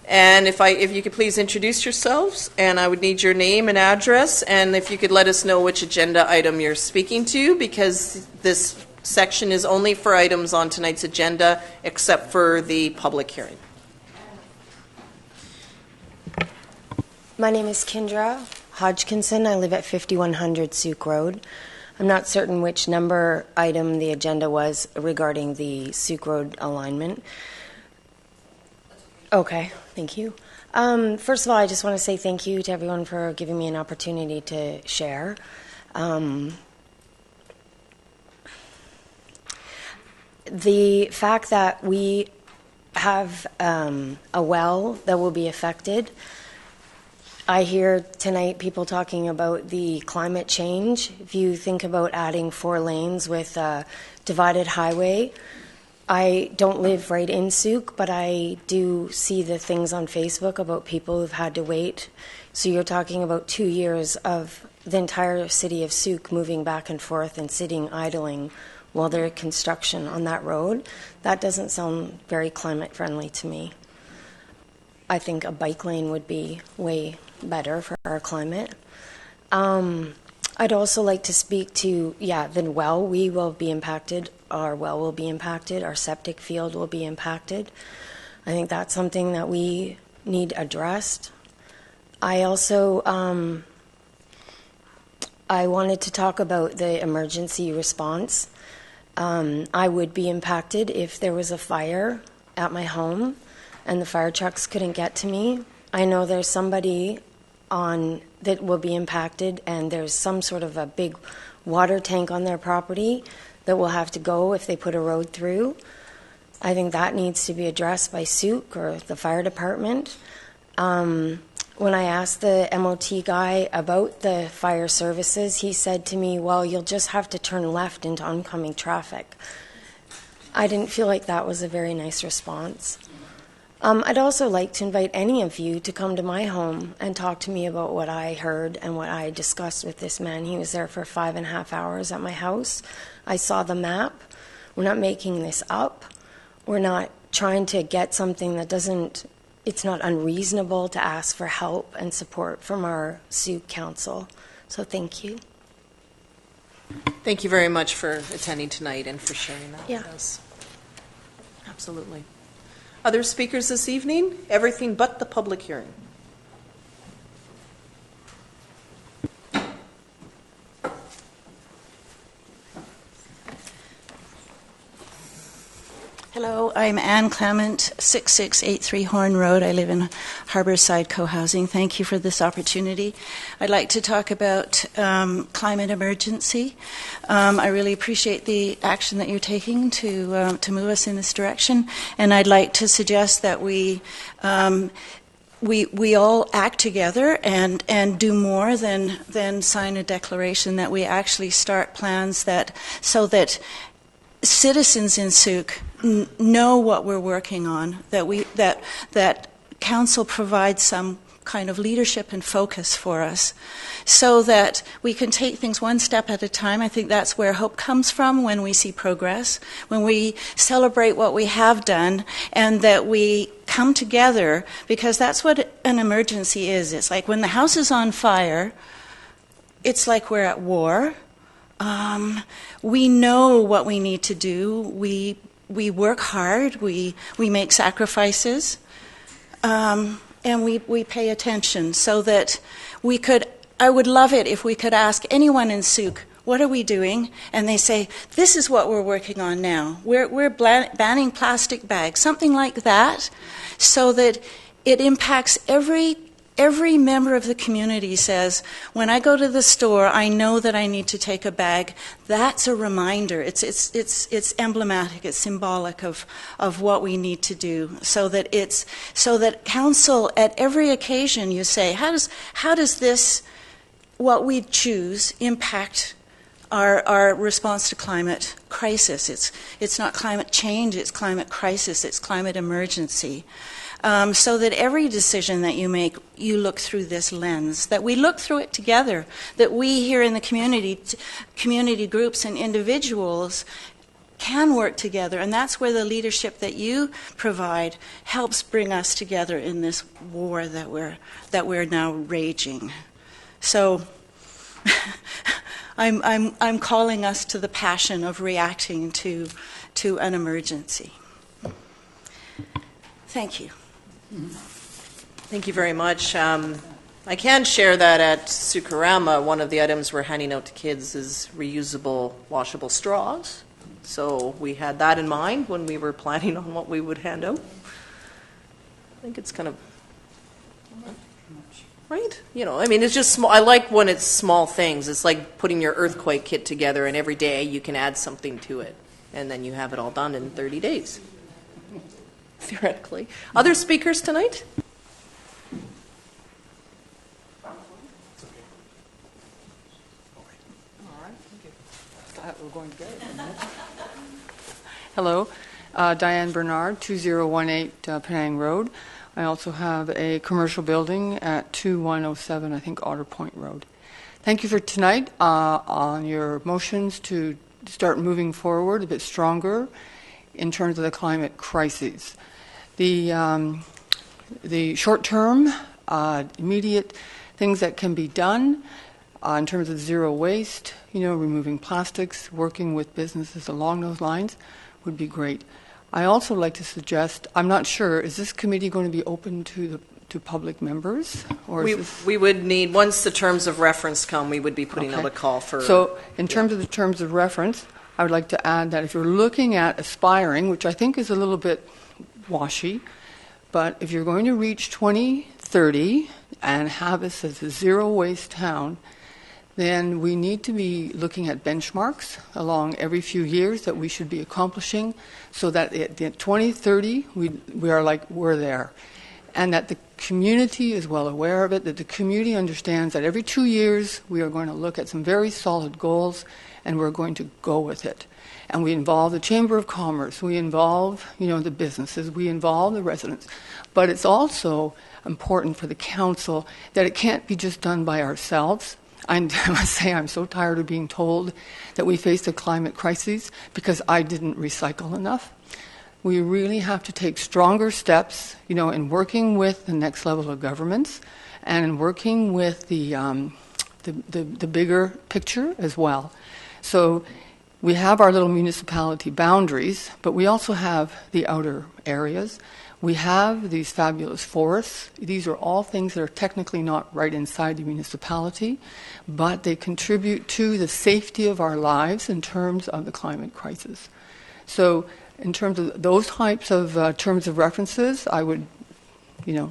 And if you could please introduce yourselves, and I would need your name and address, and if you could let us know which agenda item you're speaking to, because this section is only for items on tonight's agenda except for the public hearing. My name is Kendra Hodgkinson. I live at 5100 Sooke Road. I'm not certain which number item the agenda was regarding the Sooke Road alignment. Okay, thank you. First of all, I just want to say thank you to everyone for giving me an opportunity to share. The fact that we have a well that will be affected, I hear tonight people talking about the climate change. If you think about adding 4 lanes with a divided highway, I don't live right in Sooke, but I do see the things on Facebook about people who've had to wait. So you're talking about 2 years of the entire city of Sooke moving back and forth and sitting idling while there's construction on that road. That doesn't sound very climate friendly to me. I think a bike lane would be way better for our climate. I'd also like to speak to, the well, we will be impacted. Our well will be impacted. Our septic field will be impacted. I think that's something that we need addressed. I also, I wanted to talk about the emergency response. I would be impacted if there was a fire at my home and the fire trucks couldn't get to me. I know there's somebody that will be impacted, and there's some sort of a big water tank on their property that will have to go if they put a road through. I think that needs to be addressed by Sooke or the fire department. When I asked the MOT guy about the fire services, he said to me, well, you'll just have to turn left into oncoming traffic. I didn't feel like that was a very nice response. I'd also like to invite any of you to come to my home and talk to me about what I heard and what I discussed with this man. He was there for 5.5 hours at my house. I saw the map. We're not making this up. We're not trying to get something that doesn't, it's not unreasonable to ask for help and support from our Sooke Council. So thank you. Thank you very much for attending tonight and for sharing that Yeah. with us. Absolutely. Other speakers this evening? Everything but the public hearing. Hello, I'm Ann Clement, 6683 Horn Road. I live in Harborside Co-housing. Thank you for this opportunity. I'd like to talk about climate emergency. I really appreciate the action that you're taking to move us in this direction, and I'd like to suggest that we all act together and do more than sign a declaration, that we actually start plans so that citizens in Sooke know what we're working on, that council provides some kind of leadership and focus for us so that we can take things one step at a time. I think that's where hope comes from when we see progress, when we celebrate what we have done, and that we come together, because that's what an emergency is. It's like when the house is on fire, it's like we're at war. We know what we need to do. We work hard. We make sacrifices, and we pay attention so that we could. I would love it if we could ask anyone in Sooke, what are we doing? And they say, this is what we're working on now. We're banning plastic bags, something like that, so that it impacts every member of the community. Says, when I go to the store, I know that I need to take a bag. That's a reminder. It's emblematic. It's symbolic of what we need to do. So that council at every occasion, you say, how does this, what we choose, impact our response to climate crisis? It's not climate change. It's climate crisis. It's climate emergency. So that every decision that you make, you look through this lens, that we look through it together, that we here in the community groups and individuals can work together. And that's where the leadership that you provide helps bring us together in this war that we're now raging. So I'm calling us to the passion of reacting to an emergency. Thank you. Thank you very much. I can share that at Sukarama, one of the items we're handing out to kids is reusable, washable straws. So we had that in mind when we were planning on what we would hand out. I think it's kind of, right? You know, I mean, it's just small. I like when it's small things. It's like putting your earthquake kit together, and every day you can add something to it, and then you have it all done in 30 days. Theoretically. Other speakers tonight? We're going to get it. Hello, Diane Bernard, 2018 Penang Road. I also have a commercial building at 2107, I think, Otter Point Road. Thank you for tonight on your motions to start moving forward a bit stronger in terms of the climate crises. The short-term, immediate things that can be done in terms of zero waste, removing plastics, working with businesses along those lines would be great. I also like to suggest, I'm not sure, is this committee going to be open to public members? Or we would need, once the terms of reference come, we would be putting out a call for... So in terms of the terms of reference, I would like to add that if you're looking at aspiring, which I think is a little bit washy, but if you're going to reach 2030 and have us as a zero waste town, then we need to be looking at benchmarks along every few years that we should be accomplishing so that at 2030 we are like, we're there. and that the community is well aware of it, that the community understands that every 2 years we are going to look at some very solid goals and we're going to go with it. And we involve the Chamber of Commerce, we involve, the businesses, we involve the residents. But it's also important for the council that it can't be just done by ourselves. I must say I'm so tired of being told that we face a climate crisis because I didn't recycle enough. We really have to take stronger steps, in working with the next level of governments and in working with the bigger picture as well. So we have our little municipality boundaries, but we also have the outer areas. We have these fabulous forests. These are all things that are technically not right inside the municipality, but they contribute to the safety of our lives in terms of the climate crisis. So in terms of those types of terms of references, I would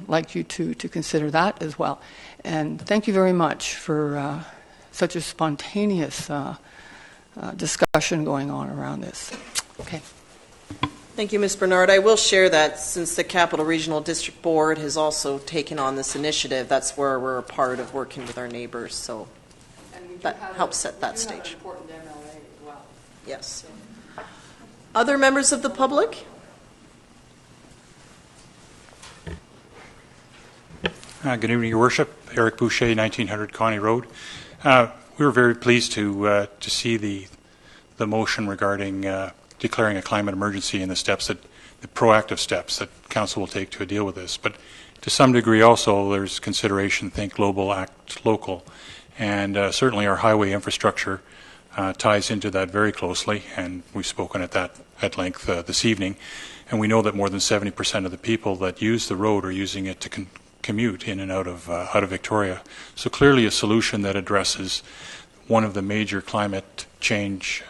like you to consider that as well. And thank you very much for such a spontaneous discussion going on around this. Okay. Thank you, Ms. Bernard. I will share that since the Capital Regional District Board has also taken on this initiative, that's where we're a part of working with our neighbors, so that helps set that stage. Yes. Other members of the public? Good evening, Your Worship. Eric Boucher, 1900 Connie Road. We were very pleased to see the motion regarding declaring a climate emergency and the proactive steps that Council will take to deal with this. But to some degree also there's consideration, think global, act local. And certainly our highway infrastructure ties into that very closely, and we've spoken at length this evening. And we know that more than 70% of the people that use the road are using it to commute in and out of Victoria. So clearly a solution that addresses one of the major climate change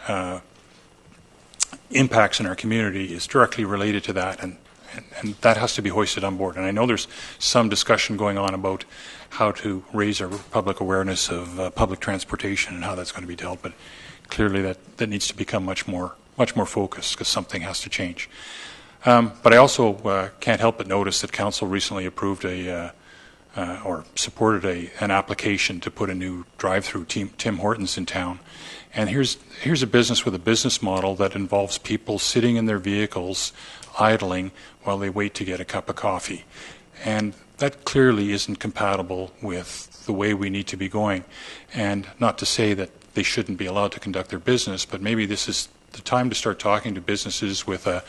impacts in our community is directly related to that, and that has to be hoisted on board. And I know there's some discussion going on about how to raise our public awareness of public transportation and how that's going to be dealt, but clearly that needs to become much more focused because something has to change. But I also can't help but notice that Council recently approved or supported an application to put a new drive-through Tim Hortons in town. And here's a business with a business model that involves people sitting in their vehicles, idling while they wait to get a cup of coffee. And that clearly isn't compatible with the way we need to be going. And not to say that they shouldn't be allowed to conduct their business, but maybe this is the time to start talking to businesses with a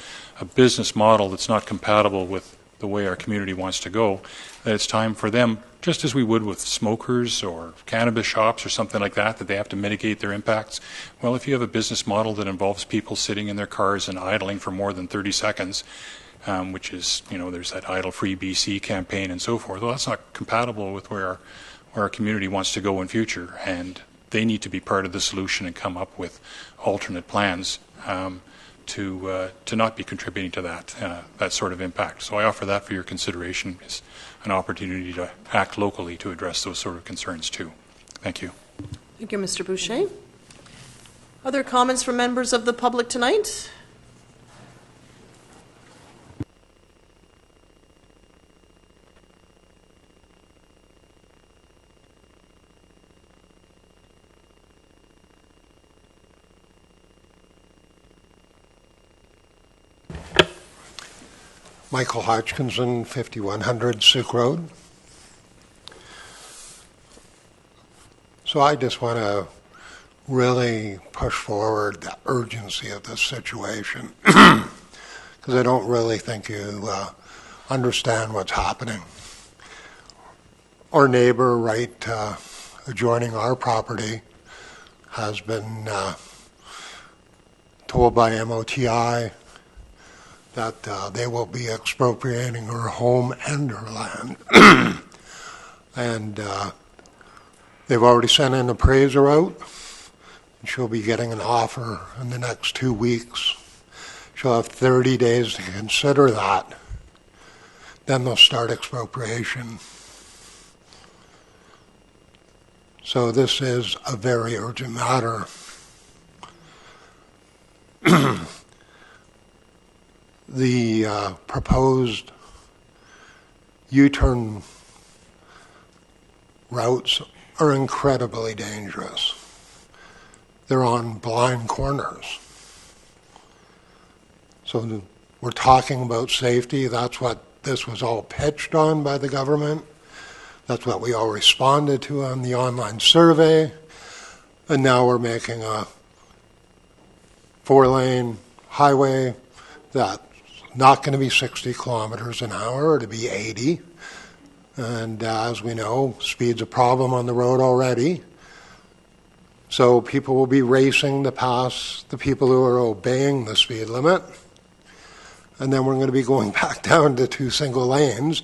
business model that's not compatible with the way our community wants to go, that it's time for them, just as we would with smokers or cannabis shops or something like that they have to mitigate their impacts. Well, if you have a business model that involves people sitting in their cars and idling for more than 30 seconds, which is, there's that Idle Free BC campaign and so forth, well, that's not compatible with where our community wants to go in future. And they need to be part of the solution and come up with alternate plans to not be contributing to that sort of impact. So I offer that for your consideration as an opportunity to act locally to address those sort of concerns too. Thank you. Thank you, Mr. Boucher. Other comments from members of the public tonight? Michael Hodgkinson, 5100 Sooke Road. So I just want to really push forward the urgency of this situation because I don't really think you understand what's happening. Our neighbor right adjoining our property has been told by MOTI that they will be expropriating her home and her land. And they've already sent an appraiser out. And she'll be getting an offer in the next 2 weeks. She'll have 30 days to consider that. Then they'll start expropriation. So this is a very urgent matter. The proposed U-turn routes are incredibly dangerous. They're on blind corners. So we're talking about safety. That's what this was all pitched on by the government. That's what we all responded to on the online survey. And now we're making a 4-lane highway that's not going to be 60 kilometers an hour, to be 80. And as we know, speed's a problem on the road already. So people will be racing to pass the people who are obeying the speed limit. And then we're going to be going back down to 2 single lanes,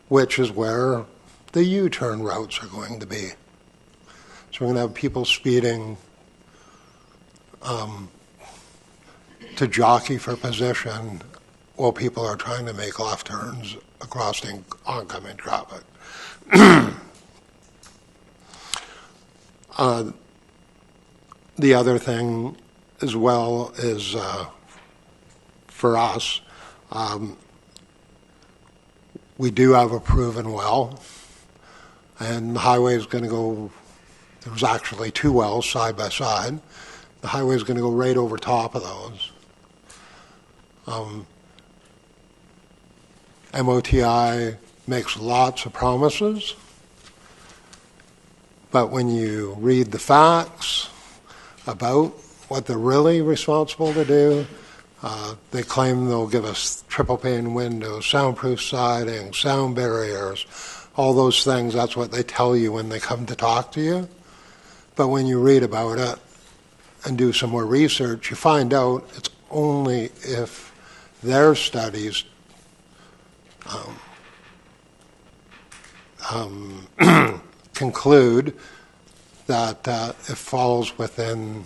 which is where the U-turn routes are going to be. So we're going to have people speeding to jockey for position while people are trying to make left turns across the oncoming traffic. The other thing as well is for us, we do have a proven well, and the highway is going to go, there's actually 2 wells side by side. The highway is going to go right over top of those. MOTI makes lots of promises, but when you read the facts about what they're really responsible to do, they claim they'll give us triple pane windows, soundproof siding, sound barriers, all those things. That's what they tell you when they come to talk to you. But when you read about it and do some more research, you find out it's only if their studies conclude that it falls within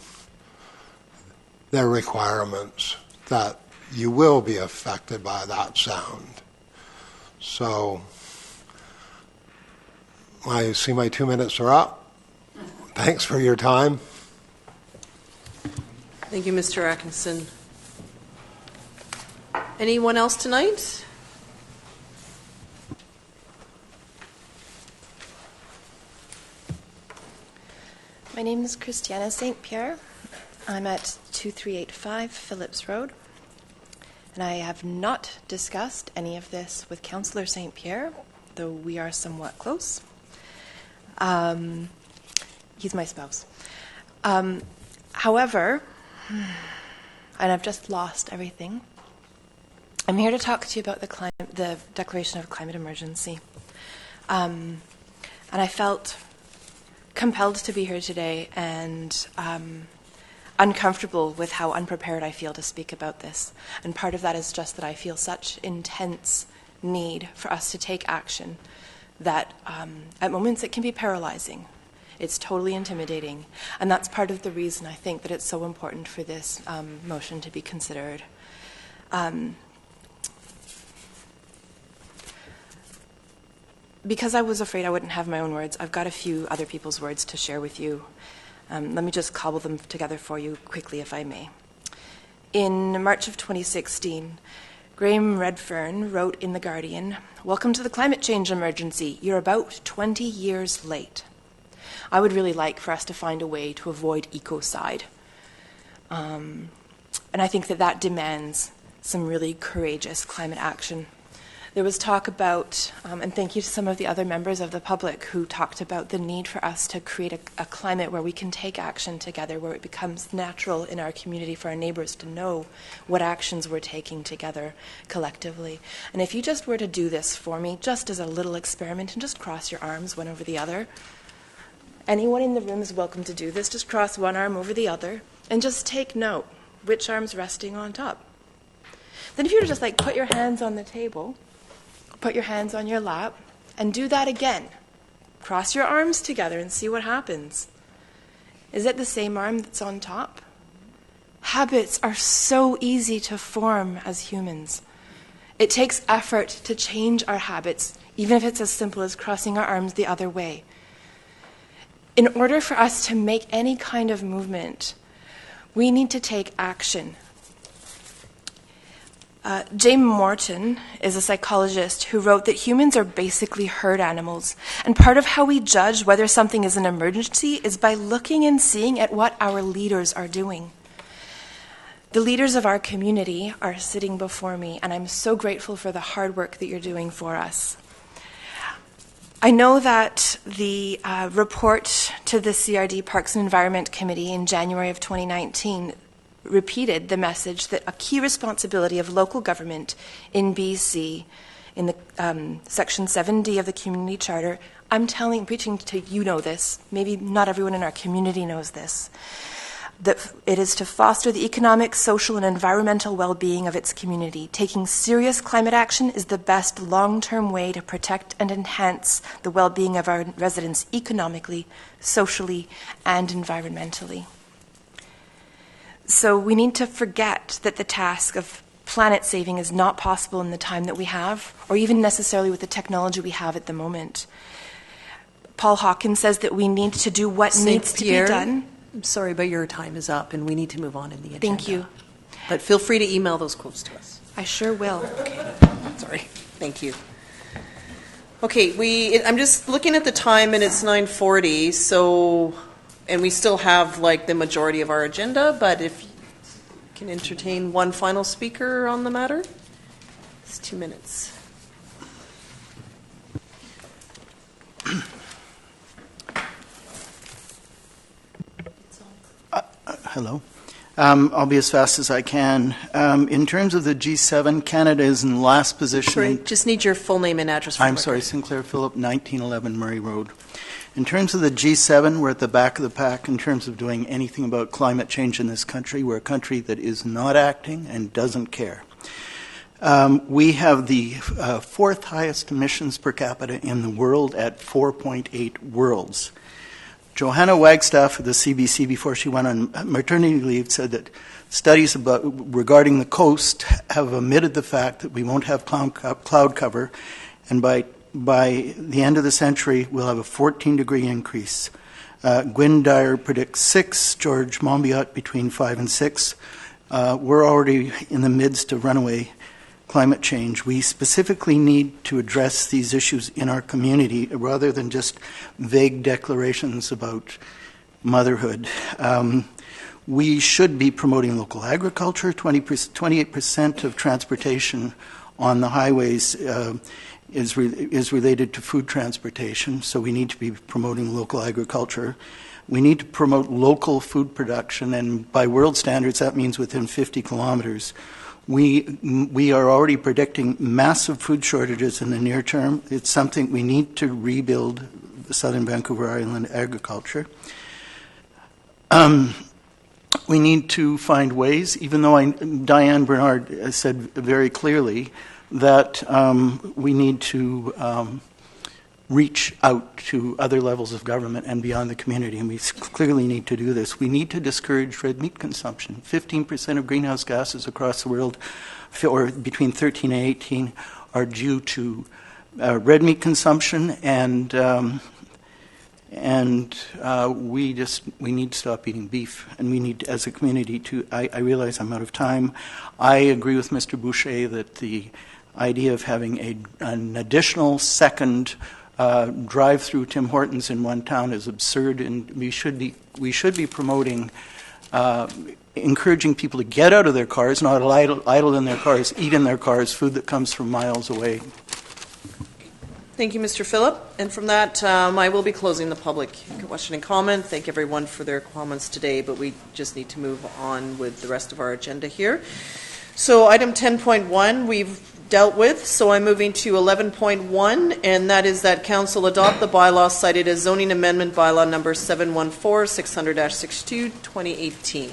their requirements that you will be affected by that sound. So I see my 2 minutes are up. Thanks for your time. Thank you, Mr. Atkinson. Anyone else tonight? My name is Christiana St. Pierre. I'm at 2385 Phillips Road, and I have not discussed any of this with Councillor St. Pierre, though we are somewhat close. He's my spouse. However, and I've just lost everything, I'm here to talk to you about the declaration of a climate emergency. And I felt compelled to be here today and uncomfortable with how unprepared I feel to speak about this. And part of that is just that I feel such intense need for us to take action that at moments it can be paralyzing. It's totally intimidating. And that's part of the reason I think that it's so important for this motion to be considered. Because I was afraid I wouldn't have my own words, I've got a few other people's words to share with you. Let me just cobble them together for you quickly, if I may. In March of 2016, Graham Redfern wrote in The Guardian, "Welcome to the climate change emergency. You're about 20 years late." I would really like for us to find a way to avoid ecocide. And I think that that demands some really courageous climate action. There was talk about, and thank you to some of the other members of the public who talked about the need for us to create a climate where we can take action together, where it becomes natural in our community for our neighbors to know what actions we're taking together collectively. And if you just were to do this for me, just as a little experiment, and just cross your arms one over the other. Anyone in the room is welcome to do this. Just cross one arm over the other, and just take note which arm's resting on top. Then if you were to just like put your hands on the table, put your hands on your lap, and do that again. Cross your arms together and see what happens. Is it the same arm that's on top? Habits are so easy to form as humans. It takes effort to change our habits, even if it's as simple as crossing our arms the other way. In order for us to make any kind of movement, we need to take action. James Morton is a psychologist who wrote that humans are basically herd animals, and part of how we judge whether something is an emergency is by looking and seeing at what our leaders are doing. The leaders of our community are sitting before me, and I'm so grateful for the hard work that you're doing for us. I know that the report to the CRD Parks and Environment Committee in January of 2019 repeated the message that a key responsibility of local government in BC, in the Section 7D of the Community Charter, preaching to you know this, maybe not everyone in our community knows this, that it is to foster the economic, social, and environmental well-being of its community. Taking serious climate action is the best long-term way to protect and enhance the well-being of our residents economically, socially, and environmentally. So we need to forget that the task of planet saving is not possible in the time that we have, or even necessarily with the technology we have at the moment. Paul Hawkins says that we need to do what needs to be done. I'm sorry, but your time is up, and we need to move on in the agenda. Thank you. But feel free to email those quotes to us. I sure will. Okay. Sorry. Thank you. Okay, I'm just looking at the time, and it's 9:40. So, and we still have like the majority of our agenda. But if you can entertain one final speaker on the matter, it's 2 minutes. Hello. I'll be as fast as I can. In terms of the G7, Canada is in last position. Sorry, just need your full name and address. For I'm sorry, Sinclair Phillip, 1911 Murray Road. In terms of the G7, we're at the back of the pack in terms of doing anything about climate change in this country. We're a country that is not acting and doesn't care. We have the fourth highest emissions per capita in the world at 4.8 worlds. Johanna Wagstaff of the CBC, before she went on maternity leave, said that studies regarding the coast have omitted the fact that we won't have cloud cover, and by the end of the century, we'll have a 14-degree increase. Gwynne Dyer predicts 6, George Monbiot between 5 and 6. We're already in the midst of runaway climate change. We specifically need to address these issues in our community rather than just vague declarations about motherhood. We should be promoting local agriculture. 28% of transportation on the highways is related to food transportation, so we need to be promoting local agriculture. We need to promote local food production, and by world standards, that means within 50 kilometers. We are already predicting massive food shortages in the near term. It's something we need to rebuild the Southern Vancouver Island agriculture. We need to find ways, even though Diane Bernard said very clearly that we need to reach out to other levels of government and beyond the community, and we clearly need to do this. We need to discourage red meat consumption. 15% of greenhouse gases across the world, or between 13 and 18, are due to red meat consumption, and we need to stop eating beef, and we need, as a community, to. I realize I'm out of time. I agree with Mr. Boucher that the idea of having an additional second drive-through Tim Hortons in one town is absurd, and we should be promoting, encouraging people to get out of their cars, not idle in their cars, eat in their cars, food that comes from miles away. Thank you, Mr. Phillip. And from that, I will be closing the public question and comment. Thank everyone for their comments today, but we just need to move on with the rest of our agenda here. So item 10.1, we've dealt with, so I'm moving to 11.1, and that is that Council adopt the bylaw cited as Zoning Amendment Bylaw number 714-600-62, 2018.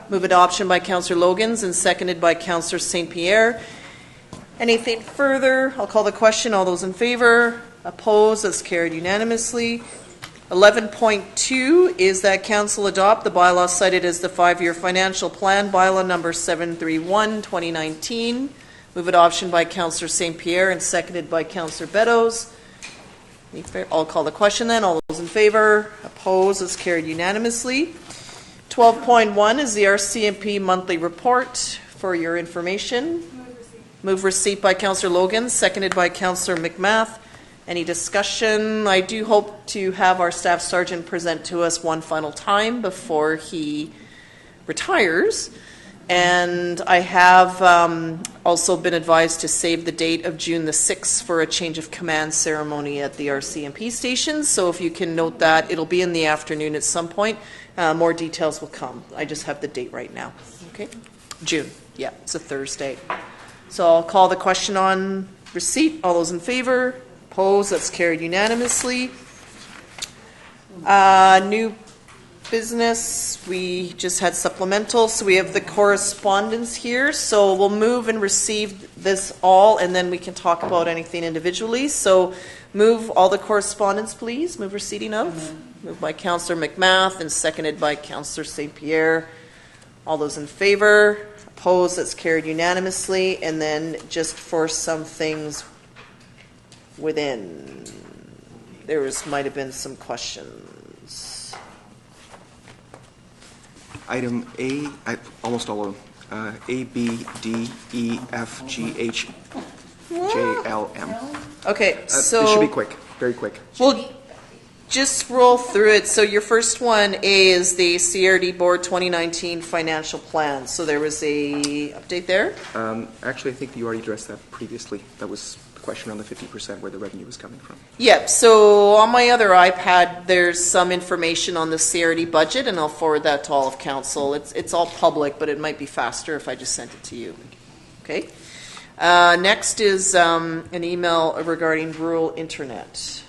Move adoption by Councillor Logans and seconded by Councillor St. Pierre. Anything further? I'll call the question. All those in favor? Opposed? That's carried unanimously. 11.2 is that Council adopt the bylaw cited as the 5-year financial plan, bylaw number 731, 2019. Move adoption by Councillor St. Pierre and seconded by Councillor Beddoes. I'll call the question then. All those in favor? Opposed? It's carried unanimously. 12.1 is the RCMP monthly report for your information. Move receipt by Councillor Logan, seconded by Councillor McMath. Any discussion? I do hope to have our staff sergeant present to us one final time before he retires. And I have also been advised to save the date of June the 6th for a change of command ceremony at the RCMP station. So if you can note that, it'll be in the afternoon at some point. More details will come. I just have the date right now. Okay? June. Yeah, it's a Thursday. So I'll call the question on receipt. All those in favor? Opposed? That's carried unanimously. New business, we just had supplemental, so we have the correspondence here. So we'll move and receive this all, and then we can talk about anything individually. So move all the correspondence, please. Move receiving of. Moved by Councillor McMath and seconded by Councillor St. Pierre. All those in favor? Opposed? That's carried unanimously. And then just for some things within, might have been some questions. Item A, almost all of them, A, B, D, E, F, G, H, J, L, M. Okay, so this should be quick, very quick. We'll just roll through it. So your first one, A, is the CRD Board 2019 financial plan. So there was a update there? Actually, I think you already addressed that previously. That was the question on the 50% where the revenue was coming from. Yep. So on my other iPad, there's some information on the CRD budget, and I'll forward that to all of council. It's all public, but it might be faster if I just sent it to you. Okay. Next is an email regarding rural internet.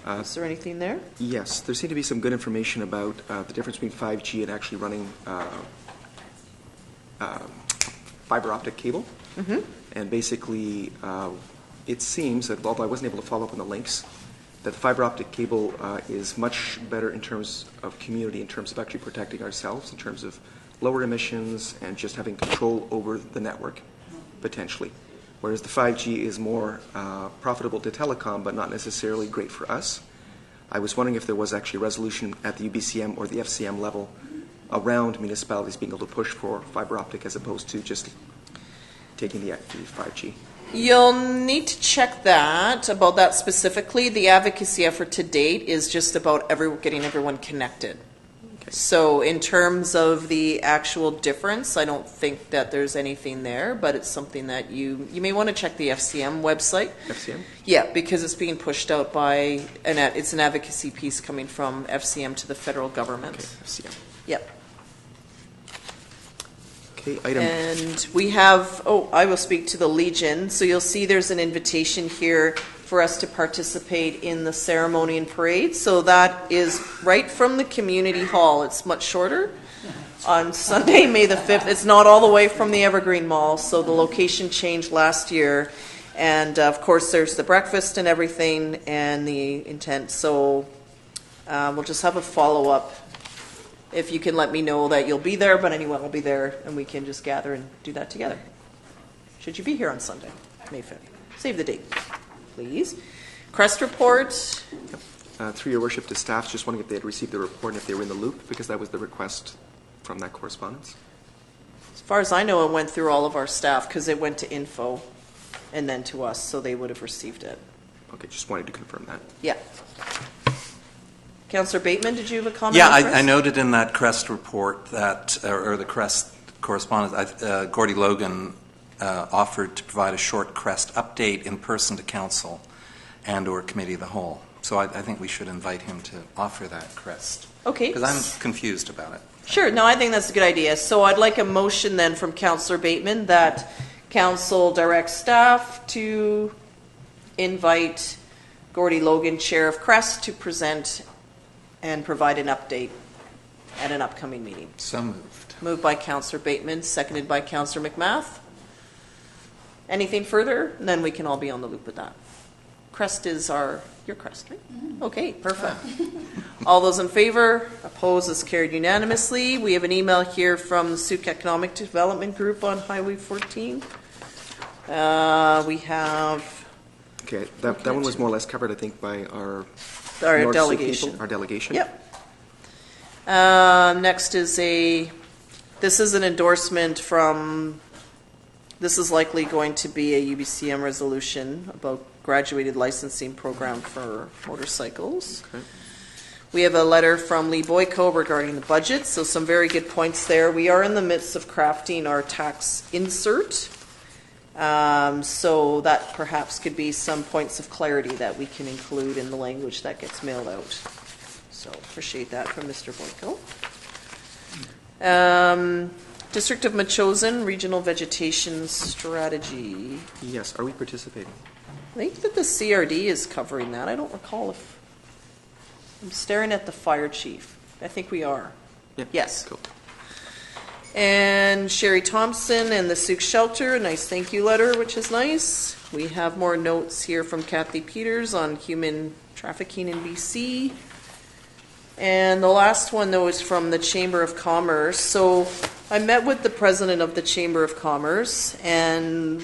Is there anything there? Yes, there seemed to be some good information about the difference between 5G and actually running fiber optic cable. Mm-hmm. And basically, it seems that, although I wasn't able to follow up on the links, that the fiber optic cable is much better in terms of community, in terms of actually protecting ourselves, in terms of lower emissions and just having control over the network, potentially. Whereas the 5G is more profitable to telecom, but not necessarily great for us. I was wondering if there was actually a resolution at the UBCM or the FCM level around municipalities being able to push for fiber optic as opposed to just taking the 5G. You'll need to check about that specifically. The advocacy effort to date is just about getting everyone connected. Okay. So in terms of the actual difference, I don't think that there's anything there, but it's something that you may want to check the FCM website. FCM? Yeah, because it's being pushed out by, it's an advocacy piece coming from FCM to the federal government. Okay, FCM. Yep. Okay, and we have, I will speak to the Legion. So you'll see there's an invitation here for us to participate in the ceremony and parade. So that is right from the community hall. It's much shorter. On Sunday, May the 5th. It's not all the way from the Evergreen Mall. So the location changed last year. And of course, there's the breakfast and everything and the intent. So we'll just have a follow-up. If you can let me know that you'll be there, but anyone will be there, and we can just gather and do that together. Should you be here on Sunday, May 5th? Save the date, please. Crest report. Through your worship to staff, just wondering if they had received the report and if they were in the loop, because that was the request from that correspondence. As far as I know, it went through all of our staff because it went to info and then to us, so they would have received it. Okay, just wanted to confirm that. Yeah. Councillor Bateman, did you have a comment? Yeah, on Crest? I noted in that Crest report that, or the Crest correspondence, Gordy Logan offered to provide a short Crest update in person to council and or committee of the whole. So I think we should invite him to offer that Crest. Okay. Because I'm confused about it. Sure. No, I think that's a good idea. So I'd like a motion then from Councillor Bateman that council directs staff to invite Gordy Logan, Chair of Crest, to present and provide an update at an upcoming meeting. So moved. Moved by Councillor Bateman, seconded by Councillor McMath. Anything further? And then we can all be on the loop with that. Crest is your Crest, right? Mm-hmm. Okay, perfect. All those in favor? Opposed? Is carried unanimously. We have an email here from the Sooke Economic Development Group on Highway 14. We have... Okay, that one was more or less covered, I think, by our delegation. People, our delegation. Yep. Next is a This is an endorsement from, this is likely going to be a UBCM resolution about graduated licensing program for motorcycles. Okay. We have a letter from Lee Boyko regarding the budget, so some very good points there. We are in the midst of crafting our tax insert, so that perhaps could be some points of clarity that we can include in the language that gets mailed out. So appreciate that from Mr. Boyko. District of Metchosin Regional Vegetation Strategy. Yes, are we participating? I think that the CRD is covering that. I don't recall if... I'm staring at the fire chief. I think we are. Yeah. Yes. Cool. And Sherry Thompson and the Sooke Shelter, a nice thank you letter, which is nice. We have more notes here from Kathy Peters on human trafficking in BC. And the last one, though, is from the Chamber of Commerce. So I met with the president of the Chamber of Commerce, and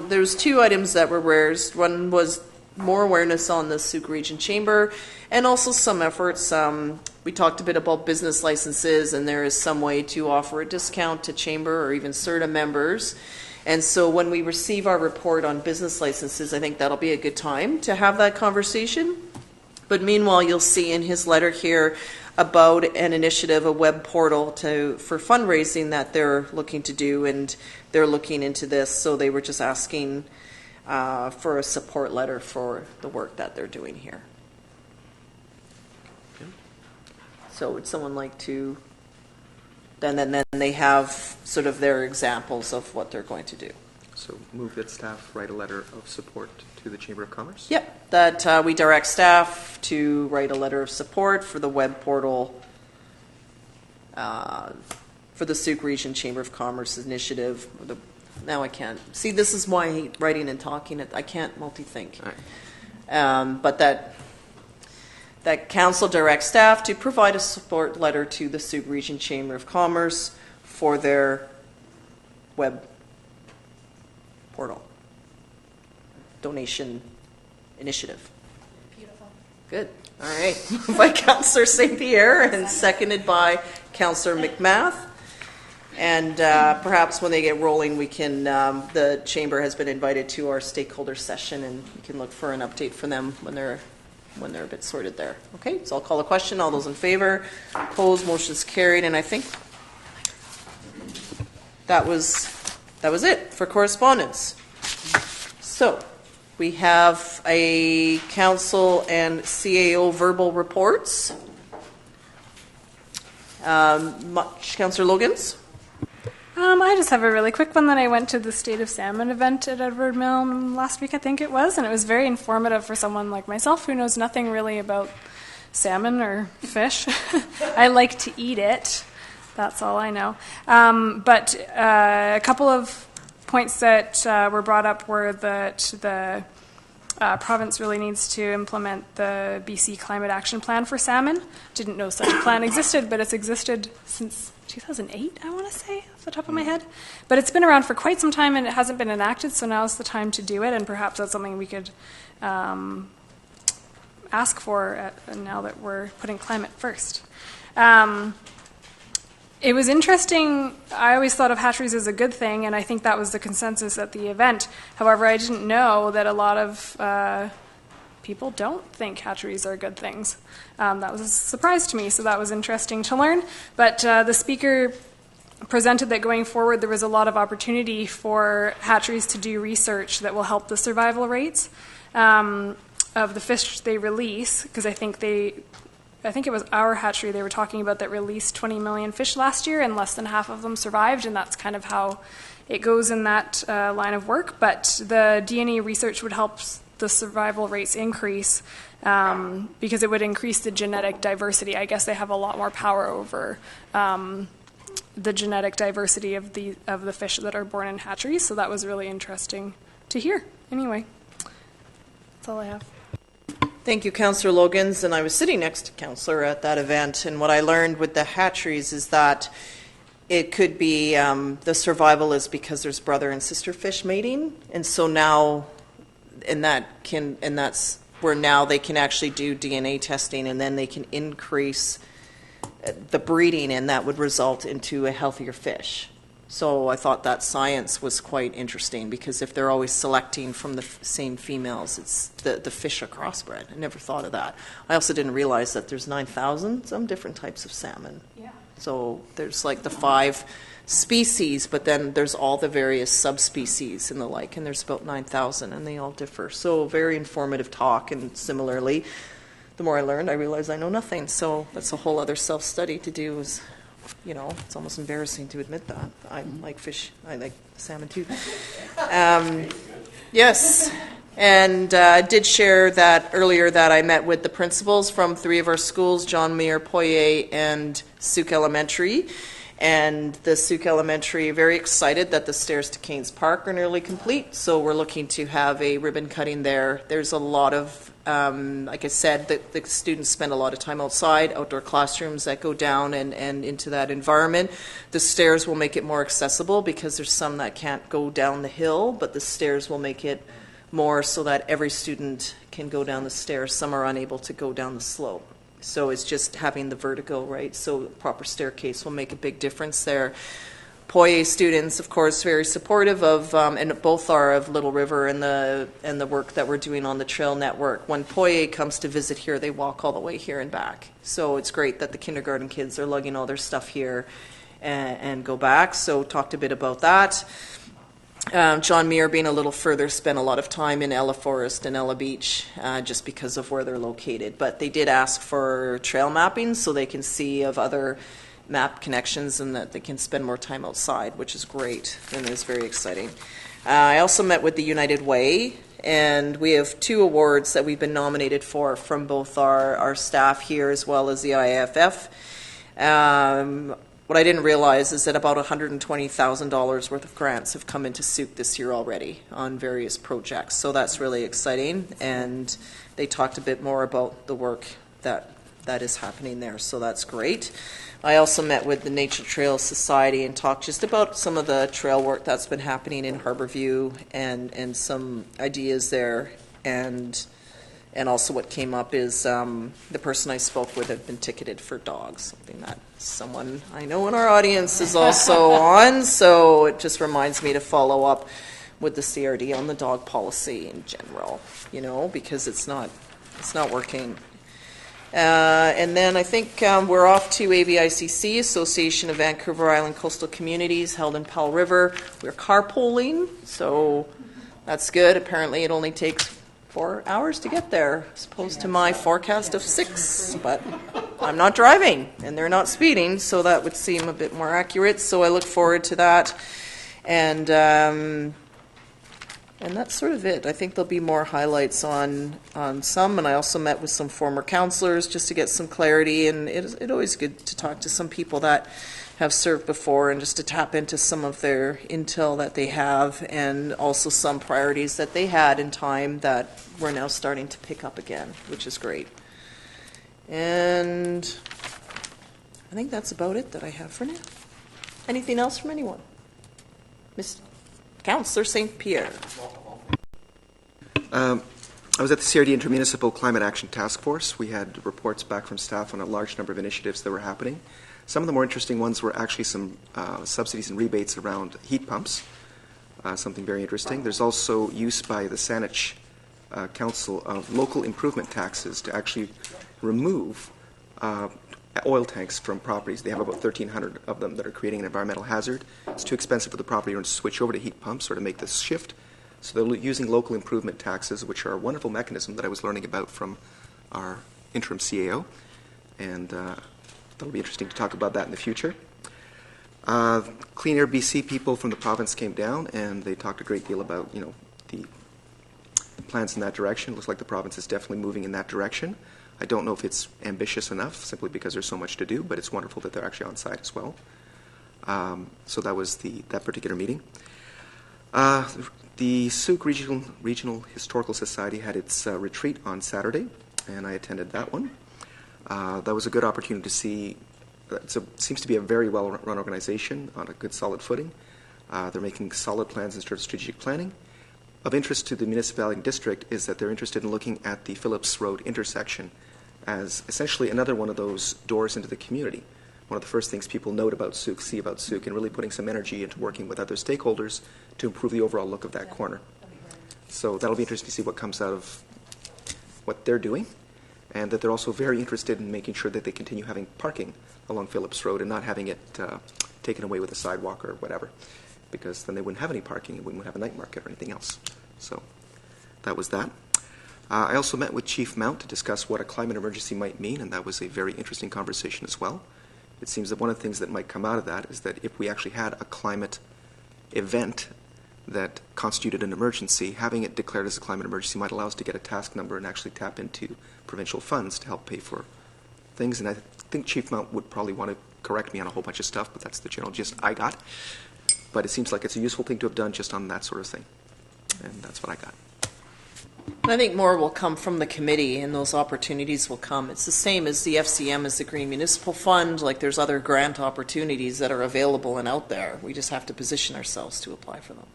there's two items that were raised. One was more awareness on the Sooke Region Chamber, and also some efforts. We talked a bit about business licenses, and there is some way to offer a discount to Chamber or even CERTA members. And so when we receive our report on business licenses, I think that'll be a good time to have that conversation. But meanwhile, you'll see in his letter here about an initiative, a web portal for fundraising that they're looking to do, and they're looking into this. So they were just asking for a support letter for the work that they're doing here. Okay. So would someone like to, then they have sort of their examples of what they're going to do. So move that staff write a letter of support to the Chamber of Commerce? Yep, that we direct staff to write a letter of support for the web portal for the Sooke Region Chamber of Commerce initiative. Now I can't. See, this is why I hate writing and talking. I can't multi-think. Right. But that council directs staff to provide a support letter to the Sooke Region Chamber of Commerce for their web portal donation initiative. Beautiful. Good. All right. By Councillor St. Pierre and seconded by Councillor McMath. And perhaps when they get rolling, we can. The chamber has been invited to our stakeholder session, and we can look for an update from them when they're a bit sorted there. Okay. So I'll call a question. All those in favor, opposed, motion is carried. And I think that was it for correspondence. So we have a council and CAO verbal reports. Councillor Logans? I just have a really quick one that I went to the State of Salmon event at Edward Milne last week, I think it was, and it was very informative for someone like myself who knows nothing really about salmon or fish. I like to eat it. That's all I know. But a couple of points that were brought up were that the province really needs to implement the BC Climate Action Plan for salmon. Didn't know such a plan existed, but it's existed since 2008, I want to say, off the top of my head. But it's been around for quite some time, and it hasn't been enacted, so now's the time to do it, and perhaps that's something we could ask for now that we're putting climate first. It was interesting. I always thought of hatcheries as a good thing, and I think that was the consensus at the event. However, I didn't know that a lot of people don't think hatcheries are good things. That was a surprise to me, so that was interesting to learn. But the speaker presented that going forward there was a lot of opportunity for hatcheries to do research that will help the survival rates of the fish they release, because I think it was our hatchery they were talking about that released 20 million fish last year, and less than half of them survived, and that's kind of how it goes in that line of work. But the D&E research would help the survival rates increase because it would increase the genetic diversity. I guess they have a lot more power over the genetic diversity of the fish that are born in hatcheries, so that was really interesting to hear. Anyway, that's all I have. Thank you, Councillor Logans. And I was sitting next to Councillor at that event, and what I learned with the hatcheries is that it could be the survival is because there's brother and sister fish mating, and so now, that's where now they can actually do DNA testing, and then they can increase the breeding, and that would result into a healthier fish. So I thought that science was quite interesting, because if they're always selecting from the same females, it's the fish are crossbred. I never thought of that. I also didn't realize that there's 9,000 some different types of salmon. Yeah. So there's like the 5 species, but then there's all the various subspecies and the like, and there's about 9,000, and they all differ. So very informative talk, and similarly, the more I learned, I realized I know nothing. So that's a whole other self-study to do. Is, you know, it's almost embarrassing to admit that. I like fish. I like salmon too. Yes. And did share that earlier that I met with the principals from 3 of our schools, John Muir, Poirier, and Sooke Elementary. And the Sooke Elementary, very excited that the stairs to Cairns Park are nearly complete. So we're looking to have a ribbon cutting there. There's a lot of, like I said, the students spend a lot of time outside, outdoor classrooms that go down and into that environment. The stairs will make it more accessible, because there's some that can't go down the hill, but the stairs will make it more so that every student can go down the stairs. Some are unable to go down the slope. So it's just having the vertigo, right? So the proper staircase will make a big difference there. Poirier students, of course, very supportive of, and both are of Little River and the work that we're doing on the trail network. When Poirier comes to visit here, they walk all the way here and back. So it's great that the kindergarten kids are lugging all their stuff here and go back. So talked a bit about that. John Muir, being a little further, spent a lot of time in Ella Forest and Ella Beach, just because of where they're located. But they did ask for trail mapping so they can see of other map connections, and that they can spend more time outside, which is great and is very exciting. I also met with the United Way, and we have 2 awards that we've been nominated for from both our staff here as well as the IAFF. What I didn't realize is that about $120,000 worth of grants have come into Sooke this year already on various projects. So that's really exciting, and they talked a bit more about the work that is happening there, so that's great. I also met with the Nature Trails Society and talked just about some of the trail work that's been happening in Harborview and some ideas there. And also what came up is the person I spoke with had been ticketed for dogs, something that someone I know in our audience is also on. So it just reminds me to follow up with the CRD on the dog policy in general, you know, because it's not working. And then I think we're off to AVICC, Association of Vancouver Island Coastal Communities, held in Powell River. We're carpooling, so that's good. Apparently it only takes 4 hours to get there, as opposed to my forecast of 6. But I'm not driving, and they're not speeding, so that would seem a bit more accurate. So I look forward to that. And that's sort of it. I think there'll be more highlights on some, and I also met with some former counselors just to get some clarity, and it's always good to talk to some people that have served before and just to tap into some of their intel that they have, and also some priorities that they had in time that we're now starting to pick up again, which is great. And I think that's about it that I have for now. Anything else from anyone? Miss Councillor St. Pierre. I was at the CRD Intermunicipal Climate Action Task Force. We had reports back from staff on a large number of initiatives that were happening. Some of the more interesting ones were actually some subsidies and rebates around heat pumps, something very interesting. There's also use by the Saanich Council of local improvement taxes to actually remove oil tanks from properties. They have about 1,300 of them that are creating an environmental hazard. It's too expensive for the property owner to switch over to heat pumps or to make this shift. So they're using local improvement taxes, which are a wonderful mechanism that I was learning about from our interim CAO. And that'll be interesting to talk about that in the future. Clean Air BC people from the province came down, and they talked a great deal about, the plans in that direction. It looks like the province is definitely moving in that direction. I don't know if it's ambitious enough, simply because there's so much to do, but it's wonderful that they're actually on site as well. So that was that particular meeting. The Sooke Regional Historical Society had its retreat on Saturday, and I attended that one. That was a good opportunity to see. It seems to be a very well-run organization on a good, solid footing. They're making solid plans in terms of strategic planning. Of interest to the municipality and district is that they're interested in looking at the Phillips Road intersection as essentially another one of those doors into the community. One of the first things people note about Sooke, see about Sooke, and really putting some energy into working with other stakeholders to improve the overall look of that corner. So that'll be interesting to see what comes out of what they're doing, and that they're also very interested in making sure that they continue having parking along Phillips Road and not having it taken away with a sidewalk or whatever, because then they wouldn't have any parking and wouldn't have a night market or anything else. So that was that. I also met with Chief Mount to discuss what a climate emergency might mean, and that was a very interesting conversation as well. It seems that one of the things that might come out of that is that if we actually had a climate event that constituted an emergency, having it declared as a climate emergency might allow us to get a task number and actually tap into provincial funds to help pay for things. And I think Chief Mount would probably want to correct me on a whole bunch of stuff, but that's the general gist I got. But it seems like it's a useful thing to have done just on that sort of thing. And that's what I got. I think more will come from the committee, and those opportunities will come. It's the same as the FCM, as the Green Municipal Fund. Like, there's other grant opportunities that are available and out there. We just have to position ourselves to apply for them.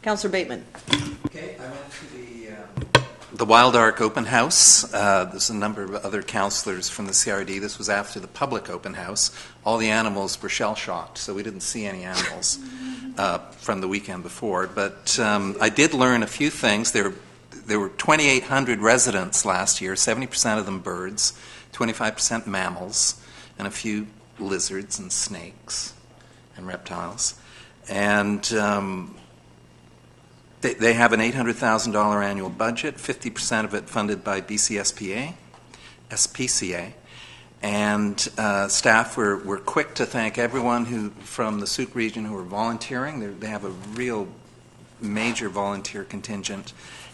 Councillor Bateman. Okay, I went to the Wild Ark Open House. There's a number of other councillors from the CRD. This was after the public open house. All the animals were shell-shocked, so we didn't see any animals from the weekend before. But I did learn a few things. There were 2,800 residents last year, 70% of them birds, 25% mammals, and a few lizards and snakes and reptiles. And they have an $800,000 annual budget, 50% of it funded by SPCA, and staff were quick to thank everyone who from the Sooke region who were volunteering. They have a real major volunteer contingent,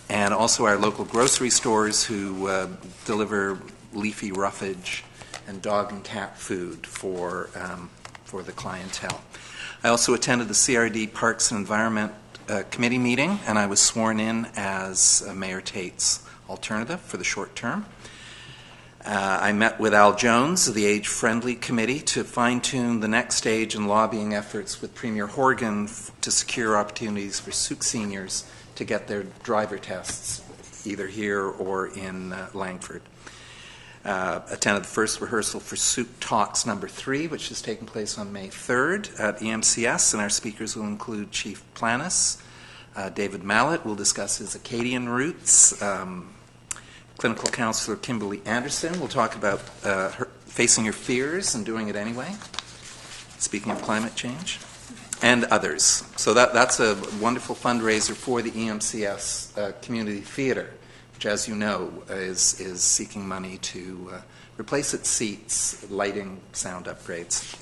and also our local grocery stores who deliver leafy roughage and dog and cat food for the clientele. I also attended the CRD Parks and Environment committee meeting, and I was sworn in as Mayor Tait's alternative for the short term. I met with Al Jones of the Age Friendly Committee to fine-tune the next stage in lobbying efforts with Premier Horgan to secure opportunities for Sooke seniors to get their driver tests, either here or in Langford. Attended the first rehearsal for Sooke Talks number 3, which is taking place on May 3rd at EMCS, and our speakers will include Chief Planis. David Mallett will discuss his Acadian roots. Clinical Counselor Kimberly Anderson will talk about her facing her fears and doing it anyway, speaking of climate change, and others. So that's a wonderful fundraiser for the EMCS Community Theatre, which, as you know, is seeking money to replace its seats, lighting, sound upgrades.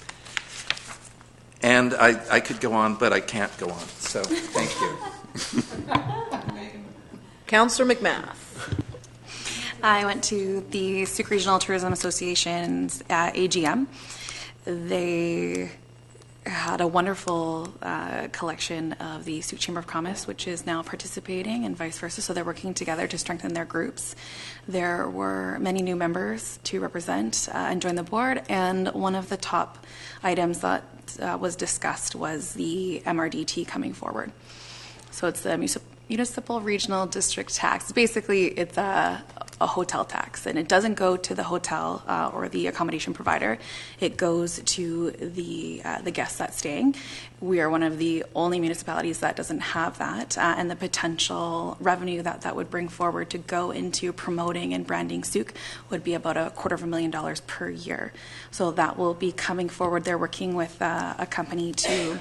And I could go on, but I can't go on. So thank you. Councillor McMath. I went to the Sooke Regional Tourism Association's AGM. They had a wonderful collection of the Sooke Chamber of Commerce, which is now participating, and vice versa. So they're working together to strengthen their groups. There were many new members to represent and join the board, and one of the top items that was discussed was the MRDT coming forward. So it's the Municipal Regional District Tax. Basically, it's a hotel tax, and it doesn't go to the hotel or the accommodation provider. It goes to the guests that's staying. We are one of the only municipalities that doesn't have that, and the potential revenue that would bring forward to go into promoting and branding Sooke would be about $250,000 per year. So that will be coming forward. They're working with a company to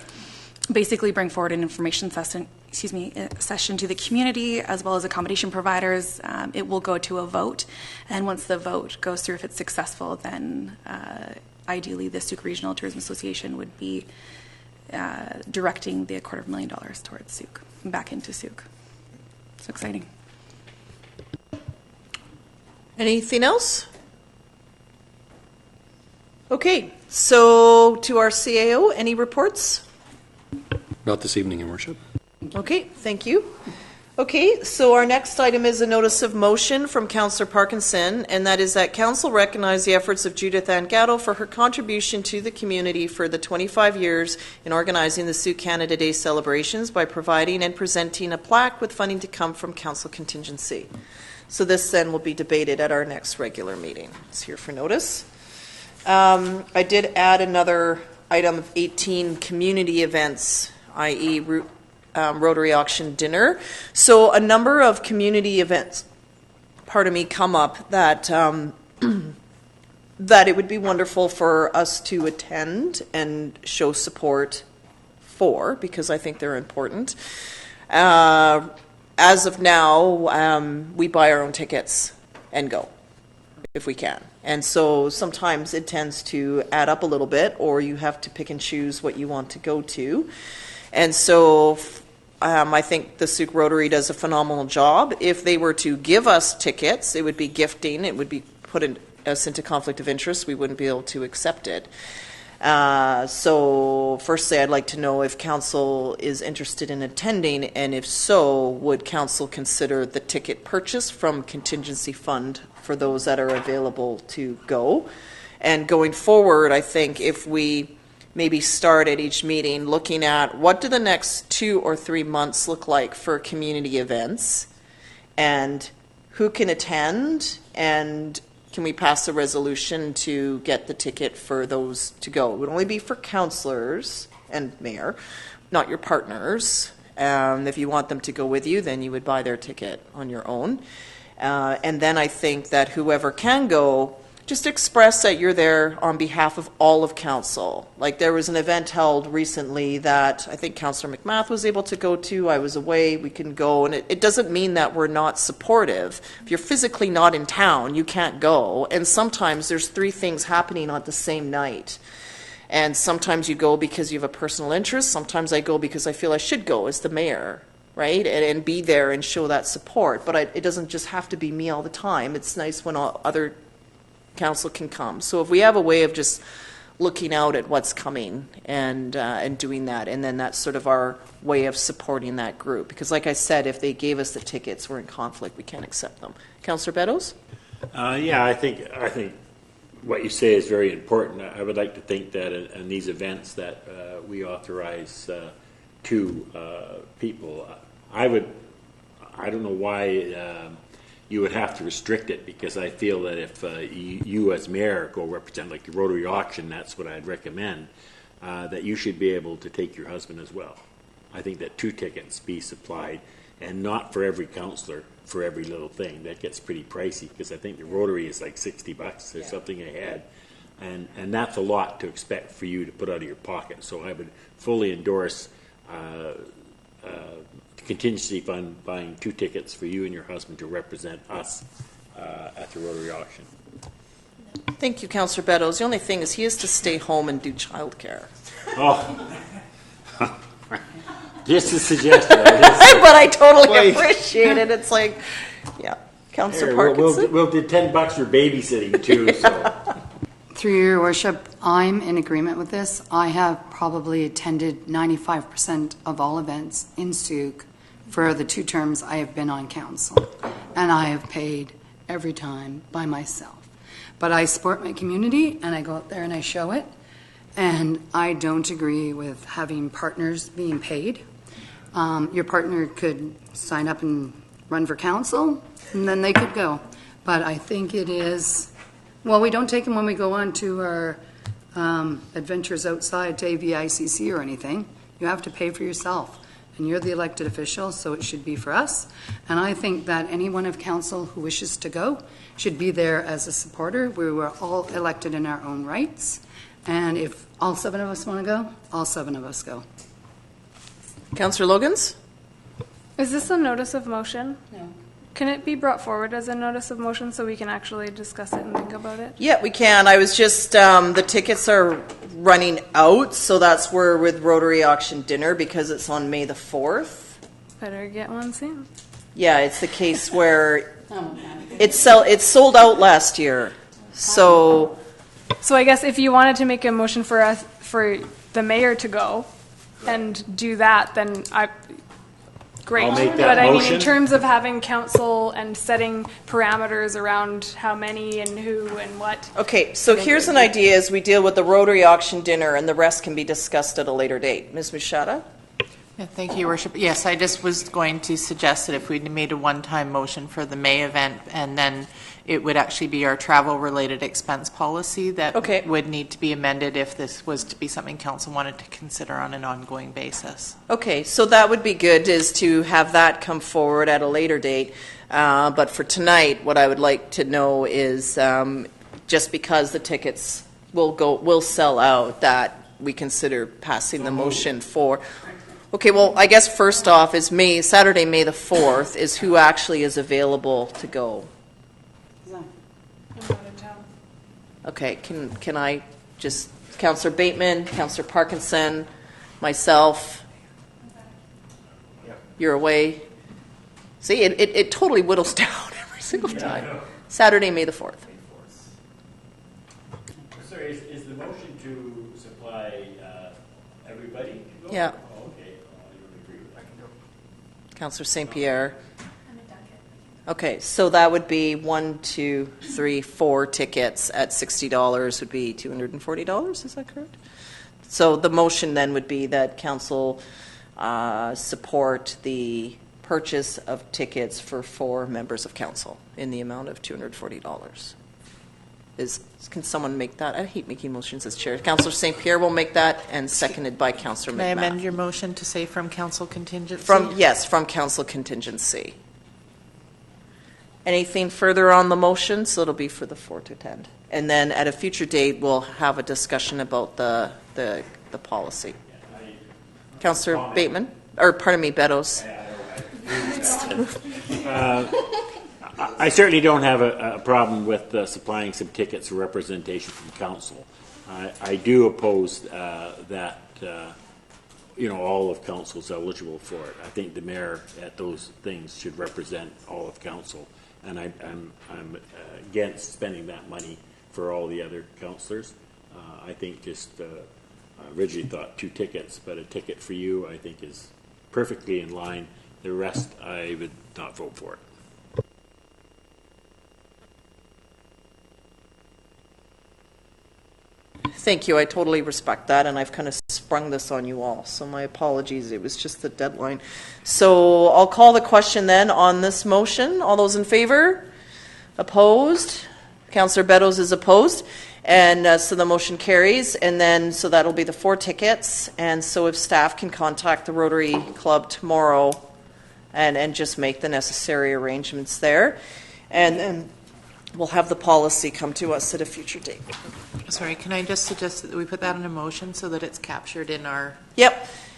basically bring forward an information session to the community as well as accommodation providers. It will go to a vote, and once the vote goes through, if it's successful, then ideally the Sooke Regional Tourism Association would be directing the $250,000 towards Sooke, back into Sooke. So exciting. Anything else? Okay, so to our CAO, any reports? Not this evening, Your Worship. Okay, thank you. Okay, so our next item is a notice of motion from Councillor Parkinson, and that is that Council recognize the efforts of Judith Ann Gatto for her contribution to the community for the 25 years in organizing the Sooke Canada Day celebrations by providing and presenting a plaque with funding to come from Council contingency. So this then will be debated at our next regular meeting. It's here for notice. I did add another item of 18 community events, i.e. Rotary Auction Dinner. So a number of community events, come up that that it would be wonderful for us to attend and show support for, because I think they're important. As of now, we buy our own tickets and go, if we can. And so sometimes it tends to add up a little bit, or you have to pick and choose what you want to go to. And so I think the Sooke Rotary does a phenomenal job. If they were to give us tickets, it would be gifting. It would be putting us into conflict of interest. We wouldn't be able to accept it. So firstly, I'd like to know if council is interested in attending, and if so, would council consider the ticket purchase from contingency fund for those that are available to go? And going forward, I think if we maybe start at each meeting looking at what do the next 2 or 3 months look like for community events, and who can attend, and can we pass a resolution to get the ticket for those to go? It would only be for councillors and mayor, not your partners. If you want them to go with you, then you would buy their ticket on your own. And then I think that whoever can go, just express that you're there on behalf of all of council. Like there was an event held recently that I think Councillor McMath was able to go to. I was away, we can go. And it doesn't mean that we're not supportive. If you're physically not in town, you can't go. And sometimes there's 3 things happening on the same night. And sometimes you go because you have a personal interest. Sometimes I go because I feel I should go as the mayor, right? And be there and show that support. But it doesn't just have to be me all the time. It's nice when all other council can come. So if we have a way of just looking out at what's coming and doing that, and then that's sort of our way of supporting that group. Because like I said, if they gave us the tickets, we're in conflict. We can't accept them. Councillor Beddoes? Yeah, I think what you say is very important. I would like to think that in these events that we authorize 2 people. I don't know why you would have to restrict it, because I feel that if you as mayor go represent like the Rotary Auction, that's what I'd recommend, that you should be able to take your husband as well. I think that 2 tickets be supplied, and not for every councillor for every little thing. That gets pretty pricey, because I think the Rotary is like $60 or something a head, and that's a lot to expect for you to put out of your pocket. So I would fully endorse contingency fund buying 2 tickets for you and your husband to represent us at the Rotary Auction. Thank you, Councillor Beddoes. The only thing is he has to stay home and do childcare. Oh, just a suggestion. But I totally appreciate it. It's like, yeah, Councillor Parkinson. We'll do $10 for babysitting too. So. Through your worship, I'm in agreement with this. I have probably attended 95% of all events in Sooke for the 2 terms I have been on council, and I have paid every time by myself. But I support my community, and I go out there and I show it, and I don't agree with having partners being paid. Your partner could sign up and run for council, and then they could go. But I think it is, well, we don't take them when we go on to our adventures outside to AVICC or anything. You have to pay for yourself. And you're the elected official, so it should be for us. And I think that anyone of council who wishes to go should be there as a supporter. We were all elected in our own rights. And if all 7 of us want to go, all 7 of us go. Councillor Logans? Is this a notice of motion? No. Can it be brought forward as a notice of motion so we can actually discuss it and think about it? Yeah, we can. I was just, the tickets are running out, so that's where with Rotary Auction Dinner, because it's on May the 4th. Better get one soon. Yeah, it's the case where it's sold out last year. So I guess if you wanted to make a motion for the mayor to go and do that, then great. I'll make that but I mean, motion. in terms of having council and setting parameters around how many and who and what. Okay, so here's an idea as we deal with the Rotary Auction Dinner, and the rest can be discussed at a later date. Ms. Machada? Yeah, thank you, Your Worship. Yes, I just was going to suggest that if we made a one-time motion for the May event, and then it would actually be our travel-related expense policy that would need to be amended if this was to be something council wanted to consider on an ongoing basis. Okay, so that would be good, is to have that come forward at a later date. But for tonight, what I would like to know is just because the tickets will sell out, that we consider passing the motion for. Okay, well, I guess first off is Saturday, May the 4th, is who actually is available to go. Okay, can I just, Councillor Bateman, Councillor Parkinson, myself, you're away. See, it totally whittles down every single time. Saturday, May the 4th. Sorry, is the motion to supply everybody? Yeah. Oh, okay. I don't agree with that. Councillor St. Pierre. Okay, so that would be 1, 2, 3, 4 tickets at $60 would be $240. Is that correct? So the motion then would be that council support the purchase of tickets for 4 members of council in the amount of $240. Can someone make that? I hate making motions as chair. Councillor St. Pierre will make that, and seconded by Councillor McMahon. May I amend your motion to say from council contingency? Yes, from council contingency. Anything further on the motion? So it'll be for the 4 to 10. And then at a future date, we'll have a discussion about the policy. Councillor Bateman, or pardon me, Beddoes. I certainly don't have a problem with supplying some tickets for representation from council. I do oppose that all of council is eligible for it. I think the mayor at those things should represent all of council, and I'm against spending that money for all the other councillors. I think just I originally thought 2 tickets, but a ticket for you I think is perfectly in line. The rest I would not vote for it. Thank you. I totally respect that, and I've kind of sprung this on you all, so my apologies. It was just the deadline. So I'll call the question then on this motion. All those in favor? Opposed? Councillor Beddoes is opposed, and so the motion carries. And then so that'll be the 4 tickets. And so if staff can contact the Rotary Club tomorrow and just make the necessary arrangements there, and then we'll have the policy come to us at a future date. Sorry, can I just suggest that we put that in a motion so that it's captured in our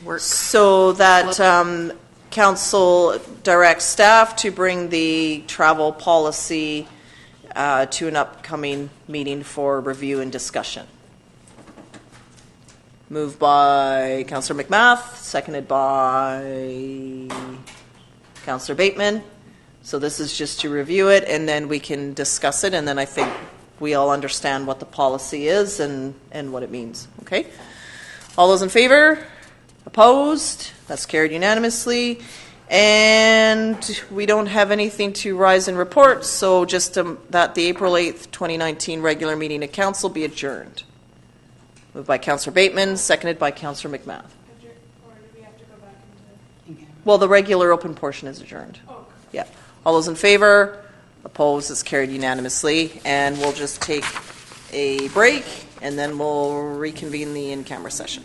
work? So that council directs staff to bring the travel policy to an upcoming meeting for review and discussion. Moved by Councillor McMath, seconded by Councillor Bateman. So this is just to review it, and then we can discuss it, and then I think we all understand what the policy is and what it means. Okay? All those in favor? Opposed? That's carried unanimously. And we don't have anything to rise and report, so just that the April 8th, 2019 regular meeting of council be adjourned. Moved by Councillor Bateman, seconded by Councillor McMath. Well, the regular open portion is adjourned. Yeah. All those in favor? Opposed? It's carried unanimously. And we'll just take a break, and then we'll reconvene the in-camera session.